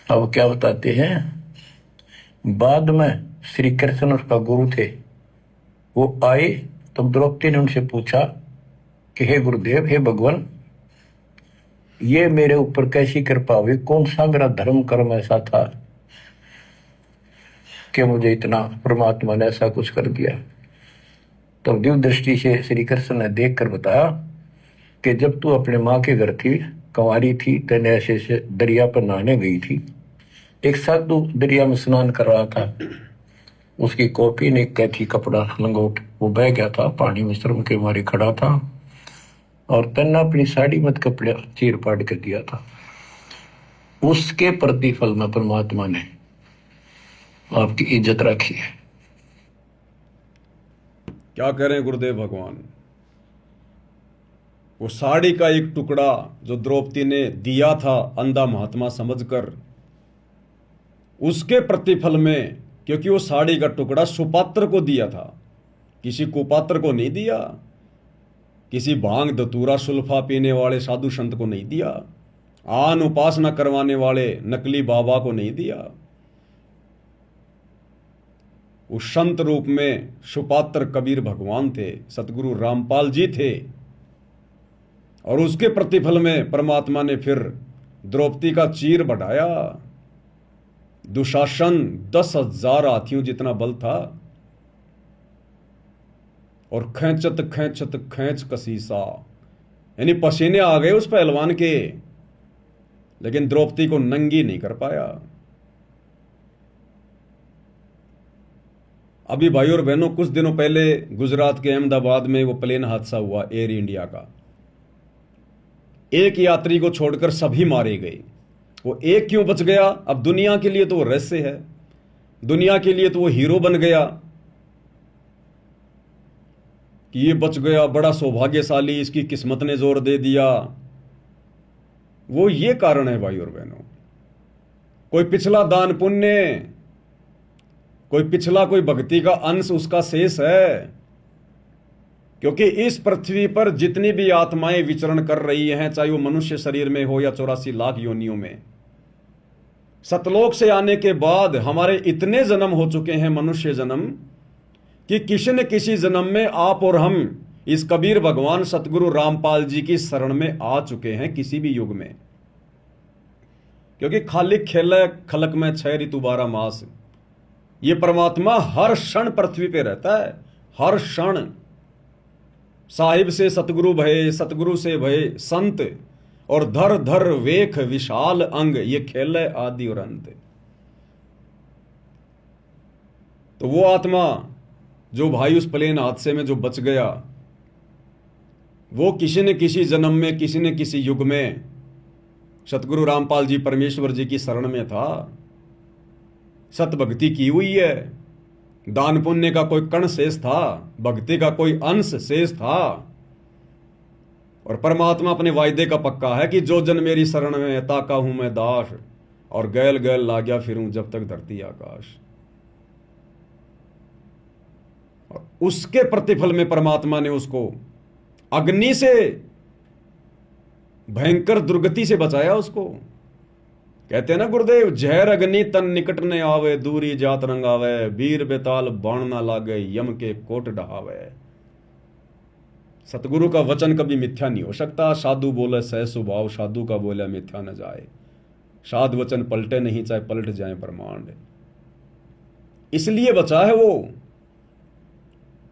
अब क्या बताते हैं, बाद में श्री कृष्ण उसका गुरु थे, वो आए तब द्रौपदी ने उनसे पूछा कि हे गुरुदेव, हे भगवान, ये मेरे ऊपर कैसी कृपा हुई, कौन सा मेरा धर्म कर्म ऐसा था कि मुझे इतना परमात्मा ने ऐसा कुछ कर दिया। तब दिव्य दृष्टि से श्री कृष्ण ने देख कर बताया कि जब तू अपने माँ के घर थी, कंवारी थी, तेने ऐसे से दरिया पर नहाने गई थी। एक साधु दरिया में स्नान कर रहा था, उसकी कॉपी ने कैथी कपड़ा लंगोट वो बह गया था, पानी में शर्म के मारे खड़ा था, और तन्ना अपनी साड़ी मत कपड़ा चीर पाड़ कर दिया था। उसके प्रतिफल में परमात्मा ने आपकी इज्जत रखी है। क्या कह रहे हैं गुरुदेव भगवान। वो साड़ी का एक टुकड़ा जो द्रौपदी ने दिया था अंधा महात्मा समझकर, उसके प्रतिफल में, क्योंकि वो साड़ी का टुकड़ा सुपात्र को दिया था, किसी कुपात्र को नहीं दिया, किसी भांग धतूरा सुल्फा पीने वाले साधु संत को नहीं दिया, आन उपासना करवाने वाले नकली बाबा को नहीं दिया। उस संत रूप में सुपात्र कबीर भगवान थे, सतगुरु रामपाल जी थे, और उसके प्रतिफल में परमात्मा ने फिर द्रौपदी का चीर बढ़ाया। दुशासन 10,000 हाथियों जितना बल था, और खैंचत खैंचत खैंच कसीसा, यानी पसीने आ गए उस पहलवान के, लेकिन द्रौपदी को नंगी नहीं कर पाया। अभी भाई और बहनों, कुछ दिनों पहले गुजरात के अहमदाबाद में वो प्लेन हादसा हुआ एयर इंडिया का। एक यात्री को छोड़कर सभी मारे गए। वो एक क्यों बच गया? अब दुनिया के लिए तो वो रहस्य है, दुनिया के लिए तो वो हीरो बन गया कि ये बच गया, बड़ा सौभाग्यशाली, इसकी किस्मत ने जोर दे दिया। वो ये कारण है भाई और बहनों, कोई पिछला दान पुण्य, कोई पिछला कोई भक्ति का अंश उसका शेष है। क्योंकि इस पृथ्वी पर जितनी भी आत्माएं विचरण कर रही हैं, चाहे वो मनुष्य शरीर में हो या 84 लाख योनियों में, सतलोक से आने के बाद हमारे इतने जन्म हो चुके हैं, मनुष्य जन्म, कि किसी न किसी जन्म में आप और हम इस कबीर भगवान सतगुरु रामपाल जी की शरण में आ चुके हैं, किसी भी युग में। क्योंकि खाली खेल खलक में 6 ऋतु 12 मास, ये परमात्मा हर क्षण पृथ्वी पे रहता है, हर क्षण। साहिब से सतगुरु भय, सतगुरु से भय संत, और धर धर वेख विशाल अंग, ये खेल है आदि और अंत। तो वो आत्मा जो भाई उस प्लेन हादसे में जो बच गया, वो किसी न किसी जन्म में, किसी न किसी युग में सतगुरु रामपाल जी परमेश्वर जी की शरण में था, सत भक्ति की हुई है, दान पुण्य का कोई कण शेष था, भक्ति का कोई अंश शेष था। और परमात्मा अपने वायदे का पक्का है कि जो जन मेरी शरण में, ताका हूं मैं दास, और गैल गैल लागया फिरूं जब तक धरती आकाश। और उसके प्रतिफल में परमात्मा ने उसको अग्नि से, भयंकर दुर्गति से बचाया उसको। कहते हैं ना गुरुदेव, जहर अग्नि तन निकट ने आवे, दूरी जात रंगावे, वीर बेताल बाण ना लागे, यम के कोट डहावे। सतगुरु का वचन कभी मिथ्या नहीं हो सकता। साधु बोले सह सुभाव, साधु का बोला मिथ्या न जाए। साध वचन पलटे नहीं, चाहे पलट जाए ब्रह्मांड। इसलिए बचा है वो।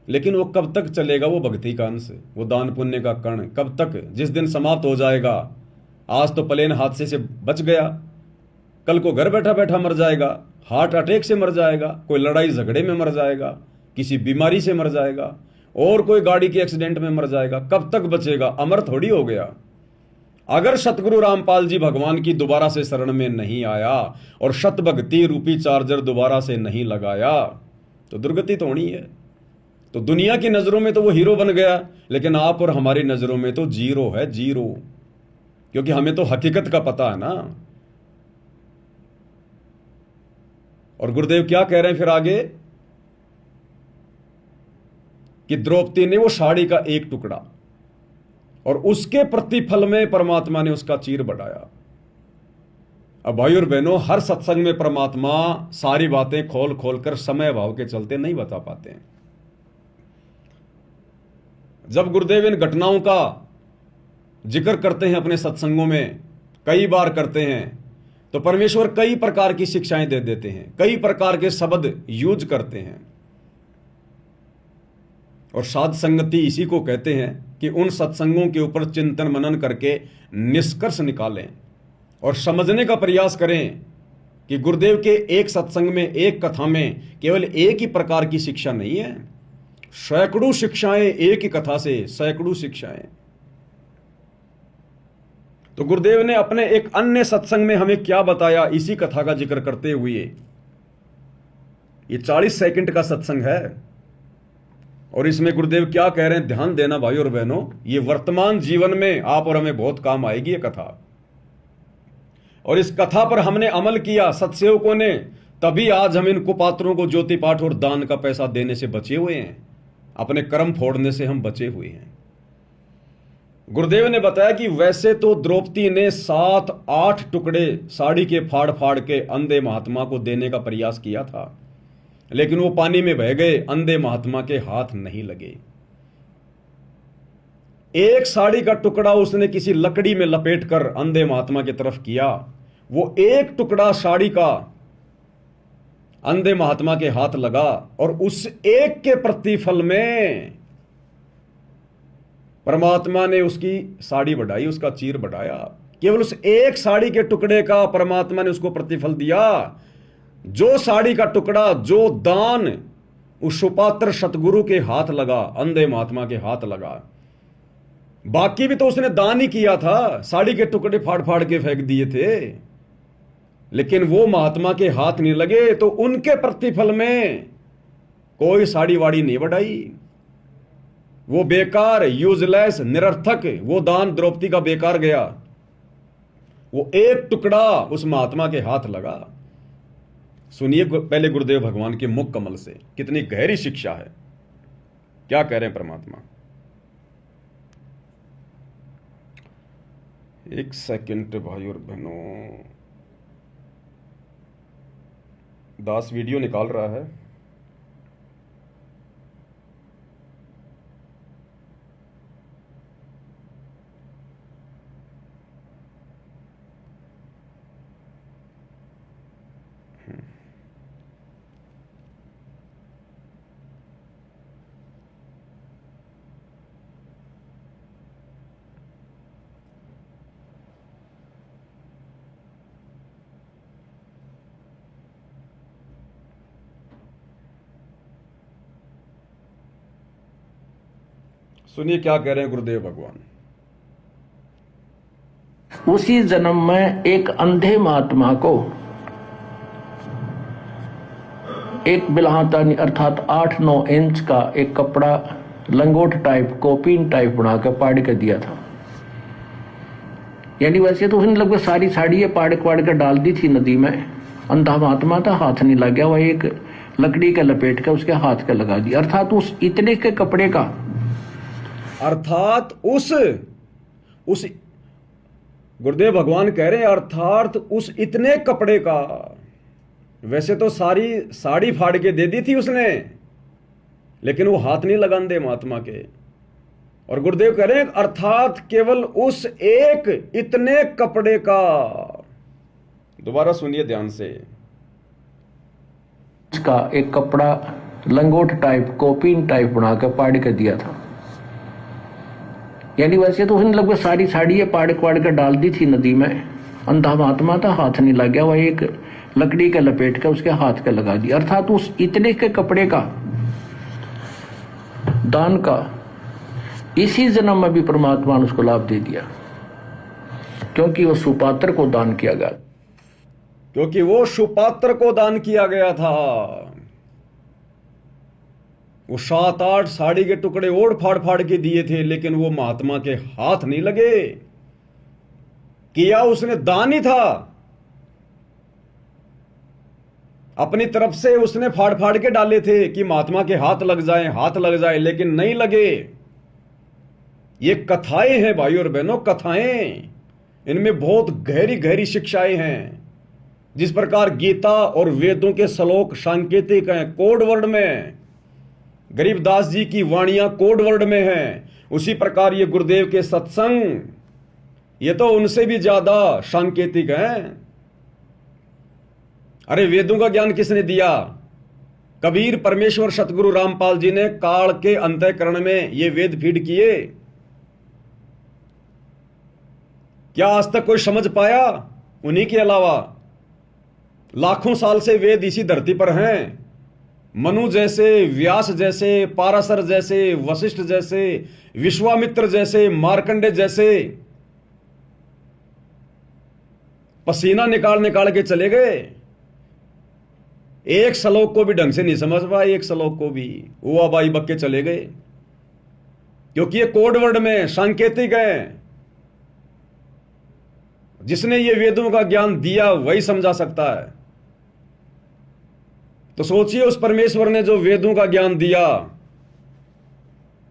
लेकिन वो कब तक चलेगा? वो भक्ति का अंश, वो दान पुण्य का कण कब तक? जिस दिन समाप्त हो जाएगा। आज तो प्लेन हादसे से बच गया, कल को घर बैठा बैठा मर जाएगा, हार्ट अटैक से मर जाएगा, कोई लड़ाई झगड़े में मर जाएगा, किसी बीमारी से मर जाएगा, और कोई गाड़ी के एक्सीडेंट में मर जाएगा। कब तक बचेगा? अमर थोड़ी हो गया। अगर सतगुरु रामपाल जी भगवान की दोबारा से शरण में नहीं आया और शत भक्ति रूपी चार्जर दोबारा से नहीं लगाया, तो दुर्गति तो होनी है। तो दुनिया की नजरों में तो वो हीरो बन गया, लेकिन आप और हमारी नजरों में तो जीरो है, जीरो। क्योंकि हमें तो हकीकत का पता है ना। और गुरुदेव क्या कह रहे हैं फिर आगे, कि द्रौपदी ने वो साड़ी का एक टुकड़ा, और उसके प्रतिफल में परमात्मा ने उसका चीर बढ़ाया। अब भाई और बहनों, हर सत्संग में परमात्मा सारी बातें खोल खोल कर समय भाव के चलते नहीं बता पाते हैं। जब गुरुदेव इन घटनाओं का जिक्र करते हैं अपने सत्संगों में, कई बार करते हैं, तो परमेश्वर कई प्रकार की शिक्षाएं दे देते हैं, कई प्रकार के शब्द यूज करते हैं। और साध संगति इसी को कहते हैं कि उन सत्संगों के ऊपर चिंतन मनन करके निष्कर्ष निकालें और समझने का प्रयास करें कि गुरुदेव के एक सत्संग में, एक कथा में केवल एक ही प्रकार की शिक्षा नहीं है, सैकड़ों शिक्षाएं एक ही कथा से, सैकड़ों शिक्षाएं। तो गुरुदेव ने अपने एक अन्य सत्संग में हमें क्या बताया, इसी कथा का जिक्र करते हुए, ये 40 सेकंड का सत्संग है। और इसमें गुरुदेव क्या कह रहे हैं, ध्यान देना भाई और बहनों, ये वर्तमान जीवन में आप और हमें बहुत काम आएगी ये कथा। और इस कथा पर हमने अमल किया सत्सेवकों ने, तभी आज हम इन कुपात्रों को ज्योति पाठ और दान का पैसा देने से बचे हुए हैं, अपने कर्म फोड़ने से हम बचे हुए हैं। गुरुदेव ने बताया कि वैसे तो द्रौपदी ने 7-8 टुकड़े साड़ी के फाड़ फाड़ के अंधे महात्मा को देने का प्रयास किया था, लेकिन वो पानी में बह गए, अंधे महात्मा के हाथ नहीं लगे। एक साड़ी का टुकड़ा उसने किसी लकड़ी में लपेटकर अंधे महात्मा की तरफ किया। वो एक टुकड़ा साड़ी का अंधे महात्मा के हाथ लगा और उस एक के प्रतिफल में परमात्मा ने उसकी साड़ी बढ़ाई, उसका चीर बढ़ाया। केवल उस एक साड़ी के टुकड़े का परमात्मा ने उसको प्रतिफल दिया। जो साड़ी का टुकड़ा, जो दान उस सुपात्र सतगुरु के हाथ लगा, अंधे महात्मा के हाथ लगा, बाकी भी तो उसने दान ही किया था, साड़ी के टुकड़े फाड़ फाड़ के फेंक दिए थे, लेकिन वो महात्मा के हाथ नहीं लगे तो उनके प्रतिफल में कोई साड़ी वाड़ी नहीं बढ़ाई। वो बेकार, यूजलेस, निरर्थक वो दान द्रौपदी का बेकार गया। वो एक टुकड़ा उस महात्मा के हाथ लगा। सुनिए पहले गुरुदेव भगवान के मुख कमल से, कितनी गहरी शिक्षा है। क्या कह रहे हैं परमात्मा। एक सेकंड भाई और बहनों, दास वीडियो निकाल रहा है। सुनिए क्या कह रहे हैं गुरुदेव भगवान। उसी जन्म में एक अंधे महात्मा को एक बिल्हातानी अर्थात 8-9 इंच का एक कपड़ा लंगोट टाइप, कोपीन टाइप बनाकर पाड़ के दिया था। यानी वैसे तो उसने लगभग सारी साड़ी पाड़ कर डाल दी थी नदी में। अंधा महात्मा था, हाथ नहीं लग गया, वह एक लकड़ी के लपेट कर उसके हाथ के लगा दिया। अर्थात उस इतने के कपड़े का, अर्थात उस गुरुदेव भगवान कह रहे हैं अर्थात उस इतने कपड़े का। वैसे तो सारी साड़ी फाड़ के दे दी थी उसने, लेकिन वो हाथ नहीं लगा अंधे महात्मा के। और गुरुदेव कह रहे हैं अर्थात केवल उस एक इतने कपड़े का। दोबारा सुनिए ध्यान से। इसका एक कपड़ा लंगोट टाइप, कोपीन टाइप बनाकर पाड़ के दिया था। यानी वैसे तो उसने लगभग सारी साड़ी पाड़ कर डाल दी थी नदी में। अंधा महात्मा था, हाथ नहीं लग गया, वह एक लकड़ी के लपेट कर उसके हाथ के लगा दिया। अर्थात उस इतने के कपड़े का दान का इसी जन्म में भी परमात्मा ने उसको लाभ दे दिया, क्योंकि वो सुपात्र को दान किया गया, क्योंकि वो सुपात्र को दान किया गया था। वो 7-8 साड़ी के टुकड़े ओढ़ फाड़ के दिए थे, लेकिन वो महात्मा के हाथ नहीं लगे। किया उसने दान ही था, अपनी तरफ से उसने फाड़ के डाले थे कि महात्मा के हाथ लग जाए, लेकिन नहीं लगे। ये कथाएं हैं भाई और बहनों, कथाएं। इनमें बहुत गहरी गहरी शिक्षाएं हैं। जिस प्रकार गीता और वेदों के श्लोक सांकेतिक हैं, कोड वर्ड में, गरीबदास जी की वाणियां कोड वर्ड में हैं, उसी प्रकार ये गुरुदेव के सत्संग, ये तो उनसे भी ज्यादा सांकेतिक हैं। अरे वेदों का ज्ञान किसने दिया? कबीर, परमेश्वर, सतगुरु रामपाल जी ने काल के अंतःकरण में ये वेद फीड किए। क्या आज तक कोई समझ पाया? उन्हीं के अलावा लाखों साल से वेद इसी धरती पर हैं। मनु जैसे, व्यास जैसे, पाराशर जैसे, वशिष्ठ जैसे, विश्वामित्र जैसे, मार्कंडे जैसे पसीना निकाल के चले गए। एक श्लोक को भी ढंग से नहीं समझ पाए, एक श्लोक को भी वो बाई बक के चले गए, क्योंकि ये कोड वर्ड में सांकेतिक है। जिसने ये वेदों का ज्ञान दिया वही समझा सकता है। तो सोचिए, उस परमेश्वर ने जो वेदों का ज्ञान दिया,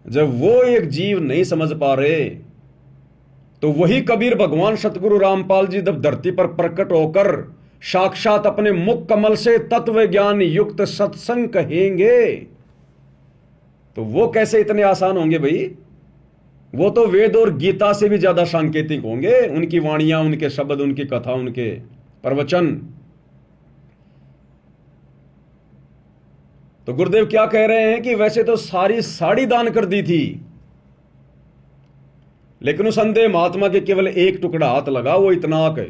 जब वो एक जीव नहीं समझ पा रहे, तो वही कबीर भगवान सतगुरु रामपाल जी जब धरती पर प्रकट होकर साक्षात अपने मुख कमल से तत्व ज्ञान युक्त सत्संग कहेंगे, तो वो कैसे इतने आसान होंगे भाई? वो तो वेद और गीता से भी ज्यादा सांकेतिक होंगे। उनकी वाणियां, उनके शब्द, उनकी कथा, उनके प्रवचन। तो गुरुदेव क्या कह रहे हैं कि वैसे तो सारी साड़ी दान कर दी थी, लेकिन उस अंधे महात्मा के केवल एक टुकड़ा हाथ लगा, वो इतनाक है।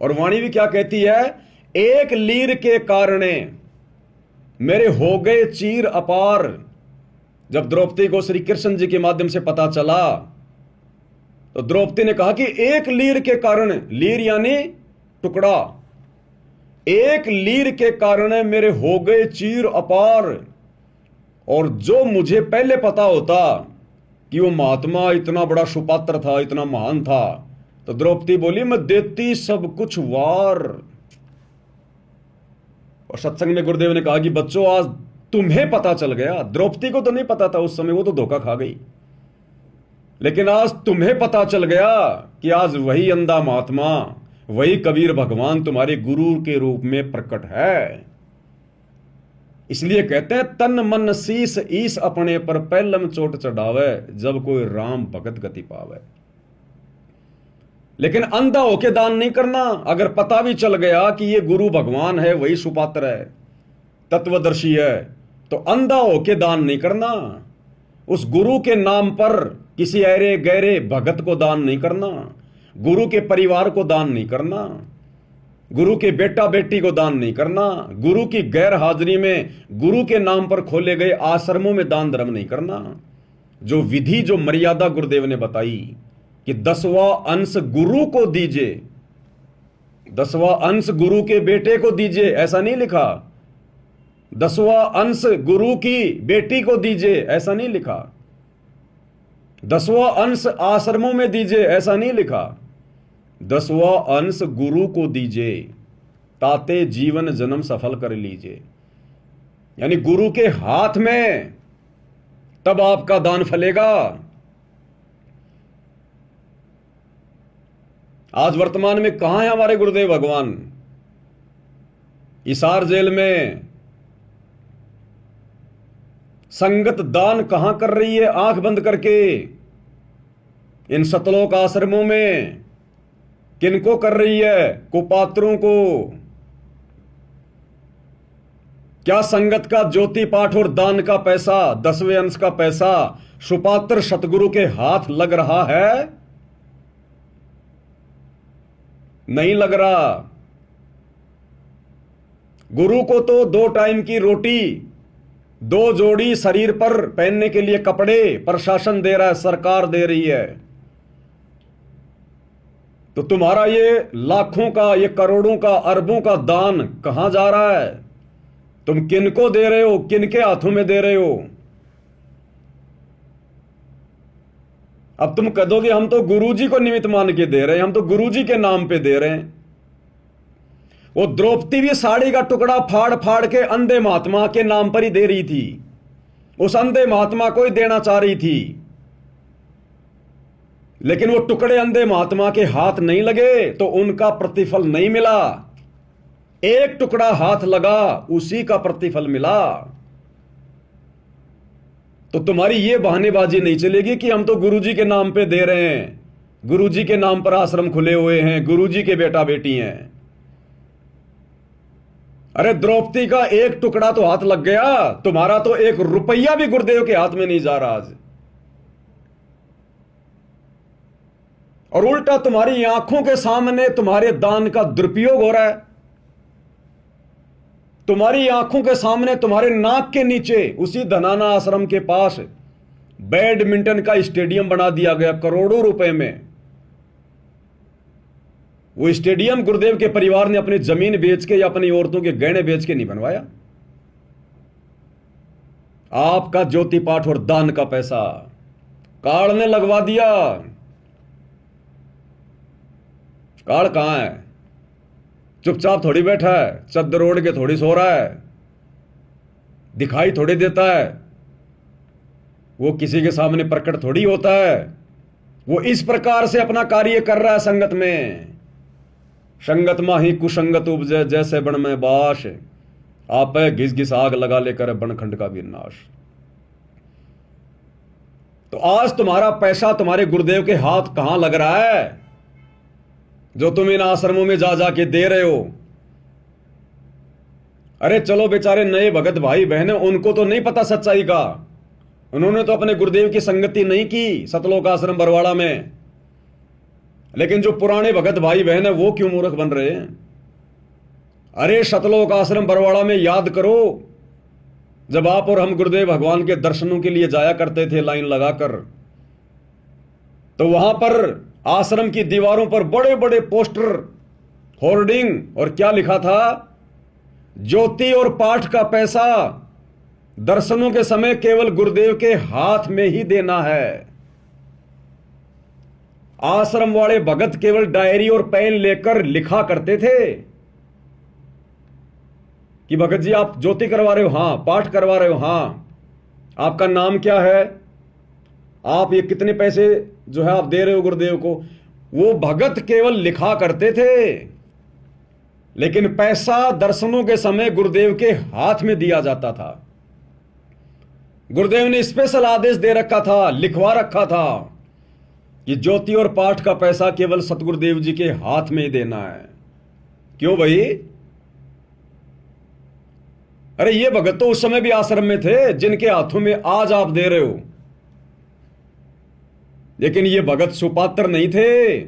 और वाणी भी क्या कहती है, एक लीर के कारणे मेरे हो गए चीर अपार। जब द्रौपदी को श्री कृष्ण जी के माध्यम से पता चला तो द्रौपदी ने कहा कि एक लीर के कारण, लीर यानी टुकड़ा, एक लीर के कारण मेरे हो गए चीर अपार। और जो मुझे पहले पता होता कि वो महात्मा इतना बड़ा सुपात्र था, इतना महान था, तो द्रौपदी बोली मैं देती सब कुछ वार। और सत्संग में गुरुदेव ने कहा कि बच्चों आज तुम्हें पता चल गया, द्रौपदी को तो नहीं पता था उस समय, वो तो धोखा खा गई, लेकिन आज तुम्हें पता चल गया कि आज वही अंधा महात्मा, वही कबीर भगवान तुम्हारे गुरु के रूप में प्रकट है। इसलिए कहते हैं तन मन शीस ईस अपने पर पहलम चोट चढ़ावे, जब कोई राम भगत गति पावे। लेकिन अंधा होके दान नहीं करना। अगर पता भी चल गया कि ये गुरु भगवान है, वही सुपात्र है, तत्वदर्शी है, तो अंधा होके दान नहीं करना। उस गुरु के नाम पर किसी ऐरे गहरे भगत को दान नहीं करना, गुरु के परिवार को दान नहीं करना, गुरु के बेटा बेटी को दान नहीं करना, गुरु की गैर हाजिरी में गुरु के नाम पर खोले गए आश्रमों में दान धर्म नहीं करना। जो विधि, जो मर्यादा गुरुदेव ने बताई कि 10वां अंश गुरु को दीजिए, 10वां अंश गुरु के बेटे को दीजिए, ऐसा नहीं लिखा। 10वां अंश गुरु की बेटी को दीजिए, ऐसा नहीं लिखा। 10वां अंश आश्रमों में दीजिए, ऐसा नहीं लिखा। 10वां अंश गुरु को दीजिए, ताते जीवन जन्म सफल कर लीजिए। यानी गुरु के हाथ में, तब आपका दान फलेगा। आज वर्तमान में कहां है हमारे गुरुदेव भगवान? हिसार जेल में संगत दान कहां कर रही है आंख बंद करके? इन सतलोक आश्रमों में किनको कर रही है? कुपात्रों को। क्या संगत का ज्योति पाठ और दान का पैसा, 10वें अंश का पैसा सुपात्र सतगुरु के हाथ लग रहा है? नहीं लग रहा। गुरु को तो 2 टाइम की रोटी, 2 जोड़ी शरीर पर पहनने के लिए कपड़े प्रशासन दे रहा है, सरकार दे रही है। तो तुम्हारा ये लाखों का, ये करोड़ों का, अरबों का दान कहां जा रहा है? तुम किनको दे रहे हो? किनके हाथों में दे रहे हो? अब तुम कह दोगे हम तो गुरुजी को निमित्त मान के दे रहे हैं, हम तो गुरुजी के नाम पे दे रहे हैं। वो द्रौपदी भी साड़ी का टुकड़ा फाड़ फाड़ के अंधे महात्मा के नाम पर ही दे रही थी। उस अंधे महात्मा को ही देना चाह रही थी, लेकिन वो टुकड़े अंधे महात्मा के हाथ नहीं लगे तो उनका प्रतिफल नहीं मिला। एक टुकड़ा हाथ लगा, उसी का प्रतिफल मिला। तो तुम्हारी ये बहानेबाजी नहीं चलेगी कि हम तो गुरुजी के नाम पे दे रहे हैं, गुरुजी के नाम पर आश्रम खुले हुए हैं, गुरुजी के बेटा बेटी हैं। अरे द्रौपदी का एक टुकड़ा तो हाथ लग गया, तुम्हारा तो 1 रुपया भी गुरुदेव के हाथ में नहीं जा रहा आज। और उल्टा तुम्हारी आंखों के सामने तुम्हारे दान का दुरुपयोग हो रहा है। तुम्हारी आंखों के सामने, तुम्हारे नाक के नीचे, उसी धनाना आश्रम के पास बैडमिंटन का स्टेडियम बना दिया गया करोड़ों रुपए में। वो स्टेडियम गुरुदेव के परिवार ने अपनी जमीन बेच के या अपनी औरतों के गहने बेच के नहीं बनवाया। आपका ज्योति पाठ और दान का पैसा काल ने लगवा दिया। काल कहां है? चुपचाप थोड़ी बैठा है, चद्दर ओढ़ के थोड़ी सो रहा है, दिखाई थोड़ी देता है, वो किसी के सामने प्रकट थोड़ी होता है। वो इस प्रकार से अपना कार्य कर रहा है संगत में। संगत माही कुसंगत उपजे, जैसे बन में बाश, आप घिस घिस आग लगा लेकर बनखंड का विनाश। तो आज तुम्हारा पैसा तुम्हारे गुरुदेव के हाथ कहां लग रहा है, जो तुम इन आश्रमों में जा जाके दे रहे हो? अरे चलो बेचारे नए भगत भाई बहन, उनको तो नहीं पता सच्चाई का। उन्होंने तो अपने गुरुदेव की संगति नहीं की सतलोक आश्रम बरवाड़ा में। लेकिन जो पुराने भगत भाई बहन है वो क्यों मूर्ख बन रहे हैं? अरे सतलोक आश्रम बरवाड़ा में याद करो, जब आप और हम गुरुदेव भगवान के दर्शनों के लिए जाया करते थे लाइन लगाकर, तो वहां पर आश्रम की दीवारों पर बड़े बड़े पोस्टर, होर्डिंग, और क्या लिखा था? ज्योति और पाठ का पैसा दर्शनों के समय केवल गुरुदेव के हाथ में ही देना है। आश्रम वाले भगत केवल डायरी और पेन लेकर लिखा करते थे कि भगत जी आप ज्योति करवा रहे हो, हां। पाठ करवा रहे हो, हां। आपका नाम क्या है? आप ये कितने पैसे जो है आप दे रहे हो गुरुदेव को? वो भगत केवल लिखा करते थे, लेकिन पैसा दर्शनों के समय गुरुदेव के हाथ में दिया जाता था। गुरुदेव ने स्पेशल आदेश दे रखा था, लिखवा रखा था कि ज्योति और पाठ का पैसा केवल सतगुरुदेव जी के हाथ में ही देना है। क्यों भाई? अरे ये भगत तो उस समय भी आश्रम में थे जिनके हाथों में आज आप दे रहे हो, लेकिन ये भगत सुपात्र नहीं थे,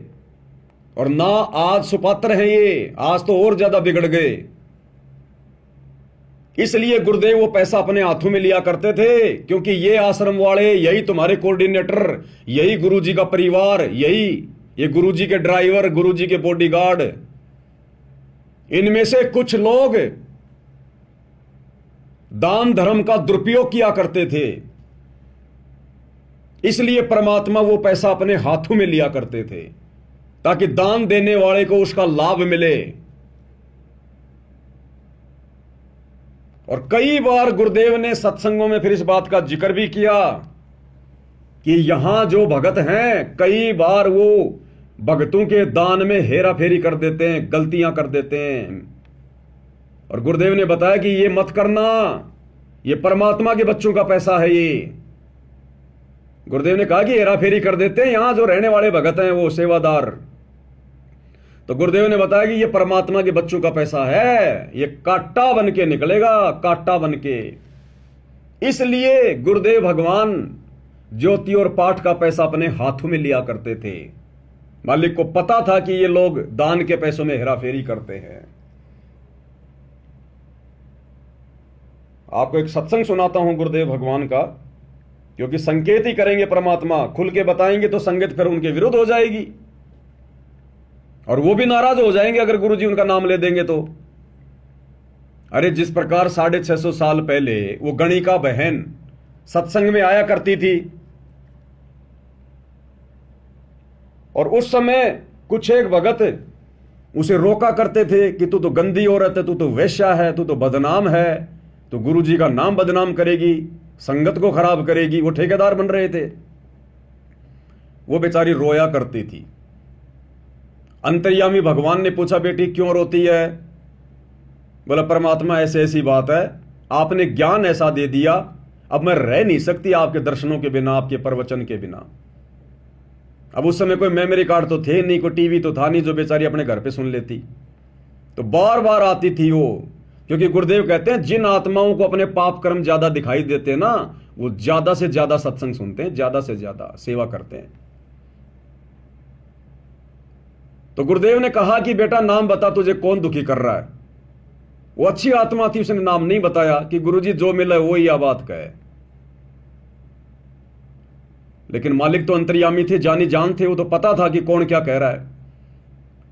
और ना आज सुपात्र हैं ये। आज तो और ज्यादा बिगड़ गए। इसलिए गुरुदेव वो पैसा अपने हाथों में लिया करते थे, क्योंकि ये आश्रम वाले, यही तुम्हारे कोऑर्डिनेटर, यही गुरुजी का परिवार, यही ये गुरुजी के ड्राइवर, गुरुजी के बॉडीगार्ड, इनमें से कुछ लोग दान धर्म का दुरुपयोग किया करते थे। इसलिए परमात्मा वो पैसा अपने हाथों में लिया करते थे, ताकि दान देने वाले को उसका लाभ मिले। और कई बार गुरुदेव ने सत्संगों में फिर इस बात का जिक्र भी किया कि यहां जो भगत हैं, कई बार वो भगतों के दान में हेरा फेरी कर देते हैं, गलतियां कर देते हैं। और गुरुदेव ने बताया कि ये मत करना, ये परमात्मा के बच्चों का पैसा है। ये गुरुदेव ने कहा कि हेरा फेरी कर देते हैं यहां जो रहने वाले भगत हैं, वो सेवादार। तो गुरुदेव ने बताया कि ये परमात्मा के बच्चों का पैसा है, ये कांटा बन के निकलेगा, कांटा बन के। इसलिए गुरुदेव भगवान ज्योति और पाठ का पैसा अपने हाथों में लिया करते थे। मालिक को पता था कि ये लोग दान के पैसों में हेराफेरी करते हैं। आपको एक सत्संग सुनाता हूं गुरुदेव भगवान का, क्योंकि संकेत ही करेंगे परमात्मा, खुल के बताएंगे तो संगत फिर उनके विरुद्ध हो जाएगी, और वो भी नाराज हो जाएंगे अगर गुरुजी उनका नाम ले देंगे तो। अरे जिस प्रकार 650 साल पहले वो गणिका बहन सत्संग में आया करती थी, और उस समय कुछ एक भगत उसे रोका करते थे कि तू तो गंदी औरत है, तू तो वेश्या है, तू तो बदनाम है, तो गुरुजी का नाम बदनाम करेगी, संगत को खराब करेगी। वो ठेकेदार बन रहे थे। वो बेचारी रोया करती थी। अंतर्यामी भगवान ने पूछा, बेटी क्यों रोती है? बोला, परमात्मा ऐसे ऐसी बात है, आपने ज्ञान ऐसा दे दिया, अब मैं रह नहीं सकती आपके दर्शनों के बिना, आपके प्रवचन के बिना। अब उस समय कोई मेमोरी कार्ड तो थे नहीं, कोई टीवी तो था नहीं जो बेचारी अपने घर पे सुन लेती। तो बार बार आती थी वो, क्योंकि गुरुदेव कहते हैं जिन आत्माओं को अपने पाप कर्म ज्यादा दिखाई देते हैं ना, वो ज्यादा से ज्यादा सत्संग सुनते हैं, ज्यादा से ज्यादा सेवा करते हैं। तो गुरुदेव ने कहा कि बेटा नाम बता, तुझे कौन दुखी कर रहा है? वो अच्छी आत्मा थी, उसने नाम नहीं बताया कि गुरुजी जो मिला है वो ही बात कहे। लेकिन मालिक तो अंतर्यामी थे, जानी जान थे, वो तो पता था कि कौन क्या कह रहा है।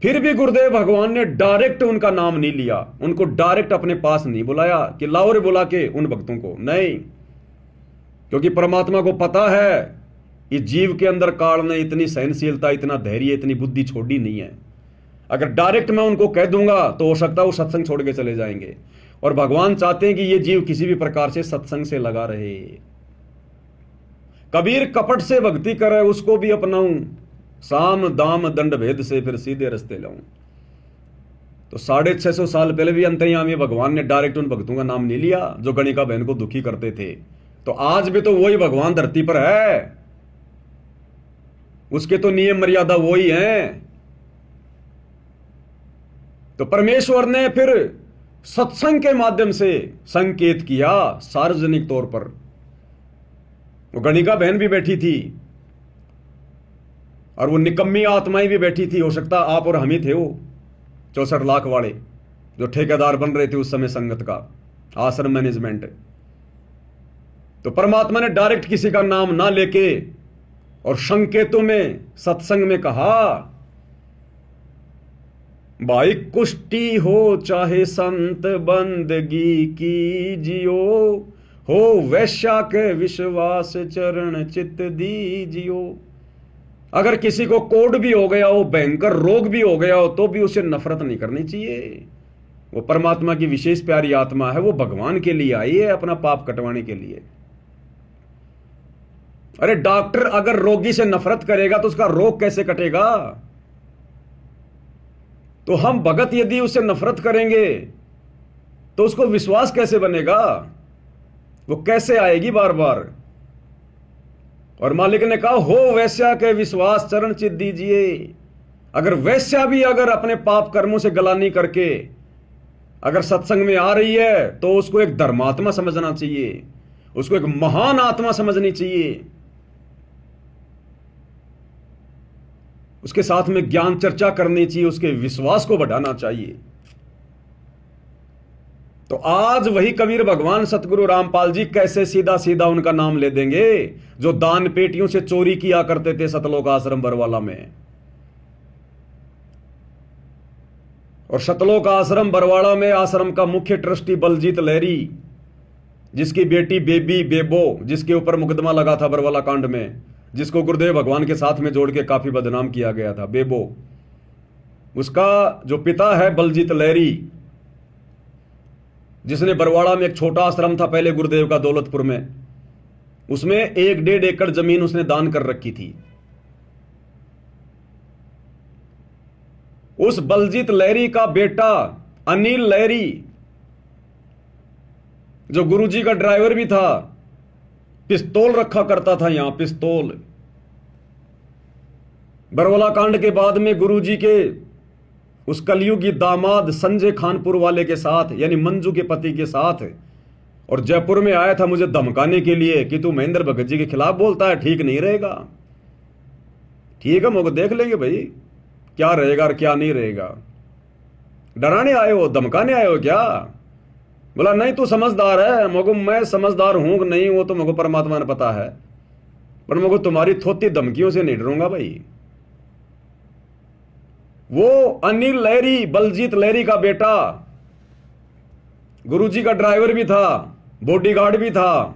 फिर भी गुरुदेव भगवान ने डायरेक्ट उनका नाम नहीं लिया, उनको डायरेक्ट अपने पास नहीं बुलाया कि लाओ रे बुला के उन भक्तों को, नहीं। क्योंकि परमात्मा को पता है इस जीव के अंदर काल ने इतनी सहनशीलता, इतना धैर्य, इतनी बुद्धि छोड़ी नहीं है। अगर डायरेक्ट मैं उनको कह दूंगा तो हो सकता है वो सत्संग छोड़ के चले जाएंगे। और भगवान चाहते हैं कि ये जीव किसी भी प्रकार से सत्संग से लगा रहे। कबीर कपट से भक्ति करे उसको भी अपनाऊं, साम दाम दंड भेद से फिर सीधे रास्ते लाऊं। तो 650 साल पहले भी अंतर्यामी भगवान ने डायरेक्ट उन भक्तों का नाम नहीं लिया जो गणिका बहन को दुखी करते थे। तो आज भी तो वही भगवान धरती पर है, उसके तो नियम मर्यादा वही हैं। तो परमेश्वर ने फिर सत्संग के माध्यम से संकेत किया सार्वजनिक तौर पर। वो गणिका बहन भी बैठी थी और वो निकम्मी आत्माएं भी बैठी थी। हो सकता आप और हम ही थे वो 64 लाख वाले जो ठेकेदार बन रहे थे उस समय संगत का, आश्रम मैनेजमेंट। तो परमात्मा ने डायरेक्ट किसी का नाम ना लेके और संकेतों में सत्संग में कहा, भाई कुष्टी हो चाहे संत बंदगी कीजियो, हो वैश्या के विश्वास चरण चित दीजियो। अगर किसी को कोढ़ भी हो गया हो, भयंकर रोग भी हो गया हो, तो भी उसे नफरत नहीं करनी चाहिए। वो परमात्मा की विशेष प्यारी आत्मा है, वो भगवान के लिए आई है, अपना पाप कटवाने के लिए। अरे डॉक्टर अगर रोगी से नफरत करेगा तो उसका रोग कैसे कटेगा? तो हम भगत यदि उससे नफरत करेंगे तो उसको विश्वास कैसे बनेगा? वो कैसे आएगी बार बार? और मालिक ने कहा, हो वैश्या के विश्वास चरण चित दीजिए। अगर वैश्या भी अगर अपने पाप कर्मों से गलानी करके अगर सत्संग में आ रही है तो उसको एक धर्मात्मा समझना चाहिए, उसको एक महान आत्मा समझनी चाहिए, उसके साथ में ज्ञान चर्चा करनी चाहिए, उसके विश्वास को बढ़ाना चाहिए। तो आज वही कबीर भगवान सतगुरु रामपाल जी कैसे सीधा सीधा उनका नाम ले देंगे, जो दान पेटियों से चोरी किया करते थे सतलोक आश्रम बरवाला में। और सतलोक आश्रम बरवाड़ा में आश्रम का मुख्य ट्रस्टी बलजीत लहरी, जिसकी बेटी बेबी बेबो, जिसके ऊपर मुकदमा लगा था बरवाला कांड में, जिसको गुरुदेव भगवान के साथ में जोड़ के काफी बदनाम किया गया था, बेबो, उसका जो पिता है बलजीत लहरी, जिसने बरवाड़ा में एक छोटा आश्रम था पहले गुरुदेव का दौलतपुर में, उसमें 1-1.5 एकड़ जमीन उसने दान कर रखी थी। उस बलजीत लहरी का बेटा अनिल लहरी, जो गुरुजी का ड्राइवर भी था, पिस्तौल रखा करता था यहां, पिस्तौल। बरवाला कांड के बाद में गुरुजी के उस कलयुगी दामाद संजय खानपुर वाले के साथ, यानी मंजू के पति के साथ, और जयपुर में आया था मुझे धमकाने के लिए कि तू महेंद्र भगत जी के खिलाफ बोलता है, ठीक नहीं रहेगा। ठीक है, मगर देख लेंगे भाई क्या रहेगा और क्या नहीं रहेगा। डराने आए हो, धमकाने आए हो क्या? बोला नहीं तू समझदार है। मगो मैं समझदार हूं कि नहीं वो तो मगो परमात्मा ने पता है, पर मगो तुम्हारी थोती धमकियों से नहीं डरूंगा भाई। वो अनिल लहरी, बलजीत लहरी का बेटा, गुरुजी का ड्राइवर भी था, बॉडीगार्ड भी था,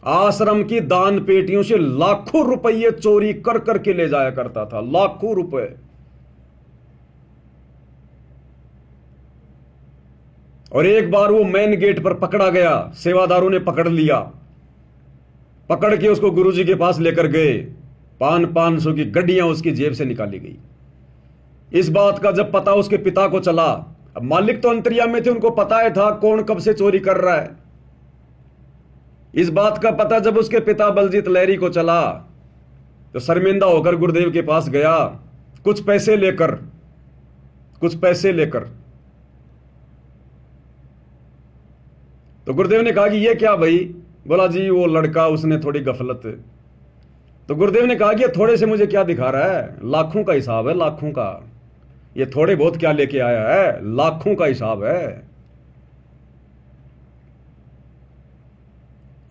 आश्रम की दान पेटियों से लाखों रुपये चोरी कर करके ले जाया करता था, लाखों रुपए। और एक बार वो मेन गेट पर पकड़ा गया, सेवादारों ने पकड़ लिया, पकड़ के उसको गुरुजी के पास लेकर गए, 500 की गड्डियां उसकी जेब से निकाली गई। इस बात का जब पता उसके पिता को चला, अब मालिक तो अंतर्यामी में थे, उनको पता है था कौन कब से चोरी कर रहा है। इस बात का पता जब उसके पिता बलजीत लहरी को चला तो शर्मिंदा होकर गुरुदेव के पास गया, कुछ पैसे लेकर। तो गुरुदेव ने कहा कि ये क्या भाई? बोला जी वो लड़का, उसने थोड़ी गफलत। तो गुरुदेव ने कहा कि ये थोड़े से मुझे क्या दिखा रहा है? लाखों का हिसाब है, लाखों का। ये थोड़े बहुत क्या लेके आया है? लाखों का हिसाब है।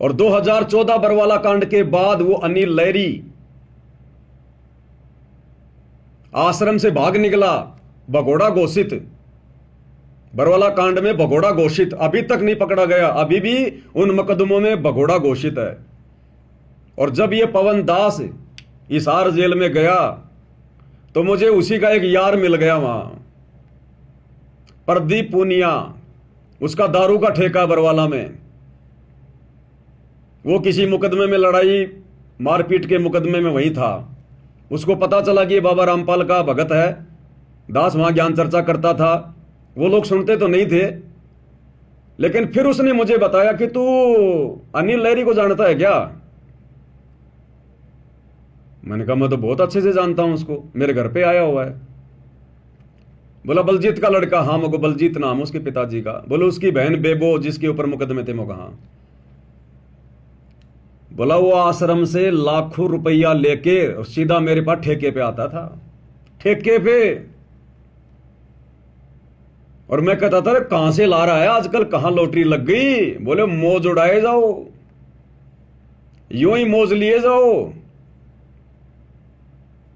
और 2014 बरवाला कांड के बाद वो अनिल लहरी आश्रम से भाग निकला, भगोड़ा घोषित, बरवाला कांड में भगोड़ा घोषित, अभी तक नहीं पकड़ा गया, अभी भी उन मुकदमों में भगोड़ा घोषित है। और जब ये पवन दास हिसार जेल में गया तो मुझे उसी का एक यार मिल गया वहां, प्रदीप पूनिया, उसका दारू का ठेका बरवाला में। वो किसी मुकदमे में, लड़ाई मारपीट के मुकदमे में वही था। उसको पता चला कि ये बाबा रामपाल का भगत है, दास वहां ज्ञान चर्चा करता था। वो लोग सुनते तो नहीं थे, लेकिन फिर उसने मुझे बताया कि तू अनिल लहरी को जानता है क्या? मैंने कहा मैं तो बहुत अच्छे से जानता हूं उसको, मेरे घर पे आया हुआ है। बोला बलजीत का लड़का, हाँ मगो बलजीत नाम उसके पिताजी का। बोलो उसकी बहन बेबो जिसके ऊपर मुकदमे थे मो कहा। बोला वो आश्रम से लाखों रुपया लेके और सीधा मेरे पास ठेके पे आता था, ठेके पे। और मैं कहता था कहां से ला रहा है आजकल, कहां लॉटरी लग गई। बोले मौज उड़ाए जाओ, यूं ही मौज लिए जाओ।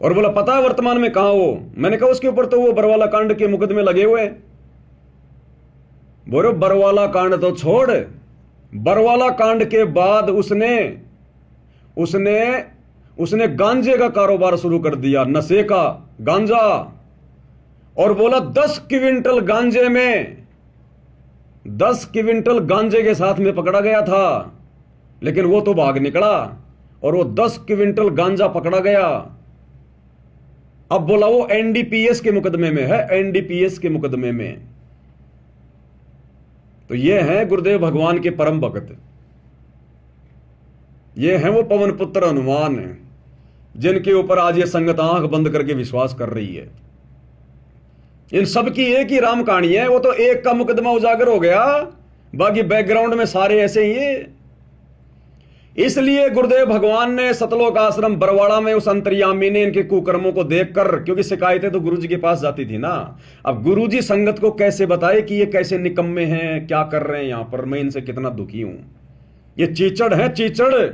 और बोला पता है वर्तमान में कहां हो। मैंने कहा उसके ऊपर तो वो बरवाला कांड के मुकदमे लगे हुए। बोले बरवाला कांड तो छोड़, बरवाला कांड के बाद उसने उसने उसने गांजे का कारोबार शुरू कर दिया, नशे का गांजा। और बोला 10 क्विंटल गांजे में, 10 क्विंटल गांजे के साथ में पकड़ा गया था, लेकिन वो तो भाग निकला और वो 10 क्विंटल गांजा पकड़ा गया। अब बोला वो एनडीपीएस के मुकदमे में है, एनडीपीएस के मुकदमे में। तो ये हैं गुरुदेव भगवान के परम भक्त, ये हैं वो पवन पुत्र हनुमान, जिनके ऊपर आज ये संगत आंख बंद करके विश्वास कर रही है। इन सब की एक ही राम कहानी है। वो तो एक का मुकदमा उजागर हो गया, बाकी बैकग्राउंड में सारे ऐसे ही है। इसलिए गुरुदेव भगवान ने सतलोक आश्रम बरवाड़ा में उस अंतर्यामी ने इनके कुकर्मों को देखकर, क्योंकि शिकायतें तो गुरुजी के पास जाती थी ना, अब गुरुजी संगत को कैसे बताए कि ये कैसे निकम्मे हैं, क्या कर रहे हैं यहां पर, मैं इनसे कितना दुखी हूं। ये चीचड़ है, चीचड़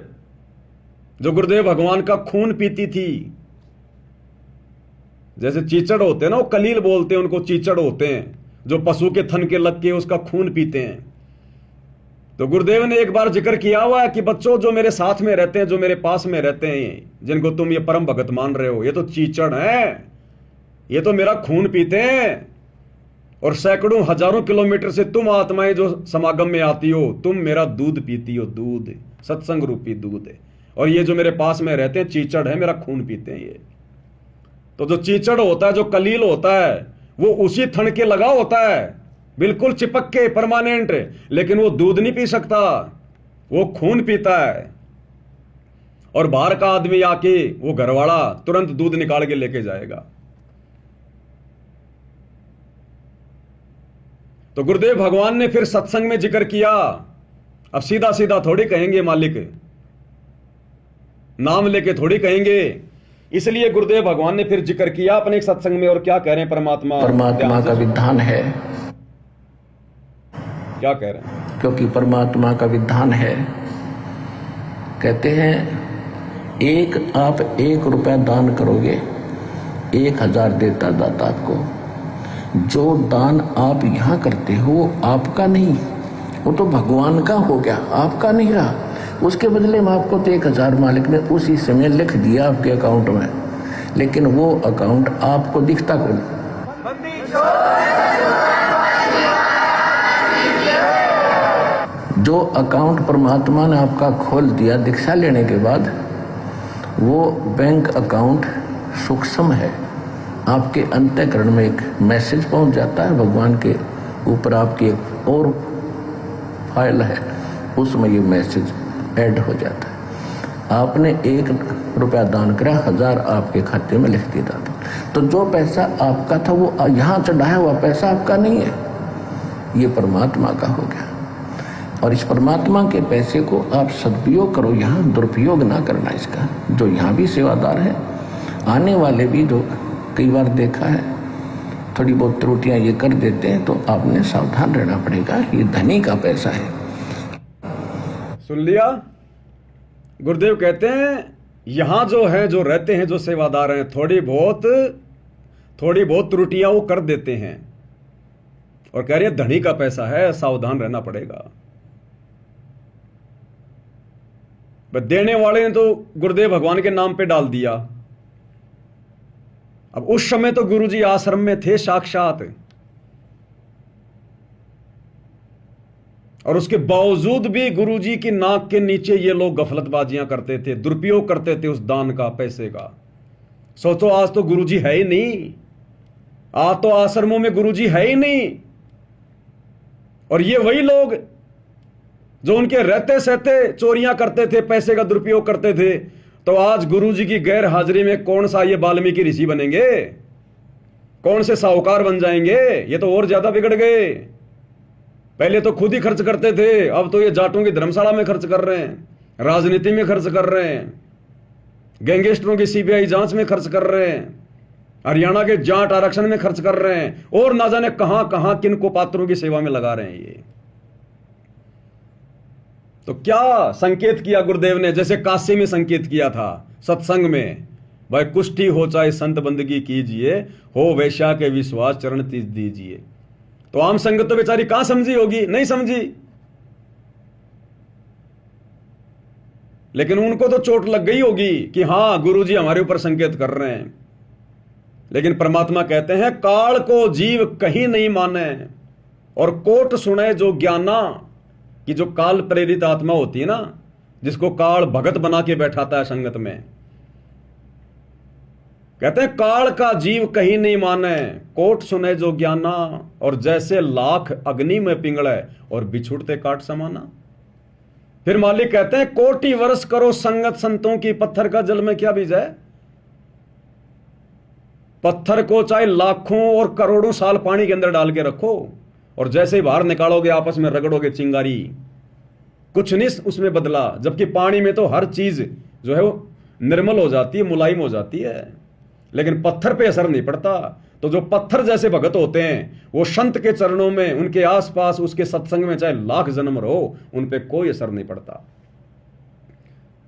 जो गुरुदेव भगवान का खून पीती थी। जैसे चीचड़ होते हैं ना, वो कलील बोलते हैं उनको, चीचड़ होते हैं जो पशु के थन के लग के उसका खून पीते हैं। तो गुरुदेव ने एक बार जिक्र किया हुआ है कि बच्चों जो मेरे साथ में रहते हैं, जो मेरे पास में रहते हैं, जिनको तुम ये परम भगत मान रहे हो, ये तो चीचड़ हैं, ये तो मेरा खून पीते हैं। और सैकड़ों हजारों किलोमीटर से तुम आत्माएं जो समागम में आती हो, तुम मेरा दूध पीती हो, दूध, सत्संग रूपी दूध। और ये जो मेरे पास में रहते हैं चीचड़ है, मेरा खून पीते हैं ये। तो जो चीचड़ होता है, जो कलील होता है, वो उसी थन के लगा होता है, बिल्कुल चिपक के परमानेंट, लेकिन वो दूध नहीं पी सकता, वो खून पीता है। और बाहर का आदमी आके, वो घरवाला तुरंत दूध निकाल के लेके जाएगा। तो गुरुदेव भगवान ने फिर सत्संग में जिक्र किया। अब सीधा सीधा थोड़ी कहेंगे मालिक, नाम लेके थोड़ी कहेंगे। इसलिए गुरुदेव भगवान ने फिर जिक्र किया अपने एक सत्संग में। और क्या कह रहे हैं परमात्मा का विधान है, क्या कह रहे हैं? क्योंकि परमात्मा का विधान है। कहते हैं एक आप 1 रुपया दान करोगे, 1000 देता दाता आपको। जो दान आप यहाँ करते हो वो आपका नहीं, वो तो भगवान का हो गया, आपका नहीं रहा। उसके बदले में आपको तो 1000 मालिक ने उसी समय लिख दिया आपके अकाउंट में, लेकिन वो अकाउंट आपको दिखता कौन? जो अकाउंट परमात्मा ने आपका खोल दिया दीक्षा लेने के बाद, वो बैंक अकाउंट सूक्ष्म है। आपके अंतःकरण में एक मैसेज पहुंच जाता है, भगवान के ऊपर आपकी एक और फाइल है, उसमें ये मैसेज ऐड हो जाता है। आपने 1 रुपया दान करा, 1000 आपके खाते में लिख दिया था। तो जो पैसा आपका था वो यहाँ चढ़ाया हुआ पैसा आपका नहीं है, ये परमात्मा का हो गया। और इस परमात्मा के पैसे को आप सदुपयोग करो, यहाँ दुरुपयोग ना करना इसका। जो यहाँ भी सेवादार है, आने वाले भी जो कई बार देखा है थोड़ी बहुत त्रुटियां ये कर देते हैं, तो आपने सावधान रहना पड़ेगा, ये धनी का पैसा है। सुन लिया? गुरुदेव कहते हैं यहां जो है, जो रहते हैं, जो सेवादार हैं, थोड़ी बहुत त्रुटियां वो कर देते हैं। और कह रही है धनी का पैसा है, सावधान रहना पड़ेगा। देने वाले ने तो गुरुदेव भगवान के नाम पे डाल दिया। अब उस समय तो गुरुजी आश्रम में थे साक्षात, और उसके बावजूद भी गुरुजी की नाक के नीचे ये लोग गफलतबाजियां करते थे, दुरुपयोग करते थे उस दान का, पैसे का। सोचो आज तो गुरुजी है ही नहीं, आज तो आश्रमों में गुरुजी है ही नहीं। और ये वही लोग जो उनके रहते सहते चोरियां करते थे, पैसे का दुरुपयोग करते थे। तो आज गुरुजी की गैर हाजिरी में कौन सा ये वाल्मीकि ऋषि बनेंगे? कौन से साहूकार बन जाएंगे, ये तो और ज्यादा बिगड़ गए। पहले तो खुद ही खर्च करते थे, अब तो ये जाटों की धर्मशाला में खर्च कर रहे हैं, राजनीति में खर्च कर रहे हैं, गैंगस्टरों की सीबीआई जांच में खर्च कर रहे हैं, हरियाणा के जाट आरक्षण में खर्च कर रहे हैं, और ना जाने कहां कहां किन को पात्रों की सेवा में लगा रहे हैं ये। तो क्या संकेत किया गुरुदेव ने, जैसे काशी में संकेत किया था सत्संग में, भाई कुष्ठी हो चाहे संत बंदगी कीजिए, हो वैश्या के विश्वास चरण तीज दीजिए। तो आम संगत तो बेचारी कहां समझी होगी, नहीं समझी, लेकिन उनको तो चोट लग गई होगी कि हां गुरुजी हमारे ऊपर संकेत कर रहे हैं। लेकिन परमात्मा कहते हैं काल को जीव कहीं नहीं माने और कोट सुने जो ज्ञाना, कि जो काल प्रेरित आत्मा होती है ना, जिसको काल भगत बना के बैठाता है संगत में, कहते हैं काल का जीव कहीं नहीं माने, कोट सुने जो ज्ञाना, और जैसे लाख अग्नि में पिंगले और बिछुड़ते काट समाना। फिर मालिक कहते हैं कोटि वर्ष करो संगत संतों की, पत्थर का जल में क्या बीज है। पत्थर को चाहे लाखों और करोड़ों साल पानी के अंदर डाल के रखो, और जैसे ही बाहर निकालोगे आपस में रगड़ोगे चिंगारी, कुछ नहीं उसमें बदला। जबकि पानी में तो हर चीज जो है वो निर्मल हो जाती है, मुलायम हो जाती है, लेकिन पत्थर पे असर नहीं पड़ता। तो जो पत्थर जैसे भगत होते हैं वो संत के चरणों में, उनके आसपास, उसके सत्संग में चाहे लाख जन्म रहो, उन पे कोई असर नहीं पड़ता।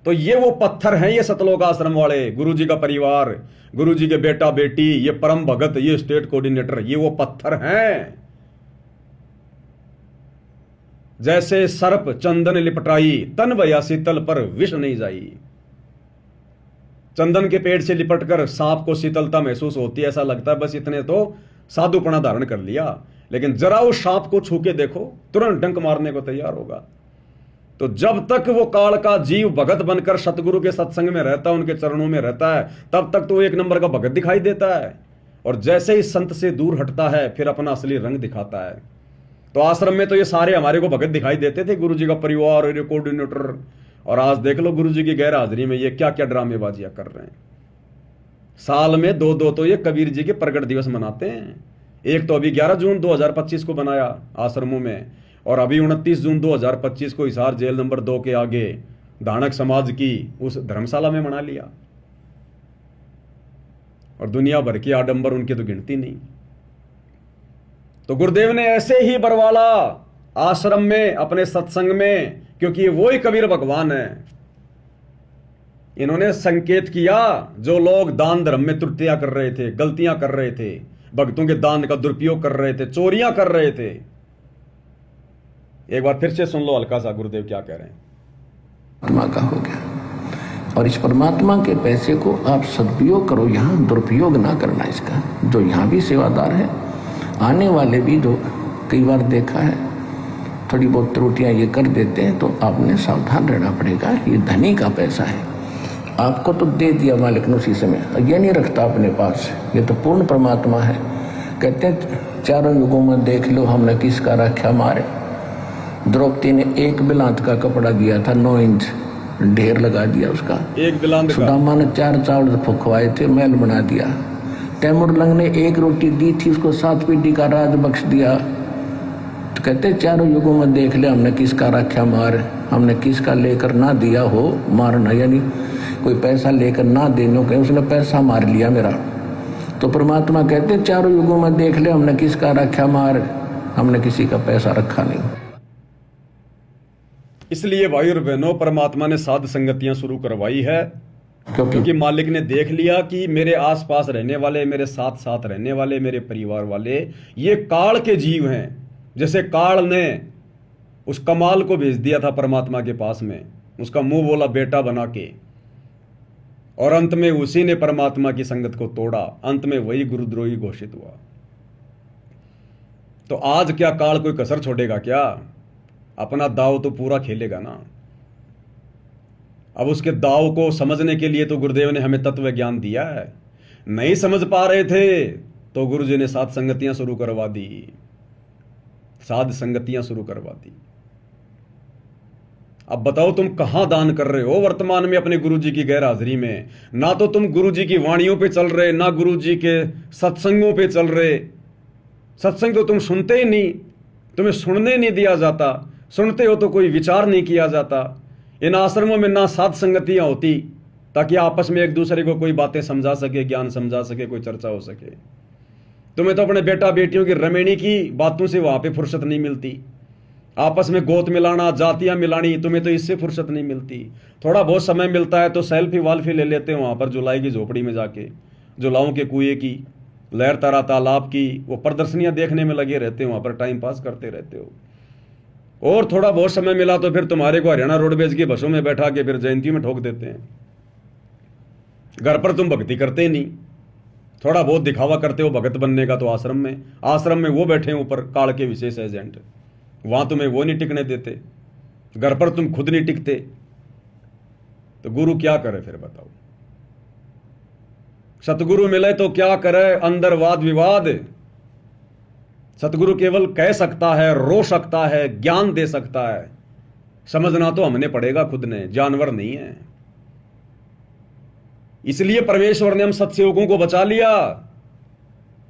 तो ये वो पत्थर हैं, ये सतलोक आश्रम वाले, गुरुजी का परिवार, गुरुजी के बेटा बेटी, ये परम भगत, ये स्टेट कोऑर्डिनेटर, ये वो पत्थर हैं। जैसे सर्प चंदन लिपटाई, तन भया शीतल पर विष नहीं जाई। चंदन के पेड़ से लिपटकर सांप को शीतलता महसूस होती है, ऐसा लगता है बस इतने तो साधुपना धारण कर लिया, लेकिन जरा उस सांप को छू के देखो, तुरंत डंक मारने को तैयार होगा। तो जब तक वो काल का जीव भगत बनकर सतगुरु के सत्संग में रहता है, उनके चरणों में रहता है, तब तक तो वो एक नंबर का भगत दिखाई देता है। और जैसे ही संत से दूर हटता है फिर अपना असली रंग दिखाता है। तो आश्रम में तो ये सारे हमारे को भगत दिखाई देते थे, गुरुजी का परिवार और ये कोऑर्डिनेटर, और आज देख लो गुरुजी की गैर हाजिरी में ये क्या क्या ड्रामेबाजियां कर रहे हैं। साल में दो दो तो ये कबीर जी के प्रगट दिवस मनाते हैं। एक तो अभी 11 जून 2025 को बनाया आश्रमों में, और अभी 29 जून 2025 को हिसार जेल नंबर 2 के आगे धानक समाज की उस धर्मशाला में मना लिया। और दुनिया भर की आडंबर उनकी तो गिनती नहीं। तो गुरुदेव ने ऐसे ही बरवाला आश्रम में, अपने सत्संग में, क्योंकि ये वही कबीर भगवान है, इन्होंने संकेत किया जो लोग दान धर्म में त्रुटियां कर रहे थे, गलतियां कर रहे थे, भक्तों के दान का दुरुपयोग कर रहे थे, चोरियां कर रहे थे। एक बार फिर से सुन लो हल्का सा गुरुदेव क्या कह रहे हैं। परमात्मा का हो गया, और इस परमात्मा के पैसे को आप सदुपयोग करो, यहाँ दुरुपयोग ना करना इसका। जो यहाँ भी सेवादार है, आने वाले भी जो कई बार देखा है थोड़ी बहुत त्रुटियां ये कर देते हैं, तो आपने सावधान रहना पड़ेगा। ये धनी का पैसा है, आपको तो दे दिया मालिक ने उसी समय, ये नहीं रखता अपने पास। ये तो पूर्ण परमात्मा है। कहते हैं चारों युगों में देख लो हमने किसका रक्षा मारे। द्रौपदी ने एक बिलांत का कपड़ा दिया था, 9 इंच ढेर लगा दिया उसका। एक बिलांत। सुदामा ने 4 चावल फुकवाए थे, महल बना दिया। तैमुरलंग ने 1 रोटी दी थी, उसको 7 पीढ़ी का राज बख्श दिया। तो कहते चारों युगों में देख ले हमने किसका रक्षा मार, हमने किसका लेकर ना दिया हो मारना, यानी कोई पैसा लेकर ना देने के उसने पैसा मार लिया मेरा। तो परमात्मा कहते चारों युगों में देख ले हमने किसका रक्षा मार, हमने किसी का पैसा रखा नहीं। इसलिए भाई और बहनों, परमात्मा ने साध संगतियां शुरू करवाई है, क्योंकि मालिक ने देख लिया कि मेरे आसपास रहने वाले, मेरे साथ साथ रहने वाले, मेरे परिवार वाले, ये काल के जीव हैं। जैसे काल ने उस कमाल को भेज दिया था परमात्मा के पास में, उसका मुंह बोला बेटा बना के, और अंत में उसी ने परमात्मा की संगत को तोड़ा। अंत में वही गुरुद्रोही घोषित हुआ। तो आज क्या काल कोई कसर छोड़ेगा क्या? अपना दाव तो पूरा खेलेगा ना। अब उसके दाव को समझने के लिए तो गुरुदेव ने हमें तत्व ज्ञान दिया है। नहीं समझ पा रहे थे तो गुरुजी ने साध संगतियां शुरू करवा दी, साध संगतियां शुरू करवा दी। अब बताओ तुम कहां दान कर रहे हो वर्तमान में अपने गुरुजी की गैर हाजिरी में? ना तो तुम गुरुजी की वाणियों पे चल रहे, ना गुरुजी के सत्संगों पे चल रहे। सत्संग तो तुम सुनते ही नहीं, तुम्हें सुनने नहीं दिया जाता। सुनते हो तो कोई विचार नहीं किया जाता। इन आश्रमों में ना साध संगतियां होती ताकि आपस में एक दूसरे को कोई बातें समझा सके, ज्ञान समझा सके, कोई चर्चा हो सके। तुम्हें तो अपने बेटा बेटियों की रमेणी की बातों से वहां पे फुर्सत नहीं मिलती। आपस में गोत मिलाना, जातियां मिलानी, तुम्हें तो इससे फुर्सत नहीं मिलती। थोड़ा बहुत समय मिलता है तो सेल्फी वाल्फी ले लेते हो वहां पर जुलाई की झोपड़ी में जाके, जुलाओं के कुएं की, लहर तारा तालाब की, वो प्रदर्शनियां देखने में लगे रहते हो, वहां पर टाइम पास करते रहते हो। और थोड़ा बहुत समय मिला तो फिर तुम्हारे को हरियाणा रोडवेज की बसों में बैठा के फिर जयंती में ठोक देते हैं। घर पर तुम भक्ति करते ही नहीं, थोड़ा बहुत दिखावा करते हो भगत बनने का। तो आश्रम में वो बैठे हैं ऊपर काल के विशेष एजेंट, वहां तुम्हें वो नहीं टिकने देते। घर पर तुम खुद नहीं टिकते, तो गुरु क्या करे फिर बताओ? सतगुरु मिले तो क्या करे? अंदर वाद विवाद। सतगुरु केवल कह सकता है, रो सकता है, ज्ञान दे सकता है। समझना तो हमने पड़ेगा खुद ने, जानवर नहीं है। इसलिए परमेश्वर ने हम सत्सेवकों को बचा लिया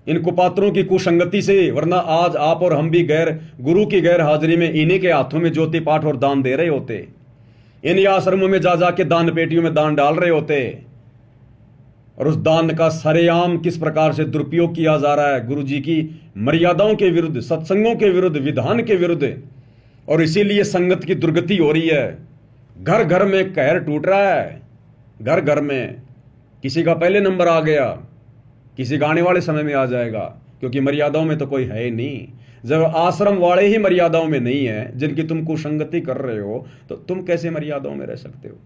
इन कुपात्रों की कुसंगति से, वरना आज आप और हम भी गुरु की गैर हाजिरी में इन्हीं के हाथों में ज्योति पाठ और दान दे रहे होते। इन्हीं आश्रमों में जा जाके दान पेटियों में दान डाल रहे होते। और उस दान का सरेआम किस प्रकार से दुरुपयोग किया जा रहा है, गुरु जी की मर्यादाओं के विरुद्ध, सत्संगों के विरुद्ध, विधान के विरुद्ध। और इसीलिए संगत की दुर्गति हो रही है। घर घर में कहर टूट रहा है। घर घर में किसी का पहले नंबर आ गया, किसी का आने वाले समय में आ जाएगा, क्योंकि मर्यादाओं में तो कोई है ही नहीं। जब आश्रम वाले ही मर्यादाओं में नहीं है, जिनकी तुम कुसंगति कर रहे हो, तो तुम कैसे मर्यादाओं में रह सकते हो?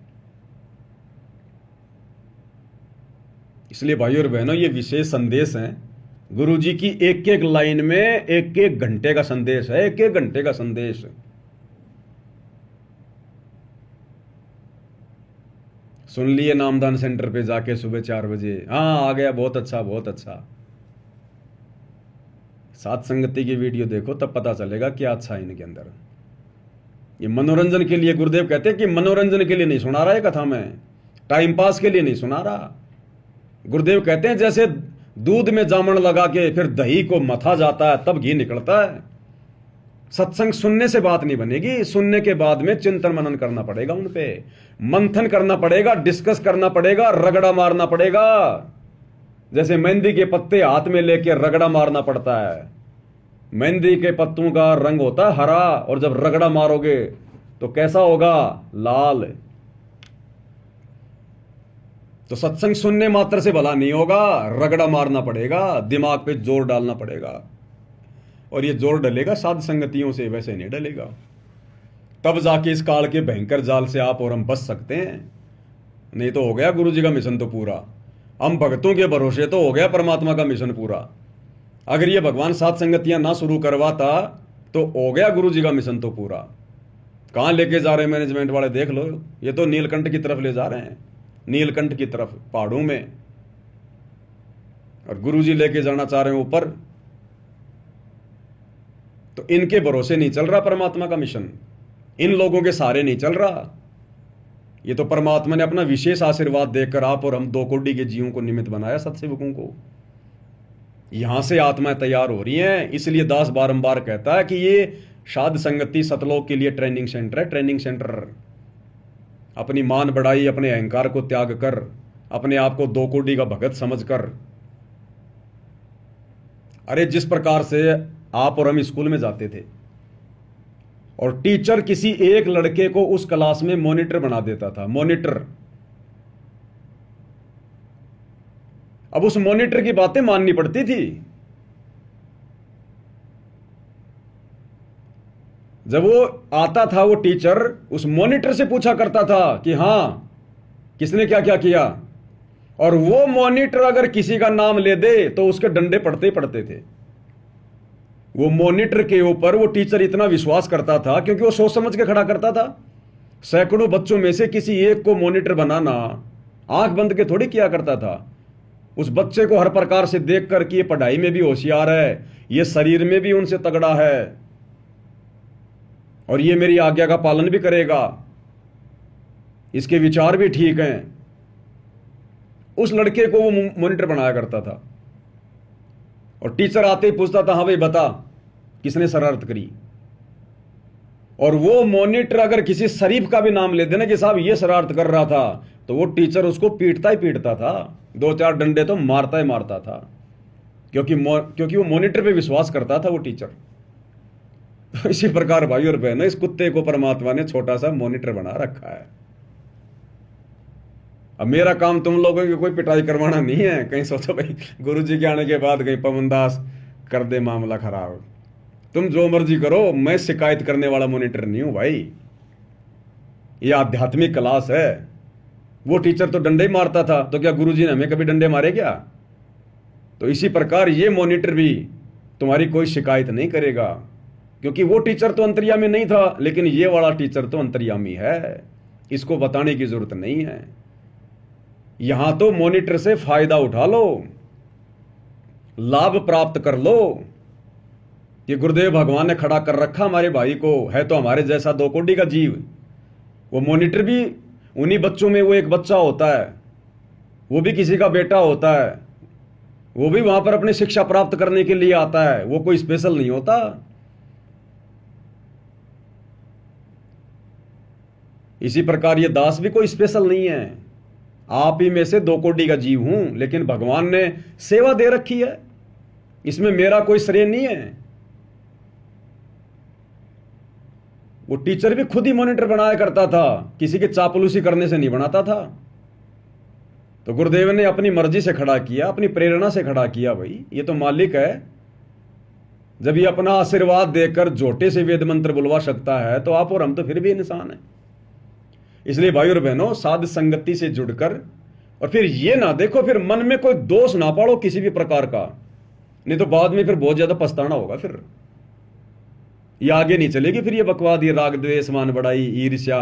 इसलिए भाइयों और बहनों, ये विशेष संदेश है गुरु जी की। एक एक लाइन में एक एक घंटे का संदेश है, एक एक घंटे का संदेश। सुन लिए नामदान सेंटर पे जाके सुबह 4 बजे, हाँ आ गया, बहुत अच्छा बहुत अच्छा। साथ संगति की वीडियो देखो तब पता चलेगा क्या अच्छा है इनके अंदर। ये मनोरंजन के लिए, गुरुदेव कहते हैं कि मनोरंजन के लिए नहीं सुना रहा है कथा में, टाइम पास के लिए नहीं सुना रहा। गुरुदेव कहते हैं जैसे दूध में जामन लगा के फिर दही को मथा जाता है तब घी निकलता है। सत्संग सुनने से बात नहीं बनेगी, सुनने के बाद में चिंतन मनन करना पड़ेगा, उन पे मंथन करना पड़ेगा, डिस्कस करना पड़ेगा, रगड़ा मारना पड़ेगा। जैसे मेहंदी के पत्ते हाथ में लेके रगड़ा मारना पड़ता है। मेहंदी के पत्तों का रंग होता है हरा, और जब रगड़ा मारोगे तो कैसा होगा? लाल। तो सत्संग सुनने मात्र से भला नहीं होगा, रगड़ा मारना पड़ेगा, दिमाग पे जोर डालना पड़ेगा। और ये जोर डलेगा साध संगतियों से, वैसे नहीं डलेगा। तब जाके इस काल के भयंकर जाल से आप और हम बच सकते हैं। नहीं तो हो गया गुरु जी का मिशन तो पूरा, हम भक्तों के भरोसे तो हो गया परमात्मा का मिशन पूरा। अगर ये भगवान साध संगतियां ना शुरू करवाता तो हो गया गुरु जी का मिशन तो पूरा। कहां लेके जा रहे हैं मैनेजमेंट वाले देख लो, ये तो नीलकंठ की तरफ ले जा रहे हैं, नीलकंठ की तरफ, पहाड़ों में। और गुरु जी लेके जाना चाह रहे हैं ऊपर। तो इनके भरोसे नहीं चल रहा परमात्मा का मिशन, इन लोगों के सहारे नहीं चल रहा। ये तो परमात्मा ने अपना विशेष आशीर्वाद देकर आप और हम 2 कोटि के जीवों को निमित्त बनाया, सत्सेवकों को। यहां से आत्माएं तैयार हो रही हैं। इसलिए दास बारंबार कहता है कि ये साध संगति सतलोक के लिए ट्रेनिंग सेंटर है, ट्रेनिंग सेंटर। अपनी मान बढ़ाई, अपने अहंकार को त्याग कर, अपने आप को 2 कोटि का भगत समझकर। अरे जिस प्रकार से आप और हम स्कूल में जाते थे और टीचर किसी एक लड़के को उस क्लास में मॉनिटर बना देता था, मॉनिटर। अब उस मॉनिटर की बातें माननी पड़ती थी। जब वो आता था वो टीचर, उस मॉनिटर से पूछा करता था कि हां किसने क्या क्या किया, और वो मॉनिटर अगर किसी का नाम ले दे तो उसके डंडे पड़ते ही पड़ते थे। वो मॉनिटर के ऊपर वो टीचर इतना विश्वास करता था क्योंकि वो सोच समझ के खड़ा करता था। सैकड़ों बच्चों में से किसी एक को मॉनिटर बनाना आंख बंद के थोड़ी किया करता था। उस बच्चे को हर प्रकार से देखकर कि ये पढ़ाई में भी होशियार है, ये शरीर में भी उनसे तगड़ा है, और ये मेरी आज्ञा का पालन भी करेगा, इसके विचार भी ठीक हैं। उस लड़के को वो मॉनिटर बनाया करता था और टीचर आते ही पूछता था, हाँ भाई बता किसने शरारत करी। और वो मॉनिटर अगर किसी शरीफ का भी नाम ले देना कि साहब ये शरारत कर रहा था, तो वो टीचर उसको पीटता ही पीटता था, 2-4 डंडे तो मारता ही मारता था, क्योंकि वो मॉनिटर पे विश्वास करता था वो टीचर। तो इसी प्रकार भाई और बहनों, इस कुत्ते को परमात्मा ने छोटा सा मॉनिटर बना रखा है। अब मेरा काम तुम लोगों की कोई पिटाई करवाना नहीं है, कहीं सोचो भाई गुरु जी के आने के बाद कहीं पवन दास कर दे मामला खराब। तुम जो मर्जी करो, मैं शिकायत करने वाला मॉनिटर नहीं हूं भाई। ये आध्यात्मिक क्लास है। वो टीचर तो डंडे ही मारता था, तो क्या गुरुजी ने हमें कभी डंडे मारे क्या? तो इसी प्रकार ये मॉनिटर भी तुम्हारी कोई शिकायत नहीं करेगा, क्योंकि वो टीचर तो अंतर्यामी नहीं था, लेकिन ये वाला टीचर तो अंतर्यामी है। इसको बताने की जरूरत नहीं है। यहां तो मॉनिटर से फायदा उठा लो, लाभ प्राप्त कर लो कि गुरुदेव भगवान ने खड़ा कर रखा हमारे भाई को, है तो हमारे जैसा 2 कोटि का जीव। वो मॉनिटर भी उन्हीं बच्चों में वो एक बच्चा होता है, वो भी किसी का बेटा होता है, वो भी वहां पर अपनी शिक्षा प्राप्त करने के लिए आता है, वो कोई स्पेशल नहीं होता। इसी प्रकार ये दास भी कोई स्पेशल नहीं है। आप ही में से 2 कोटि का जीव हूं, लेकिन भगवान ने सेवा दे रखी है, इसमें मेरा कोई श्रेय नहीं है। वो टीचर भी खुद ही मॉनिटर बनाया करता था, किसी की चापलूसी करने से नहीं बनाता था। तो गुरुदेव ने अपनी मर्जी से खड़ा किया, अपनी प्रेरणा से खड़ा किया। भाई ये तो मालिक है, जब ये अपना आशीर्वाद देकर झोटे से वेद मंत्र बुलवा सकता है, तो आप और हम तो फिर भी इंसान हैं। इसलिए भाई और बहनों, साध संगति से जुड़कर, और फिर ये ना देखो, फिर मन में कोई दोष ना पाड़ो किसी भी प्रकार का, नहीं तो बाद में फिर बहुत ज्यादा पछताना होगा। फिर ये आगे नहीं चलेगी। फिर ये बकवाद, ये राग द्वेष मान बढ़ाई ईर्ष्या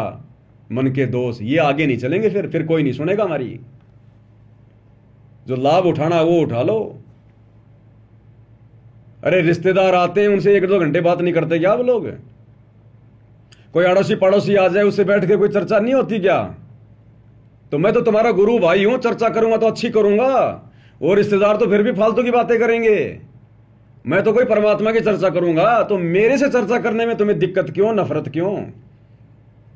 मन के दोष, ये आगे नहीं चलेंगे। फिर कोई नहीं सुनेगा हमारी। जो लाभ उठाना है वो उठा लो। अरे रिश्तेदार आते हैं, उनसे 1-2 घंटे बात नहीं करते क्या वो लोग? कोई अड़ोसी पड़ोसी आ जाए, उससे बैठ के कोई चर्चा नहीं होती क्या? तो मैं तो तुम्हारा गुरु भाई हूं, चर्चा करूंगा तो अच्छी करूंगा। वो रिश्तेदार तो फिर भी फालतू की बातें करेंगे। मैं तो कोई परमात्मा की चर्चा करूंगा, तो मेरे से चर्चा करने में तुम्हें दिक्कत क्यों, नफरत क्यों?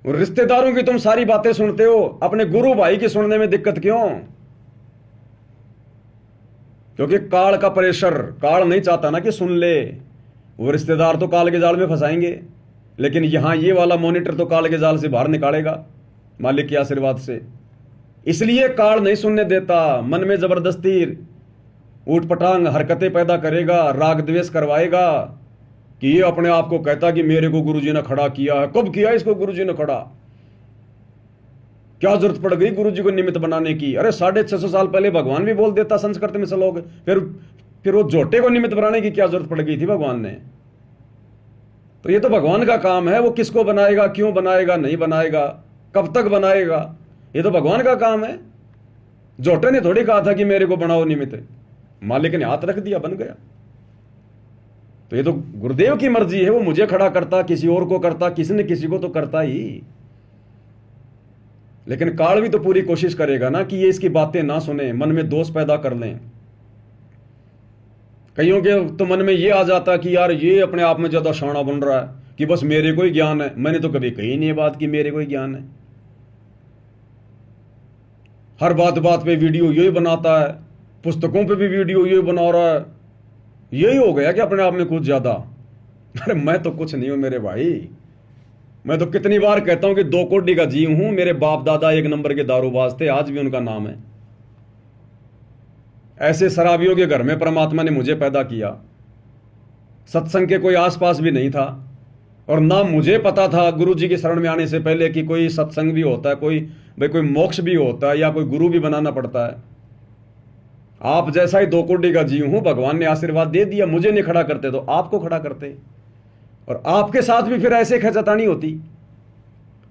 और रिश्तेदारों की तुम सारी बातें सुनते हो, अपने गुरु भाई की सुनने में दिक्कत क्यों? क्योंकि काल का प्रेशर, काल नहीं चाहता ना कि सुन ले। वो रिश्तेदार तो काल के जाल में फंसाएंगे, लेकिन यहां ये वाला मॉनिटर तो काल के जाल से बाहर निकालेगा मालिक के आशीर्वाद से। इसलिए काल नहीं सुनने देता, मन में जबरदस्ती ऊटपटांग हरकतें पैदा करेगा, राग द्वेष करवाएगा कि ये अपने आप को कहता कि मेरे को गुरुजी ने खड़ा किया है। कब किया इसको गुरुजी ने खड़ा? क्या जरूरत पड़ गई गुरुजी को निमित्त बनाने की? अरे 650 साल पहले भगवान भी बोल देता संस्कृत में श्लोक, फिर वो झोटे को निमित्त बनाने की क्या जरूरत पड़ गई थी भगवान ने? तो ये तो भगवान का काम है, वो किसको बनाएगा, क्यों बनाएगा, नहीं बनाएगा, कब तक बनाएगा, ये तो भगवान का काम है। झोटे ने थोड़ी कहा था कि मेरे को बनाओ निमित्त, मालिक ने हाथ रख दिया, बन गया। तो ये तो गुरुदेव की मर्जी है, वो मुझे खड़ा करता, किसी और को करता, किसी न किसी को तो करता ही। लेकिन काल भी तो पूरी कोशिश करेगा ना कि ये इसकी बातें ना सुने, मन में दोष पैदा कर लें। कईयों के तो मन में ये आ जाता कि यार ये अपने आप में ज्यादा शाना बन रहा है कि बस मेरे को ही ज्ञान है। मैंने तो कभी कही नहीं है बात कि मेरे को ही ज्ञान है। हर बात पे वीडियो यही बनाता है, पुस्तकों पे भी वीडियो यही बना रहा है। यही हो गया कि अपने आप में कुछ ज्यादा। अरे मैं तो कुछ नहीं हूं मेरे भाई। मैं तो कितनी बार कहता हूं कि 2 कोटि का जीव हूं। मेरे बाप दादा 1 नंबर के दारूबाज थे, आज भी उनका नाम है। ऐसे शराबियों के घर में परमात्मा ने मुझे पैदा किया। सत्संग के कोई आसपास भी नहीं था, और ना मुझे पता था गुरु जी की शरण में आने से पहले कि कोई सत्संग भी होता है, कोई मोक्ष भी होता है, या कोई गुरु भी बनाना पड़ता है। आप जैसा ही 2 कोटि का जीव हूं, भगवान ने आशीर्वाद दे दिया। मुझे नहीं खड़ा करते तो आपको खड़ा करते, और आपके साथ भी फिर ऐसे खचातानी होती।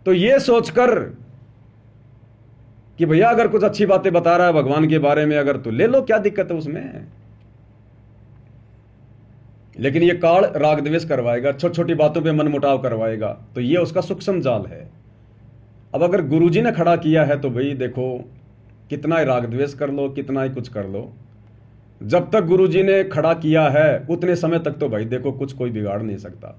तो ये सोचकर कि भैया अगर कुछ अच्छी बातें बता रहा है भगवान के बारे में, अगर तो ले लो, क्या दिक्कत है उसमें। लेकिन ये काल राग द्वेष करवाएगा, छोटी छोटी बातों पे मन मुटाव करवाएगा, तो ये उसका सूक्ष्म जाल है। अब अगर गुरुजी ने खड़ा किया है तो भाई देखो, कितना ही राग द्वेष कर लो, कितना ही कुछ कर लो, जब तक गुरुजी ने खड़ा किया है उतने समय तक तो भाई देखो कुछ कोई बिगाड़ नहीं सकता।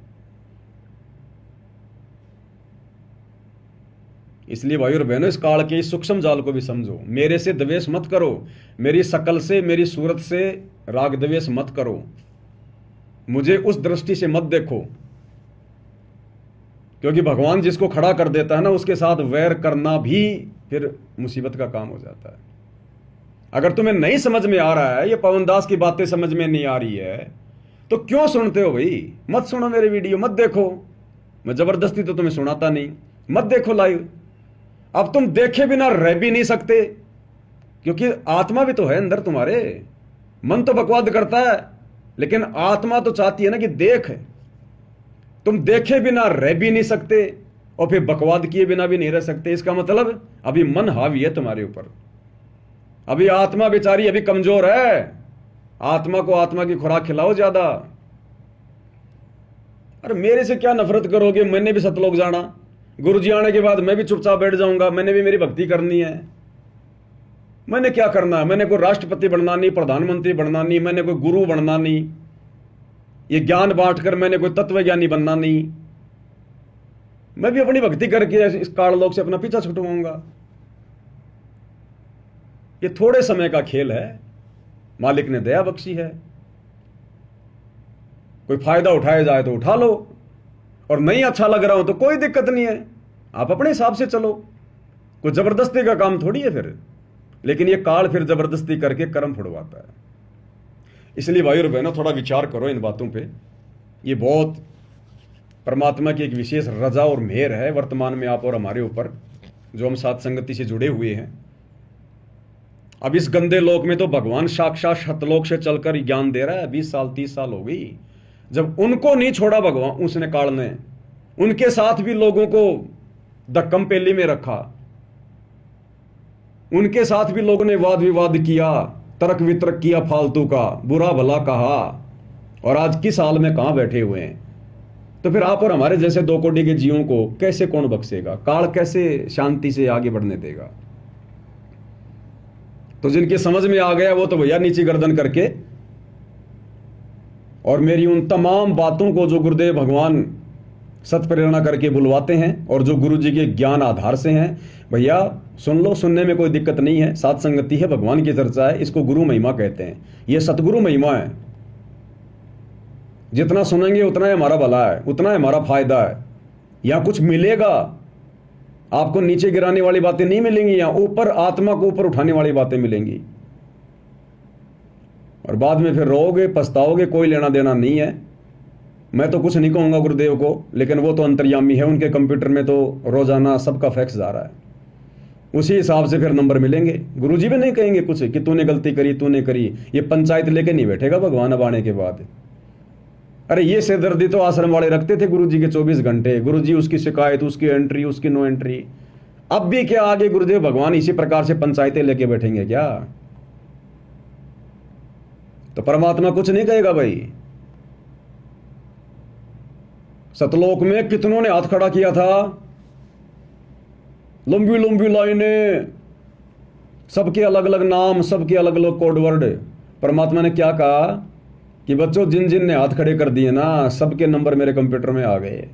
इसलिए भाई और बहनों, इस काल के इस सूक्ष्म जाल को भी समझो। मेरे से द्वेष मत करो, मेरी शकल से, मेरी सूरत से राग द्वेष मत करो, मुझे उस दृष्टि से मत देखो, क्योंकि भगवान जिसको खड़ा कर देता है ना, उसके साथ वैर करना भी फिर मुसीबत का काम हो जाता है। अगर तुम्हें नहीं समझ में आ रहा है, ये पवनदास की बातें समझ में नहीं आ रही है, तो क्यों सुनते हो भाई? मत सुनो मेरे वीडियो, मत देखो। मैं जबरदस्ती तो तुम्हें सुनाता नहीं, मत देखो लाइव। अब तुम देखे बिना रह भी नहीं सकते, क्योंकि आत्मा भी तो है अंदर तुम्हारे। मन तो बकवाद करता है, लेकिन आत्मा तो चाहती है ना कि देख। तुम देखे बिना रह भी नहीं सकते और फिर बकवाद किए बिना भी नहीं रह सकते। इसका मतलब अभी मन हावी है तुम्हारे ऊपर, अभी आत्मा बेचारी अभी कमजोर है। आत्मा को आत्मा की खुराक खिलाओ ज्यादा। अरे मेरे से क्या नफरत करोगे? मैंने भी सतलोक जाना, गुरुजी आने के बाद मैं भी चुपचाप बैठ जाऊंगा, मैंने भी मेरी भक्ति करनी है। मैंने क्या करना है? मैंने कोई राष्ट्रपति बनना नहीं, प्रधानमंत्री बनना नहीं, मैंने कोई गुरु बनना नहीं, ये ज्ञान बांटकर मैंने कोई तत्वज्ञानी बनना नहीं। मैं भी अपनी भक्ति करके इस काललोक से अपना पीछा छुटवाऊंगा। ये थोड़े समय का खेल है, मालिक ने दया बख्शी है। कोई फायदा उठाया जाए तो उठा लो, और नहीं अच्छा लग रहा हो तो कोई दिक्कत नहीं है, आप अपने हिसाब से चलो। कोई जबरदस्ती का काम थोड़ी है फिर। लेकिन ये काल फिर जबरदस्ती करके कर्म फुड़वाता है। इसलिए भाई और बहनों, थोड़ा विचार करो इन बातों पे। ये बहुत परमात्मा की एक विशेष रजा और मेहर है वर्तमान में आप और हमारे ऊपर, जो हम साथ संगति से जुड़े हुए हैं। अब इस गंदे लोक में तो भगवान साक्षात सतलोक से चलकर ज्ञान दे रहा है। 20 साल 30 साल हो गई जब उनको नहीं छोड़ा भगवान, उसने काल ने, उनके साथ भी लोगों को धक्कम पेली में रखा, उनके साथ भी लोगों ने वाद विवाद किया, तर्क वितर्क किया, फालतू का बुरा भला कहा, और आज किस हाल में कहां बैठे हुए हैं। तो फिर आप और हमारे जैसे 2 कोटि के जीवों को कैसे कौन बख्शेगा? काल कैसे शांति से आगे बढ़ने देगा? तो जिनकी समझ में आ गया वो तो भैया नीची गर्दन करके, और मेरी उन तमाम बातों को जो गुरुदेव भगवान सत्प्रेरणा करके बुलवाते हैं और जो गुरु जी के ज्ञान आधार से हैं, भैया सुन लो, सुनने में कोई दिक्कत नहीं है। सात संगति है, भगवान की चर्चा है, इसको गुरु महिमा कहते हैं। ये सतगुरु महिमा है। जितना सुनेंगे उतना ही हमारा भला है, उतना ही हमारा फायदा है। यहां कुछ मिलेगा आपको, नीचे गिराने वाली बातें नहीं मिलेंगी, यहां ऊपर आत्मा को ऊपर उठाने वाली बातें मिलेंगी। और बाद में फिर रोओगे, पछताओगे, कोई लेना देना नहीं है। मैं तो कुछ नहीं कहूंगा गुरुदेव को, लेकिन वो तो अंतर्यामी है, उनके कंप्यूटर में तो रोजाना सबका फैक्स जा रहा है, उसी हिसाब से फिर नंबर मिलेंगे। गुरुजी भी नहीं कहेंगे कुछ कि तूने गलती करी, तूने करी। ये पंचायत लेके नहीं बैठेगा भगवान अब आने के बाद। अरे ये सिरदर्दी तो आश्रम वाले रखते थे गुरुजी के 24 घंटे। गुरुजी उसकी शिकायत, उसकी एंट्री, उसकी नो एंट्री। अब भी क्या आगे गुरुदेव भगवान इसी प्रकार से पंचायतें लेके बैठेंगे क्या? तो परमात्मा कुछ नहीं कहेगा भाई। सतलोक में कितनों ने हाथ खड़ा किया था, लंबी लंबी लाइनें, सबके अलग अलग नाम, सबके अलग अलग कोड वर्ड। परमात्मा ने क्या कहा कि बच्चों, जिन जिन ने हाथ खड़े कर दिए ना, सबके नंबर मेरे कंप्यूटर में आ गए।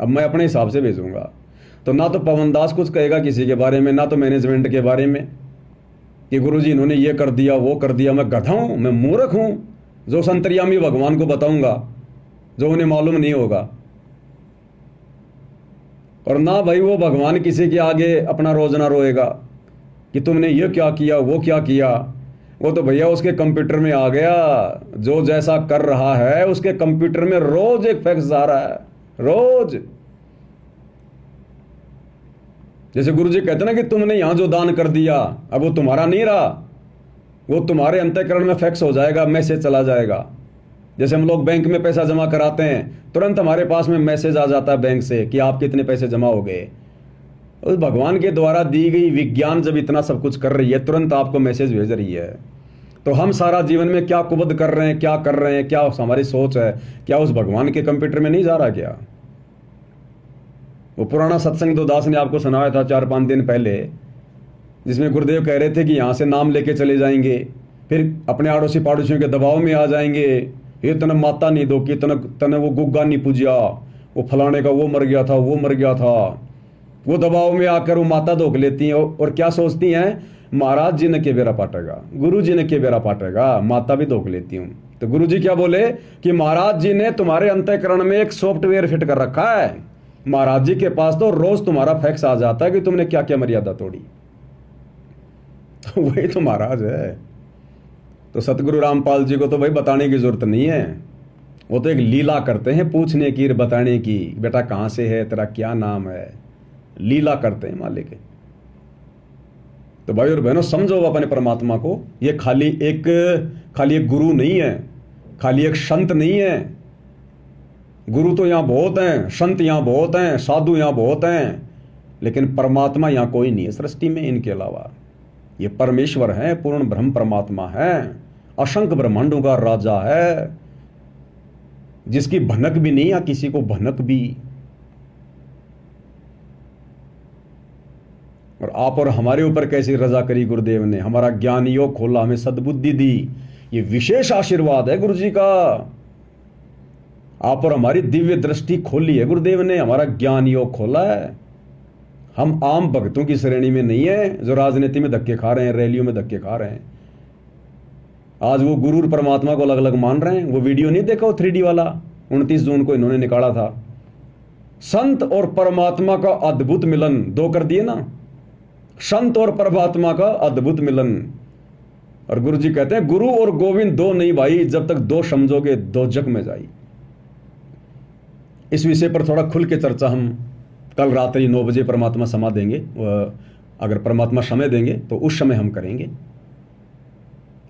अब मैं अपने हिसाब से भेजूंगा। तो ना तो पवनदास कुछ कहेगा किसी के बारे में, ना तो मैनेजमेंट के बारे में कि गुरुजी इन्होंने ये कर दिया, वो कर दिया। मैं गधा हूं, मैं मूर्ख हूं जो संतर्यामी भगवान को बताऊंगा जो उन्हें मालूम नहीं होगा। और ना भाई वो भगवान किसी के आगे अपना रोजना रोएगा कि तुमने ये क्या किया, वो क्या किया। वो तो भैया उसके कंप्यूटर में आ गया। जो जैसा कर रहा है उसके कंप्यूटर में रोज एक फैक्स आ रहा है, रोज। जैसे गुरुजी कहते ना कि तुमने यहां जो दान कर दिया, अब वो तुम्हारा नहीं रहा, वो तुम्हारे अंतःकरण में फैक्स हो जाएगा, मैसेज चला जाएगा। जैसे हम लोग बैंक में पैसा जमा कराते हैं, तुरंत हमारे पास में मैसेज आ जाता है बैंक से कि आपके इतने पैसे जमा हो गए। उस भगवान के द्वारा दी गई विज्ञान जब इतना सब कुछ कर रही है, तुरंत आपको मैसेज भेज रही है। तो हम सारा जीवन में क्या कुबद कर रहे हैं, क्या कर रहे हैं, क्या हमारी सोच है, क्या उस भगवान के कंप्यूटर में नहीं जा रहा क्या? वो पुराना सत्संग तो दास ने आपको सुनाया था 4-5 दिन पहले, जिसमें गुरुदेव कह रहे थे कि यहाँ से नाम लेके चले जाएंगे, फिर अपने आड़ोसी पाड़ोसियों के दबाव में आ जाएंगे। ये तने माता नहीं दो कि तने वो गुग्गा नहीं पूजिया, वो फलाने का वो मर गया था, वो मर गया था। वो दबाव में आकर वो माता धोख लेती हैं और क्या सोचती हैं, महाराज जी ने के बेरा पाटेगा, गुरु जी ने के बेरा पाटेगा, माता भी धोख लेती हूँ। तो गुरु जी क्या बोले कि महाराज जी ने तुम्हारे अंतःकरण में एक सॉफ्टवेयर फिट कर रखा है। महाराज जी के पास तो रोज तुम्हारा फैक्स आ जाता है कि तुमने क्या क्या मर्यादा तोड़ी। तो वही तो महाराज है। तो सतगुरु रामपाल जी को तो भाई बताने की जरूरत नहीं है, वो तो एक लीला करते हैं पूछने की, बताने की, बेटा कहां से है, तेरा क्या नाम है, लीला करते हैं मालिक। तो भाई और बहनों समझो अपने परमात्मा को, ये खाली एक गुरु नहीं है, खाली एक संत नहीं है। गुरु तो यहां बहुत हैं, संत यहां बहुत हैं, साधु यहां बहुत हैं, लेकिन परमात्मा यहां कोई नहीं है सृष्टि में इनके अलावा। ये परमेश्वर है, पूर्ण ब्रह्म परमात्मा है, असंख्य ब्रह्मांडों का राजा है, जिसकी भनक भी नहीं या किसी को भनक भी। और आप और हमारे ऊपर कैसी रजा करी गुरुदेव ने, हमारा ज्ञान योग खोला, हमें सद्बुद्धि दी। ये विशेष आशीर्वाद है गुरु जी का। आप और हमारी दिव्य दृष्टि खोली है गुरुदेव ने, हमारा ज्ञान योग खोला है। हम आम भक्तों की श्रेणी में नहीं है जो राजनीति में धक्के खा रहे हैं, रैलियों में धक्के खा रहे हैं। आज वो गुरु और परमात्मा को अलग अलग मान रहे हैं। वो वीडियो नहीं देखा वो 3D वाला, 29 जून को इन्होंने निकाला था, संत और परमात्मा का अद्भुत मिलन। 2 कर दिए ना, संत और परमात्मा का अद्भुत मिलन। और गुरु जी कहते हैं गुरु और गोविंद 2 नहीं भाई, जब तक 2 समझोगे 2 जग में जाई। इस विषय पर थोड़ा खुल के चर्चा हम कल रात्रि 9 बजे परमात्मा समा देंगे, अगर परमात्मा समय देंगे तो उस समय हम करेंगे।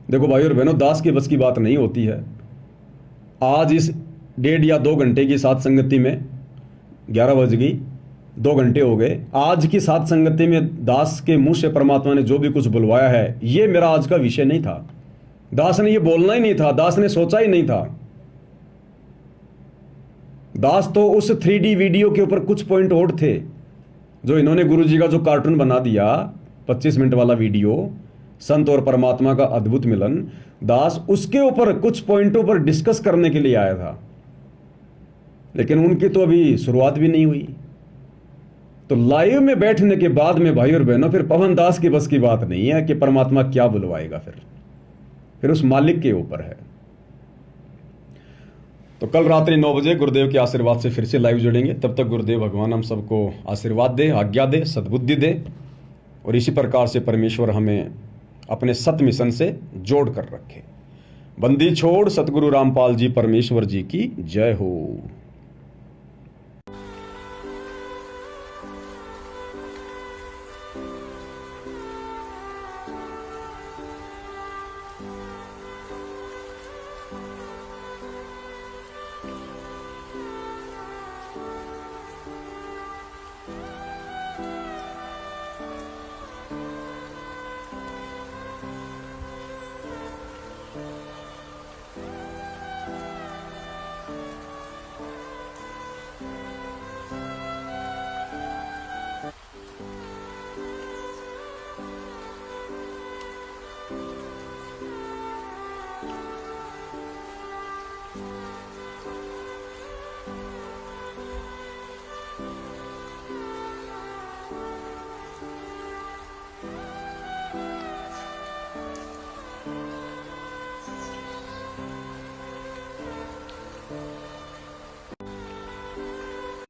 देखो भाई और बहनों, दास के बस की बात नहीं होती है। आज इस 1.5 या 2 घंटे की साथ संगति में 11 बज गई, 2 घंटे हो गए। आज की साथ संगति में दास के मुंह से परमात्मा ने जो भी कुछ बुलवाया है, ये मेरा आज का विषय नहीं था। दास ने ये बोलना ही नहीं था, दास ने सोचा ही नहीं था। दास तो उस 3D वीडियो के ऊपर कुछ पॉइंट और थे जो इन्होंने गुरु जी का जो कार्टून बना दिया 25 मिनट वाला वीडियो, संत और परमात्मा का अद्भुत मिलन, दास उसके ऊपर कुछ पॉइंटों पर डिस्कस करने के लिए आया था, लेकिन उनकी तो अभी शुरुआत भी नहीं हुई। तो लाइव में बैठने के बाद में भाई और बहनों, फिर पवन दास की बस की बात नहीं है कि परमात्मा क्या बुलवाएगा, फिर उस मालिक के ऊपर है। तो कल रात्रि 9 बजे गुरुदेव के आशीर्वाद से फिर से लाइव जुड़ेंगे। तब तक गुरुदेव भगवान हम सबको आशीर्वाद दे, आज्ञा दे, सद्बुद्धि दे, और इसी प्रकार से परमेश्वर हमें अपने सत मिशन से जोड़ कर रखे। बंदी छोड़ सतगुरु रामपाल जी परमेश्वर जी की जय हो।